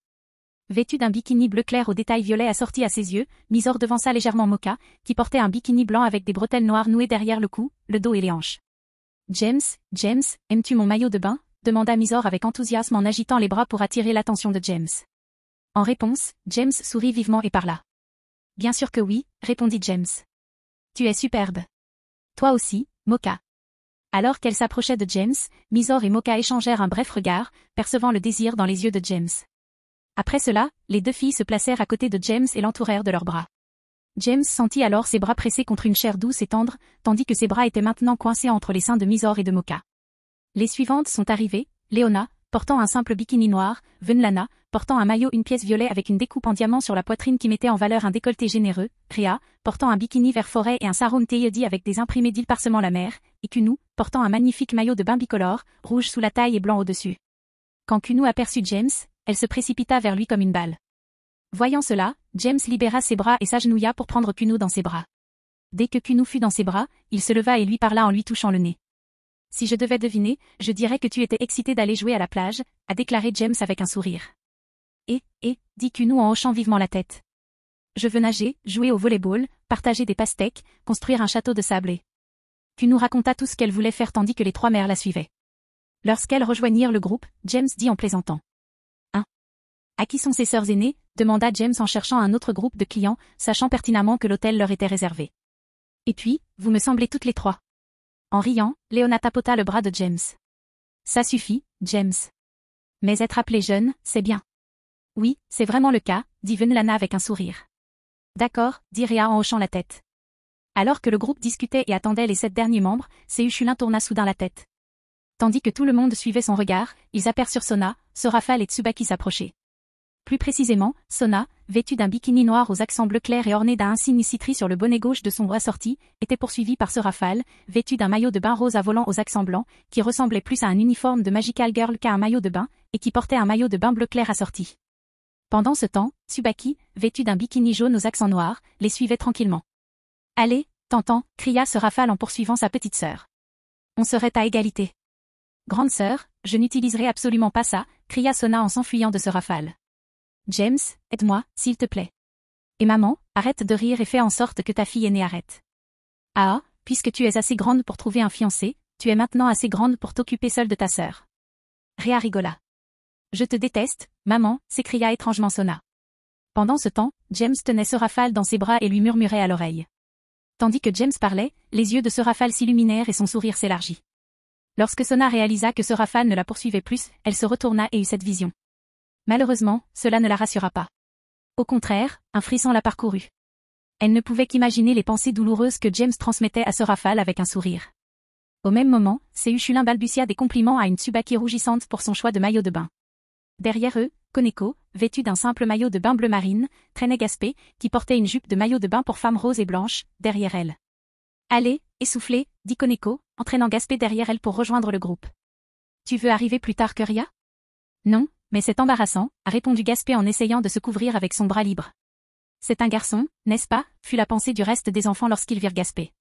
Vêtue d'un bikini bleu clair aux détails violets assorti à ses yeux, Misor devança légèrement Moka, qui portait un bikini blanc avec des bretelles noires nouées derrière le cou, le dos et les hanches. James, aimes-tu mon maillot de bain? Demanda Misor avec enthousiasme en agitant les bras pour attirer l'attention de James. En réponse, James sourit vivement et parla. Bien sûr que oui, répondit James. Tu es superbe. Toi aussi, Mocha. Alors qu'elle s'approchait de James, Mysore et Mocha échangèrent un bref regard, percevant le désir dans les yeux de James. Après cela, les deux filles se placèrent à côté de James et l'entourèrent de leurs bras. James sentit alors ses bras pressés contre une chair douce et tendre, tandis que ses bras étaient maintenant coincés entre les seins de Mysore et de Mocha. Les suivantes sont arrivées, Leona, portant un simple bikini noir, Venlana, portant un maillot une pièce violet avec une découpe en diamant sur la poitrine qui mettait en valeur un décolleté généreux, Rhea, portant un bikini vert forêt et un sarong teyedi avec des imprimés d'île parsemant la mer, et Kunu, portant un magnifique maillot de bain bicolore, rouge sous la taille et blanc au-dessus. Quand Kunu aperçut James, elle se précipita vers lui comme une balle. Voyant cela, James libéra ses bras et s'agenouilla pour prendre Kunu dans ses bras. Dès que Kunu fut dans ses bras, il se leva et lui parla en lui touchant le nez. « Si je devais deviner, je dirais que tu étais excité d'aller jouer à la plage », a déclaré James avec un sourire. Dit Kunu en hochant vivement la tête. « Je veux nager, jouer au volleyball, partager des pastèques, construire un château de sable et... » Kunu raconta tout ce qu'elle voulait faire tandis que les trois mères la suivaient. Lorsqu'elles rejoignirent le groupe, James dit en plaisantant. « À qui sont ses sœurs aînées ?» demanda James en cherchant un autre groupe de clients, sachant pertinemment que l'hôtel leur était réservé. « Et puis, vous me semblez toutes les trois. » En riant, Leona tapota le bras de James. « Ça suffit, James. Mais être appelé jeune, c'est bien. »« Oui, c'est vraiment le cas, » dit Venlana avec un sourire. « D'accord, » dit Rhea en hochant la tête. Alors que le groupe discutait et attendait les 7 derniers membres, Sehuchulin tourna soudain la tête. Tandis que tout le monde suivait son regard, ils aperçurent Sona, Sorafal et Tsubaki s'approcher. Plus précisément, Sona, vêtue d'un bikini noir aux accents bleu clair et ornée d'un insigne citri sur le bonnet gauche de son bras sorti, était poursuivie par Sorafal, vêtue d'un maillot de bain rose à volants aux accents blancs, qui ressemblait plus à un uniforme de Magical Girl qu'à un maillot de bain, et qui portait un maillot de bain bleu clair assorti. Pendant ce temps, Tsubaki, vêtue d'un bikini jaune aux accents noirs, les suivait tranquillement. « Allez, Tantan !» cria Sorafal en poursuivant sa petite sœur. « On serait à égalité. »« Grande sœur, je n'utiliserai absolument pas ça !» cria Sona en s'enfuyant de Sorafal. « James, aide-moi, s'il te plaît. Et maman, arrête de rire et fais en sorte que ta fille aînée arrête. Ah, puisque tu es assez grande pour trouver un fiancé, tu es maintenant assez grande pour t'occuper seule de ta sœur. » Rhea rigola. « Je te déteste, maman !» s'écria étrangement Sona. Pendant ce temps, James tenait Sorafal dans ses bras et lui murmurait à l'oreille. Tandis que James parlait, les yeux de Sorafal s'illuminèrent et son sourire s'élargit. Lorsque Sona réalisa que Sorafal ne la poursuivait plus, elle se retourna et eut cette vision. Malheureusement, cela ne la rassura pas. Au contraire, un frisson la parcourut. Elle ne pouvait qu'imaginer les pensées douloureuses que James transmettait à Sorafal avec un sourire. Au même moment, Sehuchulin balbutia des compliments à une Tsubaki rougissante pour son choix de maillot de bain. Derrière eux, Koneko, vêtue d'un simple maillot de bain bleu marine, traînait Gaspé, qui portait une jupe de maillot de bain pour femme rose et blanche, derrière elle. « Allez, essoufflée !» dit Koneko, entraînant Gaspé derrière elle pour rejoindre le groupe. « Tu veux arriver plus tard que Rhea ?»« Non, mais c'est embarrassant, » a répondu Gaspé en essayant de se couvrir avec son bras libre. « C'est un garçon, n'est-ce pas ?» fut la pensée du reste des enfants lorsqu'ils virent Gaspé.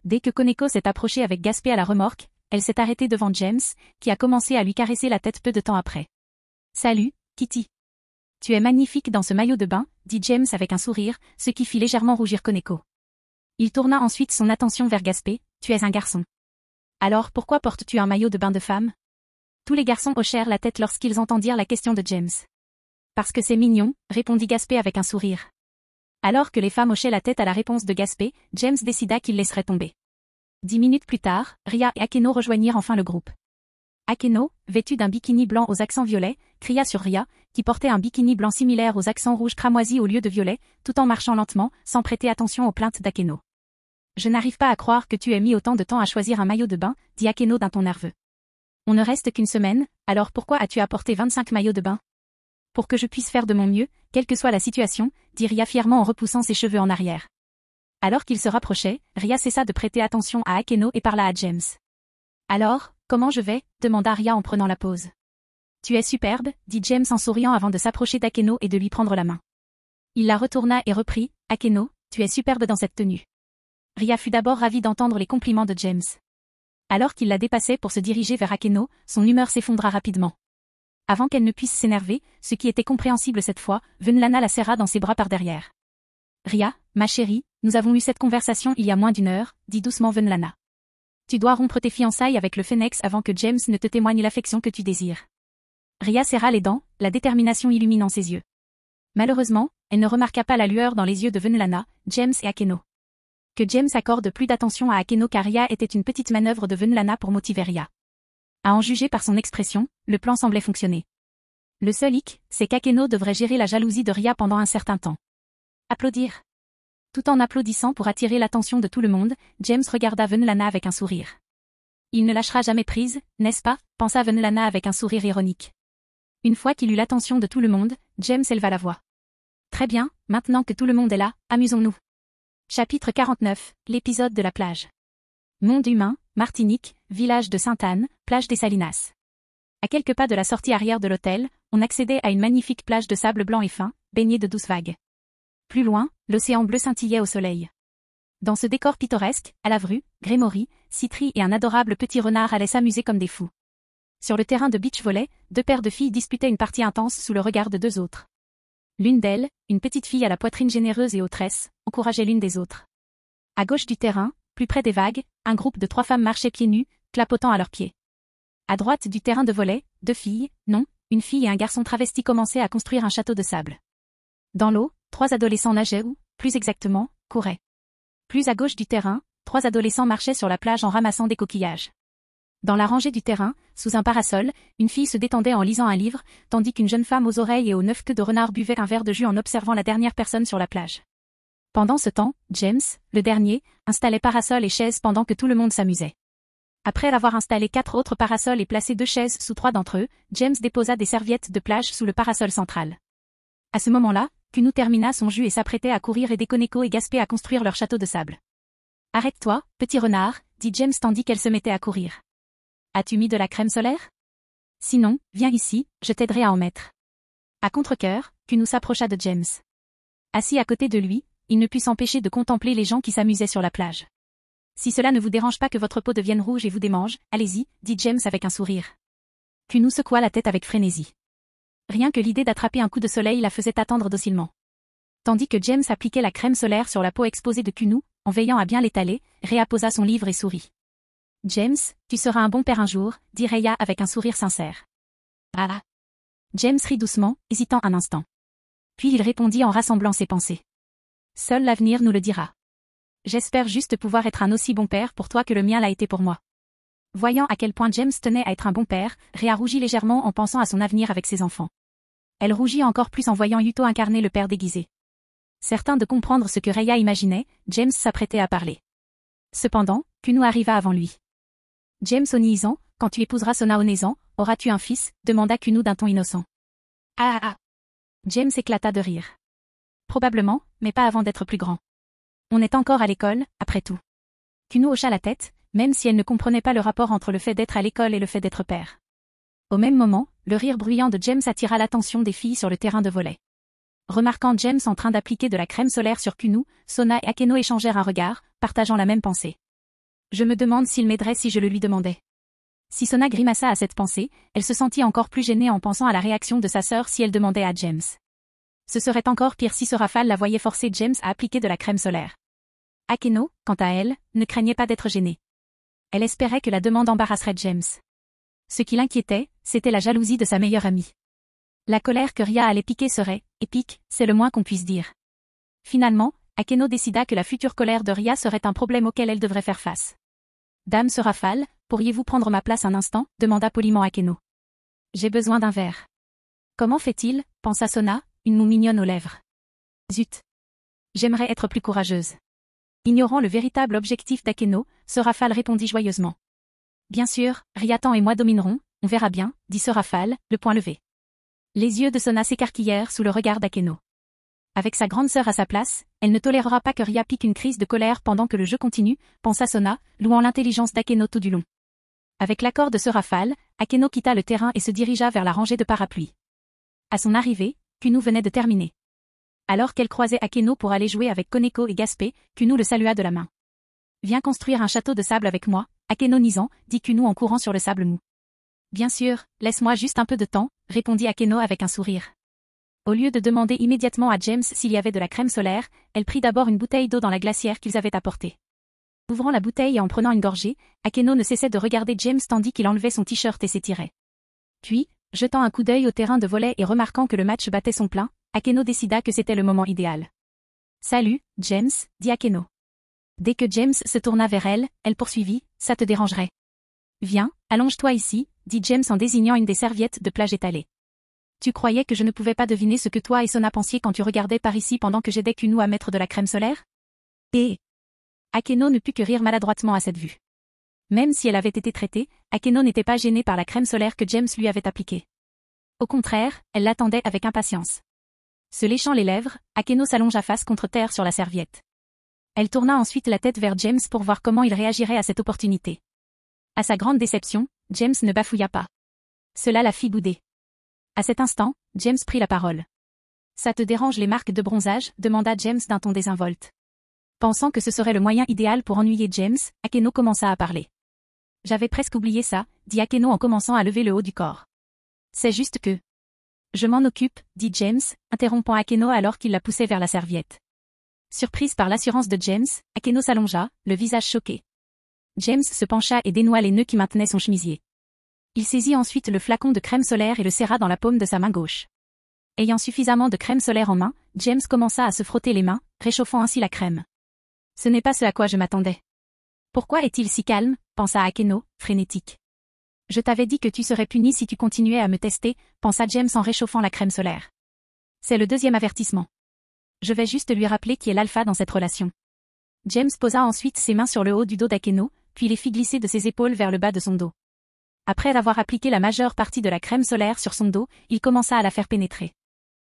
Dès que Koneko s'est approchée avec Gaspé à la remorque, elle s'est arrêtée devant James, qui a commencé à lui caresser la tête peu de temps après. « Salut, Kitty. Tu es magnifique dans ce maillot de bain, » dit James avec un sourire, ce qui fit légèrement rougir Koneko. Il tourna ensuite son attention vers Gaspé. « Tu es un garçon. Alors pourquoi portes-tu un maillot de bain de femme ?» Tous les garçons hochèrent la tête lorsqu'ils entendirent la question de James. « Parce que c'est mignon », répondit Gaspé avec un sourire. Alors que les femmes hochaient la tête à la réponse de Gaspé, James décida qu'il laisserait tomber. 10 minutes plus tard, Rhea et Akeno rejoignirent enfin le groupe. Akeno, vêtue d'un bikini blanc aux accents violets, cria sur Rhea, qui portait un bikini blanc similaire aux accents rouges cramoisis au lieu de violet, tout en marchant lentement, sans prêter attention aux plaintes d'Akeno. « Je n'arrive pas à croire que tu aies mis autant de temps à choisir un maillot de bain, » dit Akeno d'un ton nerveux. « On ne reste qu'une semaine, alors pourquoi as-tu apporté 25 maillots de bain ?»« Pour que je puisse faire de mon mieux, quelle que soit la situation, » dit Rhea fièrement en repoussant ses cheveux en arrière. Alors qu'il se rapprochait, Rhea cessa de prêter attention à Akeno et parla à James. « Alors, comment je vais ?» demanda Rhea en prenant la pause. « Tu es superbe, » dit James en souriant avant de s'approcher d'Akeno et de lui prendre la main. Il la retourna et reprit, « Akeno, tu es superbe dans cette tenue. » Rhea fut d'abord ravie d'entendre les compliments de James. Alors qu'il la dépassait pour se diriger vers Akeno, son humeur s'effondra rapidement. Avant qu'elle ne puisse s'énerver, ce qui était compréhensible cette fois, Venlana la serra dans ses bras par derrière. « Rhea, ma chérie, nous avons eu cette conversation il y a moins d'une heure, » dit doucement Venlana. « Tu dois rompre tes fiançailles avec le Phénix avant que James ne te témoigne l'affection que tu désires. » Rhea serra les dents, la détermination illuminant ses yeux. Malheureusement, elle ne remarqua pas la lueur dans les yeux de Venlana, James et Akeno. Que James accorde plus d'attention à Akeno car Ria était une petite manœuvre de Venlana pour motiver Ria. À en juger par son expression, le plan semblait fonctionner. Le seul hic, c'est qu'Akeno devrait gérer la jalousie de Ria pendant un certain temps. Applaudir. Tout en applaudissant pour attirer l'attention de tout le monde, James regarda Venlana avec un sourire. Il ne lâchera jamais prise, n'est-ce pas, pensa Venlana avec un sourire ironique. Une fois qu'il eut l'attention de tout le monde, James éleva la voix. Très bien, maintenant que tout le monde est là, amusons-nous. Chapitre 49, l'épisode de la plage. Monde humain, Martinique, village de Sainte-Anne, plage des Salinas. À quelques pas de la sortie arrière de l'hôtel, on accédait à une magnifique plage de sable blanc et fin, baignée de douces vagues. Plus loin, l'océan bleu scintillait au soleil. Dans ce décor pittoresque, à la Vru, Grémory, Citri et un adorable petit renard allaient s'amuser comme des fous. Sur le terrain de beach volley, 2 paires de filles disputaient une partie intense sous le regard de 2 autres. L'une d'elles, une petite fille à la poitrine généreuse et aux tresses, encourageait l'une des autres. À gauche du terrain, plus près des vagues, un groupe de 3 femmes marchaient pieds nus, clapotant à leurs pieds. À droite du terrain de volley, 2 filles, non, une fille et un garçon travestis commençaient à construire un château de sable. Dans l'eau, 3 adolescents nageaient ou, plus exactement, couraient. Plus à gauche du terrain, 3 adolescents marchaient sur la plage en ramassant des coquillages. Dans la rangée du terrain, sous un parasol, une fille se détendait en lisant un livre, tandis qu'une jeune femme aux oreilles et aux 9 queues de renard buvait un verre de jus en observant la dernière personne sur la plage. Pendant ce temps, James, le dernier, installait parasol et chaises pendant que tout le monde s'amusait. Après avoir installé 4 autres parasols et placé 2 chaises sous 3 d'entre eux, James déposa des serviettes de plage sous le parasol central. À ce moment-là, Kuno termina son jus et s'apprêtait à courir aider Koneko et Gaspé à construire leur château de sable. « Arrête-toi, petit renard », dit James tandis qu'elle se mettait à courir. « As-tu mis de la crème solaire ? Sinon, viens ici, je t'aiderai à en mettre. » À contre-cœur, Kuno s'approcha de James. Assis à côté de lui, il ne put s'empêcher de contempler les gens qui s'amusaient sur la plage. « Si cela ne vous dérange pas que votre peau devienne rouge et vous démange, allez-y, » dit James avec un sourire. Kuno secoua la tête avec frénésie. Rien que l'idée d'attraper un coup de soleil la faisait attendre docilement. Tandis que James appliquait la crème solaire sur la peau exposée de Kuno, en veillant à bien l'étaler, Rhea posa son livre et sourit. « James, tu seras un bon père un jour, » dit Rhea avec un sourire sincère. « Ah !» James rit doucement, hésitant un instant. Puis il répondit en rassemblant ses pensées. « Seul l'avenir nous le dira. J'espère juste pouvoir être un aussi bon père pour toi que le mien l'a été pour moi. » Voyant à quel point James tenait à être un bon père, Rhea rougit légèrement en pensant à son avenir avec ses enfants. Elle rougit encore plus en voyant Yuto incarner le père déguisé. Certain de comprendre ce que Rhea imaginait, James s'apprêtait à parler. Cependant, Kuno arriva avant lui. « James Onizan, quand tu épouseras Sona Onezan, auras-tu un fils ?» demanda Kuno d'un ton innocent. « Ah ah !» James éclata de rire. « Probablement, mais pas avant d'être plus grand. On est encore à l'école, après tout. » Kuno hocha la tête, même si elle ne comprenait pas le rapport entre le fait d'être à l'école et le fait d'être père. Au même moment, le rire bruyant de James attira l'attention des filles sur le terrain de volley. Remarquant James en train d'appliquer de la crème solaire sur Kuno, Sona et Akeno échangèrent un regard, partageant la même pensée. Je me demande s'il m'aiderait si je le lui demandais. Si Sona grimaça à cette pensée, elle se sentit encore plus gênée en pensant à la réaction de sa sœur si elle demandait à James. Ce serait encore pire si ce rafale la voyait forcer James à appliquer de la crème solaire. Akeno, quant à elle, ne craignait pas d'être gênée. Elle espérait que la demande embarrasserait James. Ce qui l'inquiétait, c'était la jalousie de sa meilleure amie. La colère que Rhea allait piquer serait, épique, c'est le moins qu'on puisse dire. Finalement, Akeno décida que la future colère de Rhea serait un problème auquel elle devrait faire face. « Dame se rafale, pourriez-vous prendre ma place un instant ?» demanda poliment Akeno. « J'ai besoin d'un verre. »« Comment fait-il ?» pensa Sona, une moue mignonne aux lèvres. « Zut. J'aimerais être plus courageuse. » Ignorant le véritable objectif d'Akeno, ce rafale répondit joyeusement. « Bien sûr, Riatan et moi dominerons, on verra bien, » dit ce rafale, le poing levé. Les yeux de Sona s'écarquillèrent sous le regard d'Akeno. Avec sa grande sœur à sa place, elle ne tolérera pas que Rhea pique une crise de colère pendant que le jeu continue, pensa Sona, louant l'intelligence d'Akeno tout du long. Avec l'accord de ce rafale, Akeno quitta le terrain et se dirigea vers la rangée de parapluies. À son arrivée, Kuno venait de terminer. Alors qu'elle croisait Akeno pour aller jouer avec Koneko et Gaspé, Kuno le salua de la main. « Viens construire un château de sable avec moi, Akeno Nizan, » dit Kuno en courant sur le sable mou. « Bien sûr, laisse-moi juste un peu de temps, » répondit Akeno avec un sourire. Au lieu de demander immédiatement à James s'il y avait de la crème solaire, elle prit d'abord une bouteille d'eau dans la glacière qu'ils avaient apportée. Ouvrant la bouteille et en prenant une gorgée, Akeno ne cessait de regarder James tandis qu'il enlevait son t-shirt et s'étirait. Puis, jetant un coup d'œil au terrain de volley et remarquant que le match battait son plein, Akeno décida que c'était le moment idéal. Salut, James, dit Akeno. Dès que James se tourna vers elle, elle poursuivit, ça te dérangerait. Viens, allonge-toi ici, dit James en désignant une des serviettes de plage étalées. Tu croyais que je ne pouvais pas deviner ce que toi et Sona pensiez quand tu regardais par ici pendant que j'aidais Kuno à mettre de la crème solaire? Et Akeno ne put que rire maladroitement à cette vue. Même si elle avait été traitée, Akeno n'était pas gênée par la crème solaire que James lui avait appliquée. Au contraire, elle l'attendait avec impatience. Se léchant les lèvres, Akeno s'allongea face contre terre sur la serviette. Elle tourna ensuite la tête vers James pour voir comment il réagirait à cette opportunité. À sa grande déception, James ne bafouilla pas. Cela la fit bouder. À cet instant, James prit la parole. Ça te dérange les marques de bronzage? Demanda James d'un ton désinvolte. Pensant que ce serait le moyen idéal pour ennuyer James, Akeno commença à parler. J'avais presque oublié ça, dit Akeno en commençant à lever le haut du corps. C'est juste que... Je m'en occupe, dit James, interrompant Akeno alors qu'il la poussait vers la serviette. Surprise par l'assurance de James, Akeno s'allongea, le visage choqué. James se pencha et dénoua les nœuds qui maintenaient son chemisier. Il saisit ensuite le flacon de crème solaire et le serra dans la paume de sa main gauche. Ayant suffisamment de crème solaire en main, James commença à se frotter les mains, réchauffant ainsi la crème. Ce n'est pas ce à quoi je m'attendais. Pourquoi est-il si calme? Pensa Akeno, frénétique. Je t'avais dit que tu serais puni si tu continuais à me tester, pensa James en réchauffant la crème solaire. C'est le deuxième avertissement. Je vais juste lui rappeler qui est l'alpha dans cette relation. James posa ensuite ses mains sur le haut du dos d'Akeno, puis les fit glisser de ses épaules vers le bas de son dos. Après avoir appliqué la majeure partie de la crème solaire sur son dos, il commença à la faire pénétrer.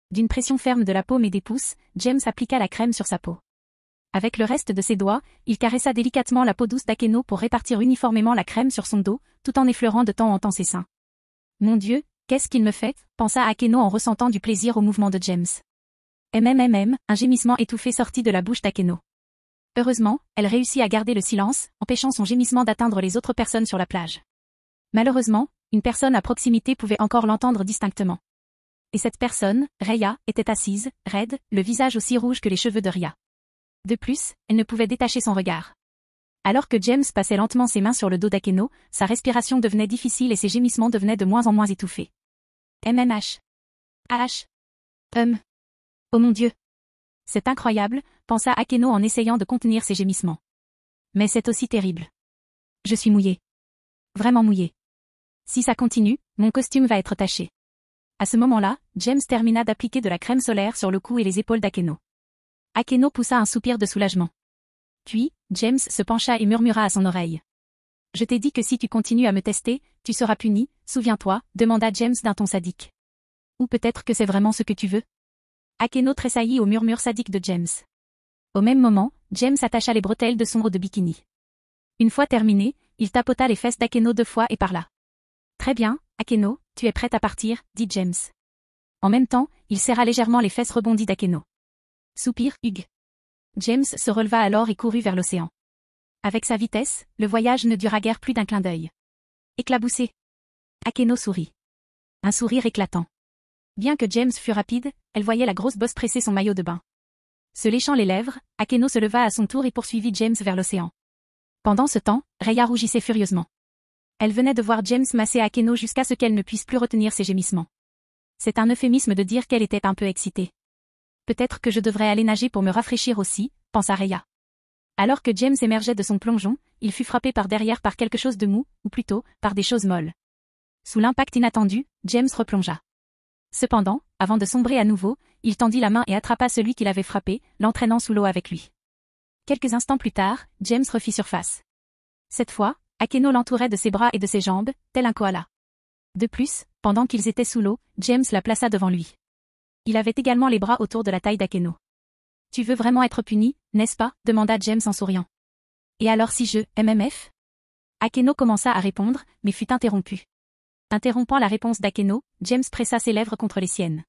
D'une pression ferme de la paume et des pouces, James appliqua la crème sur sa peau. Avec le reste de ses doigts, il caressa délicatement la peau douce d'Akeno pour répartir uniformément la crème sur son dos, tout en effleurant de temps en temps ses seins. Mon Dieu, qu'est-ce qu'il me fait? Pensa Akeno en ressentant du plaisir au mouvement de James. Un gémissement étouffé sortit de la bouche d'Akeno. Heureusement, elle réussit à garder le silence, empêchant son gémissement d'atteindre les autres personnes sur la plage. Malheureusement, une personne à proximité pouvait encore l'entendre distinctement. Et cette personne, Rhea, était assise, raide, le visage aussi rouge que les cheveux de Rhea. De plus, elle ne pouvait détacher son regard. Alors que James passait lentement ses mains sur le dos d'Akeno, sa respiration devenait difficile et ses gémissements devenaient de moins en moins étouffés. MMH. H. Oh mon Dieu. C'est incroyable, pensa Akeno en essayant de contenir ses gémissements. Mais c'est aussi terrible. Je suis mouillée. Vraiment mouillée. Si ça continue, mon costume va être taché. À ce moment-là, James termina d'appliquer de la crème solaire sur le cou et les épaules d'Akeno. Akeno poussa un soupir de soulagement. Puis, James se pencha et murmura à son oreille. Je t'ai dit que si tu continues à me tester, tu seras puni, souviens-toi, demanda James d'un ton sadique. Ou peut-être que c'est vraiment ce que tu veux? Akeno tressaillit au murmure sadique de James. Au même moment, James attacha les bretelles de son haut de bikini. Une fois terminé, il tapota les fesses d'Akeno 2 fois et parla. Très bien, Akeno, tu es prête à partir, dit James. En même temps, il serra légèrement les fesses rebondies d'Akeno. Soupir, Hugues. James se releva alors et courut vers l'océan. Avec sa vitesse, le voyage ne dura guère plus d'un clin d'œil. Éclaboussé. Akeno sourit. Un sourire éclatant. Bien que James fût rapide, elle voyait la grosse bosse presser son maillot de bain. Se léchant les lèvres, Akeno se leva à son tour et poursuivit James vers l'océan. Pendant ce temps, Rhea rougissait furieusement. Elle venait de voir James masser Akeno jusqu'à ce qu'elle ne puisse plus retenir ses gémissements. C'est un euphémisme de dire qu'elle était un peu excitée. Peut-être que je devrais aller nager pour me rafraîchir aussi, pensa Rhea. Alors que James émergeait de son plongeon, il fut frappé par derrière par quelque chose de mou, ou plutôt, par des choses molles. Sous l'impact inattendu, James replongea. Cependant, avant de sombrer à nouveau, il tendit la main et attrapa celui qui l'avait frappé, l'entraînant sous l'eau avec lui. Quelques instants plus tard, James refit surface. Cette fois, Akeno l'entourait de ses bras et de ses jambes, tel un koala. De plus, pendant qu'ils étaient sous l'eau, James la plaça devant lui. Il avait également les bras autour de la taille d'Akeno. « Tu veux vraiment être puni, n'est-ce pas ?» demanda James en souriant. « Et alors si je, MMF ?» Akeno commença à répondre, mais fut interrompu. Interrompant la réponse d'Akeno, James pressa ses lèvres contre les siennes.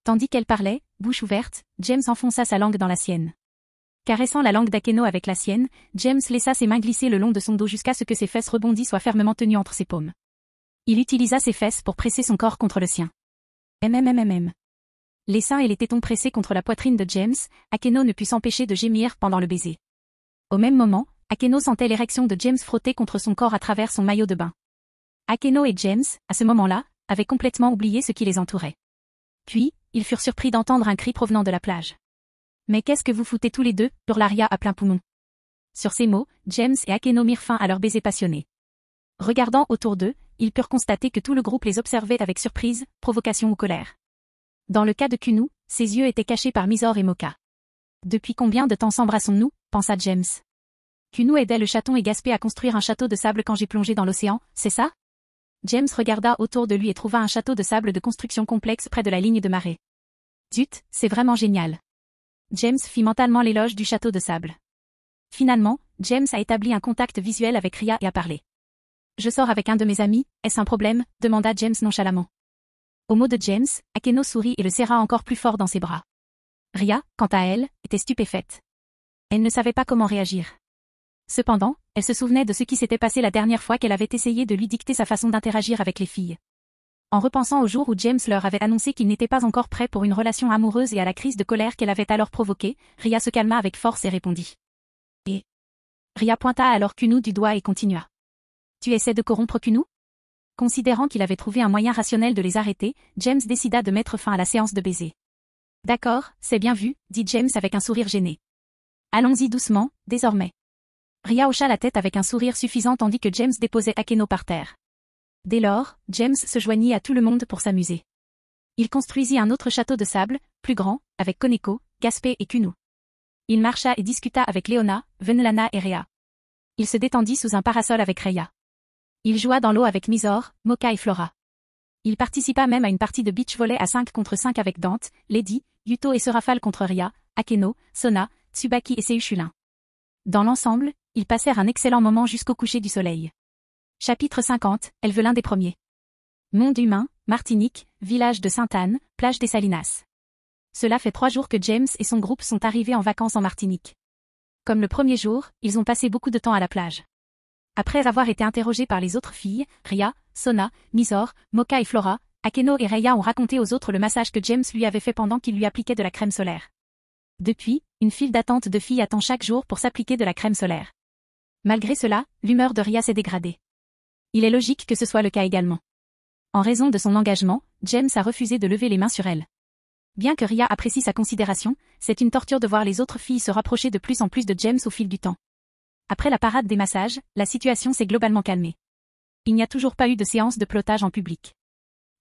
Tandis qu'elle parlait, bouche ouverte, James enfonça sa langue dans la sienne. Caressant la langue d'Akeno avec la sienne, James laissa ses mains glisser le long de son dos jusqu'à ce que ses fesses rebondies soient fermement tenues entre ses paumes. Il utilisa ses fesses pour presser son corps contre le sien. MMMMM. Les seins et les tétons pressés contre la poitrine de James, Akeno ne put s'empêcher de gémir pendant le baiser. Au même moment, Akeno sentait l'érection de James frotter contre son corps à travers son maillot de bain. Akeno et James, à ce moment-là, avaient complètement oublié ce qui les entourait. Puis, ils furent surpris d'entendre un cri provenant de la plage. « Mais qu'est-ce que vous foutez tous les deux » hurla Rhea à plein poumon. Sur ces mots, James et Akeno mirent fin à leur baiser passionné. Regardant autour d'eux, ils purent constater que tout le groupe les observait avec surprise, provocation ou colère. Dans le cas de Kunu, ses yeux étaient cachés par Mizore et Moka. « Depuis combien de temps s'embrassons-nous » pensa James. Kunu aidait le chaton et Gaspé à construire un château de sable quand j'ai plongé dans l'océan, c'est ça? James regarda autour de lui et trouva un château de sable de construction complexe près de la ligne de marée. Zut, c'est vraiment génial. James fit mentalement l'éloge du château de sable. Finalement, James a établi un contact visuel avec Rhea et a parlé. Je sors avec un de mes amis, est-ce un problème? Demanda James nonchalamment. Au mot de James, Akeno sourit et le serra encore plus fort dans ses bras. Rhea, quant à elle, était stupéfaite. Elle ne savait pas comment réagir. Cependant, elle se souvenait de ce qui s'était passé la dernière fois qu'elle avait essayé de lui dicter sa façon d'interagir avec les filles. En repensant au jour où James leur avait annoncé qu'il n'était pas encore prêt pour une relation amoureuse et à la crise de colère qu'elle avait alors provoquée, Rhea se calma avec force et répondit. Et Rhea pointa alors Kunu du doigt et continua. Tu essaies de corrompre Kunu? Considérant qu'il avait trouvé un moyen rationnel de les arrêter, James décida de mettre fin à la séance de baisers. D'accord, c'est bien vu, dit James avec un sourire gêné. Allons-y doucement, désormais. Rhea hocha la tête avec un sourire suffisant tandis que James déposait Akeno par terre. Dès lors, James se joignit à tout le monde pour s'amuser. Il construisit un autre château de sable, plus grand, avec Koneko, Gaspé et Kunu. Il marcha et discuta avec Leona, Venlana et Rhea. Il se détendit sous un parasol avec Rhea. Il joua dans l'eau avec Mizore, Moka et Flora. Il participa même à une partie de beach volley à 5 contre 5 avec Dante, Lady, Yuto et Serafal contre Rhea, Akeno, Sona, Tsubaki et Seichulin. Dans l'ensemble, ils passèrent un excellent moment jusqu'au coucher du soleil. Chapitre 50, Elvelin des premiers. Monde humain, Martinique, village de Sainte-Anne, plage des Salinas. Cela fait 3 jours que James et son groupe sont arrivés en vacances en Martinique. Comme le premier jour, ils ont passé beaucoup de temps à la plage. Après avoir été interrogés par les autres filles, Rhea, Sona, Mizore, Moka et Flora, Akeno et Rhea ont raconté aux autres le massage que James lui avait fait pendant qu'il lui appliquait de la crème solaire. Depuis, une file d'attente de filles attend chaque jour pour s'appliquer de la crème solaire. Malgré cela, l'humeur de Rhea s'est dégradée. Il est logique que ce soit le cas également. En raison de son engagement, James a refusé de lever les mains sur elle. Bien que Rhea apprécie sa considération, c'est une torture de voir les autres filles se rapprocher de plus en plus de James au fil du temps. Après la parade des massages, la situation s'est globalement calmée. Il n'y a toujours pas eu de séance de pilotage en public.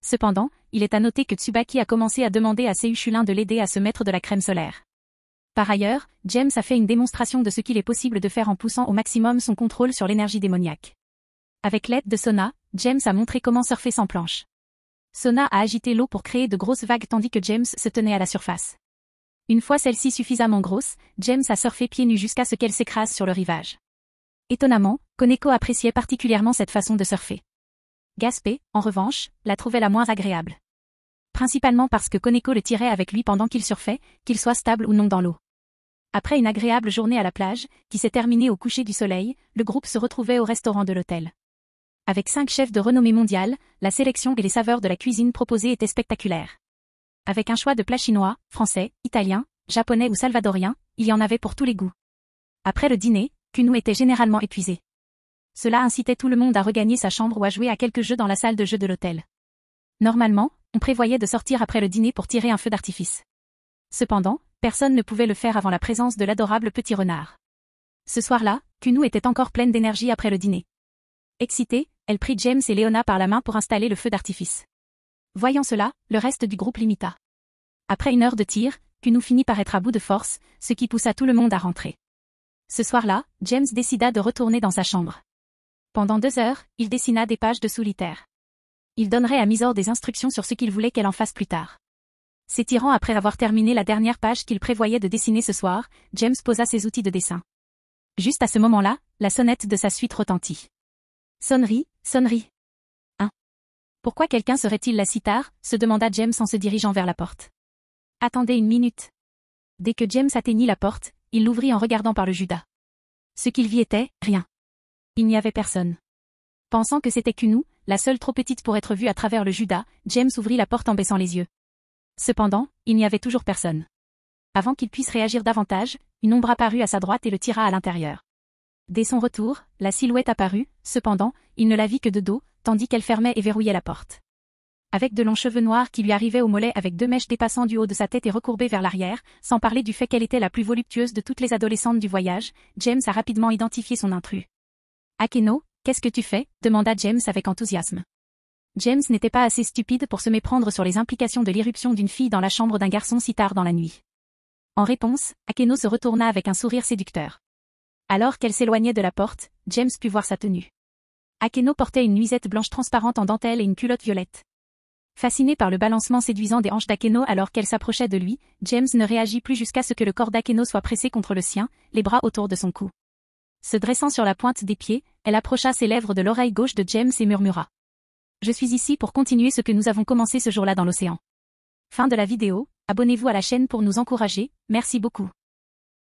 Cependant, il est à noter que Tsubaki a commencé à demander à Seichulin de l'aider à se mettre de la crème solaire. Par ailleurs, James a fait une démonstration de ce qu'il est possible de faire en poussant au maximum son contrôle sur l'énergie démoniaque. Avec l'aide de Sona, James a montré comment surfer sans planche. Sona a agité l'eau pour créer de grosses vagues tandis que James se tenait à la surface. Une fois celle-ci suffisamment grosse, James a surfé pieds nus jusqu'à ce qu'elle s'écrase sur le rivage. Étonnamment, Koneko appréciait particulièrement cette façon de surfer. Gaspé, en revanche, la trouvait la moins agréable. Principalement parce que Koneko le tirait avec lui pendant qu'il surfait, qu'il soit stable ou non dans l'eau. Après une agréable journée à la plage, qui s'est terminée au coucher du soleil, le groupe se retrouvait au restaurant de l'hôtel. Avec 5 chefs de renommée mondiale, la sélection et les saveurs de la cuisine proposée étaient spectaculaires. Avec un choix de plats chinois, français, italiens, japonais ou salvadoriens, il y en avait pour tous les goûts. Après le dîner, Kunu était généralement épuisé. Cela incitait tout le monde à regagner sa chambre ou à jouer à quelques jeux dans la salle de jeux de l'hôtel. Normalement, on prévoyait de sortir après le dîner pour tirer un feu d'artifice. Cependant, personne ne pouvait le faire avant la présence de l'adorable petit renard. Ce soir-là, Kunu était encore pleine d'énergie après le dîner. Excitée, elle prit James et Leona par la main pour installer le feu d'artifice. Voyant cela, le reste du groupe l'imita. Après 1 heure de tir, Kunu finit par être à bout de force, ce qui poussa tout le monde à rentrer. Ce soir-là, James décida de retourner dans sa chambre. Pendant 2 heures, il dessina des pages de solitaire. Il donnerait à Mizore des instructions sur ce qu'il voulait qu'elle en fasse plus tard. S'étirant après avoir terminé la dernière page qu'il prévoyait de dessiner ce soir, James posa ses outils de dessin. Juste à ce moment-là, la sonnette de sa suite retentit. Sonnerie, sonnerie. Pourquoi quelqu'un serait-il là si tard, se demanda James en se dirigeant vers la porte. Attendez 1 minute. Dès que James atteignit la porte, il l'ouvrit en regardant par le judas. Ce qu'il vit était, rien. Il n'y avait personne. Pensant que c'était Kunu, la seule trop petite pour être vue à travers le judas, James ouvrit la porte en baissant les yeux. Cependant, il n'y avait toujours personne. Avant qu'il puisse réagir davantage, une ombre apparut à sa droite et le tira à l'intérieur. Dès son retour, la silhouette apparut, cependant, il ne la vit que de dos, tandis qu'elle fermait et verrouillait la porte. Avec de longs cheveux noirs qui lui arrivaient aux mollets avec 2 mèches dépassant du haut de sa tête et recourbées vers l'arrière, sans parler du fait qu'elle était la plus voluptueuse de toutes les adolescentes du voyage, James a rapidement identifié son intrus. « Akeno, qu'est-ce que tu fais ?» demanda James avec enthousiasme. James n'était pas assez stupide pour se méprendre sur les implications de l'irruption d'une fille dans la chambre d'un garçon si tard dans la nuit. En réponse, Akeno se retourna avec un sourire séducteur. Alors qu'elle s'éloignait de la porte, James put voir sa tenue. Akeno portait une nuisette blanche transparente en dentelle et une culotte violette. Fasciné par le balancement séduisant des hanches d'Akeno alors qu'elle s'approchait de lui, James ne réagit plus jusqu'à ce que le corps d'Akeno soit pressé contre le sien, les bras autour de son cou. Se dressant sur la pointe des pieds, elle approcha ses lèvres de l'oreille gauche de James et murmura. « Je suis ici pour continuer ce que nous avons commencé ce jour-là dans l'océan. » Fin de la vidéo, abonnez-vous à la chaîne pour nous encourager, merci beaucoup.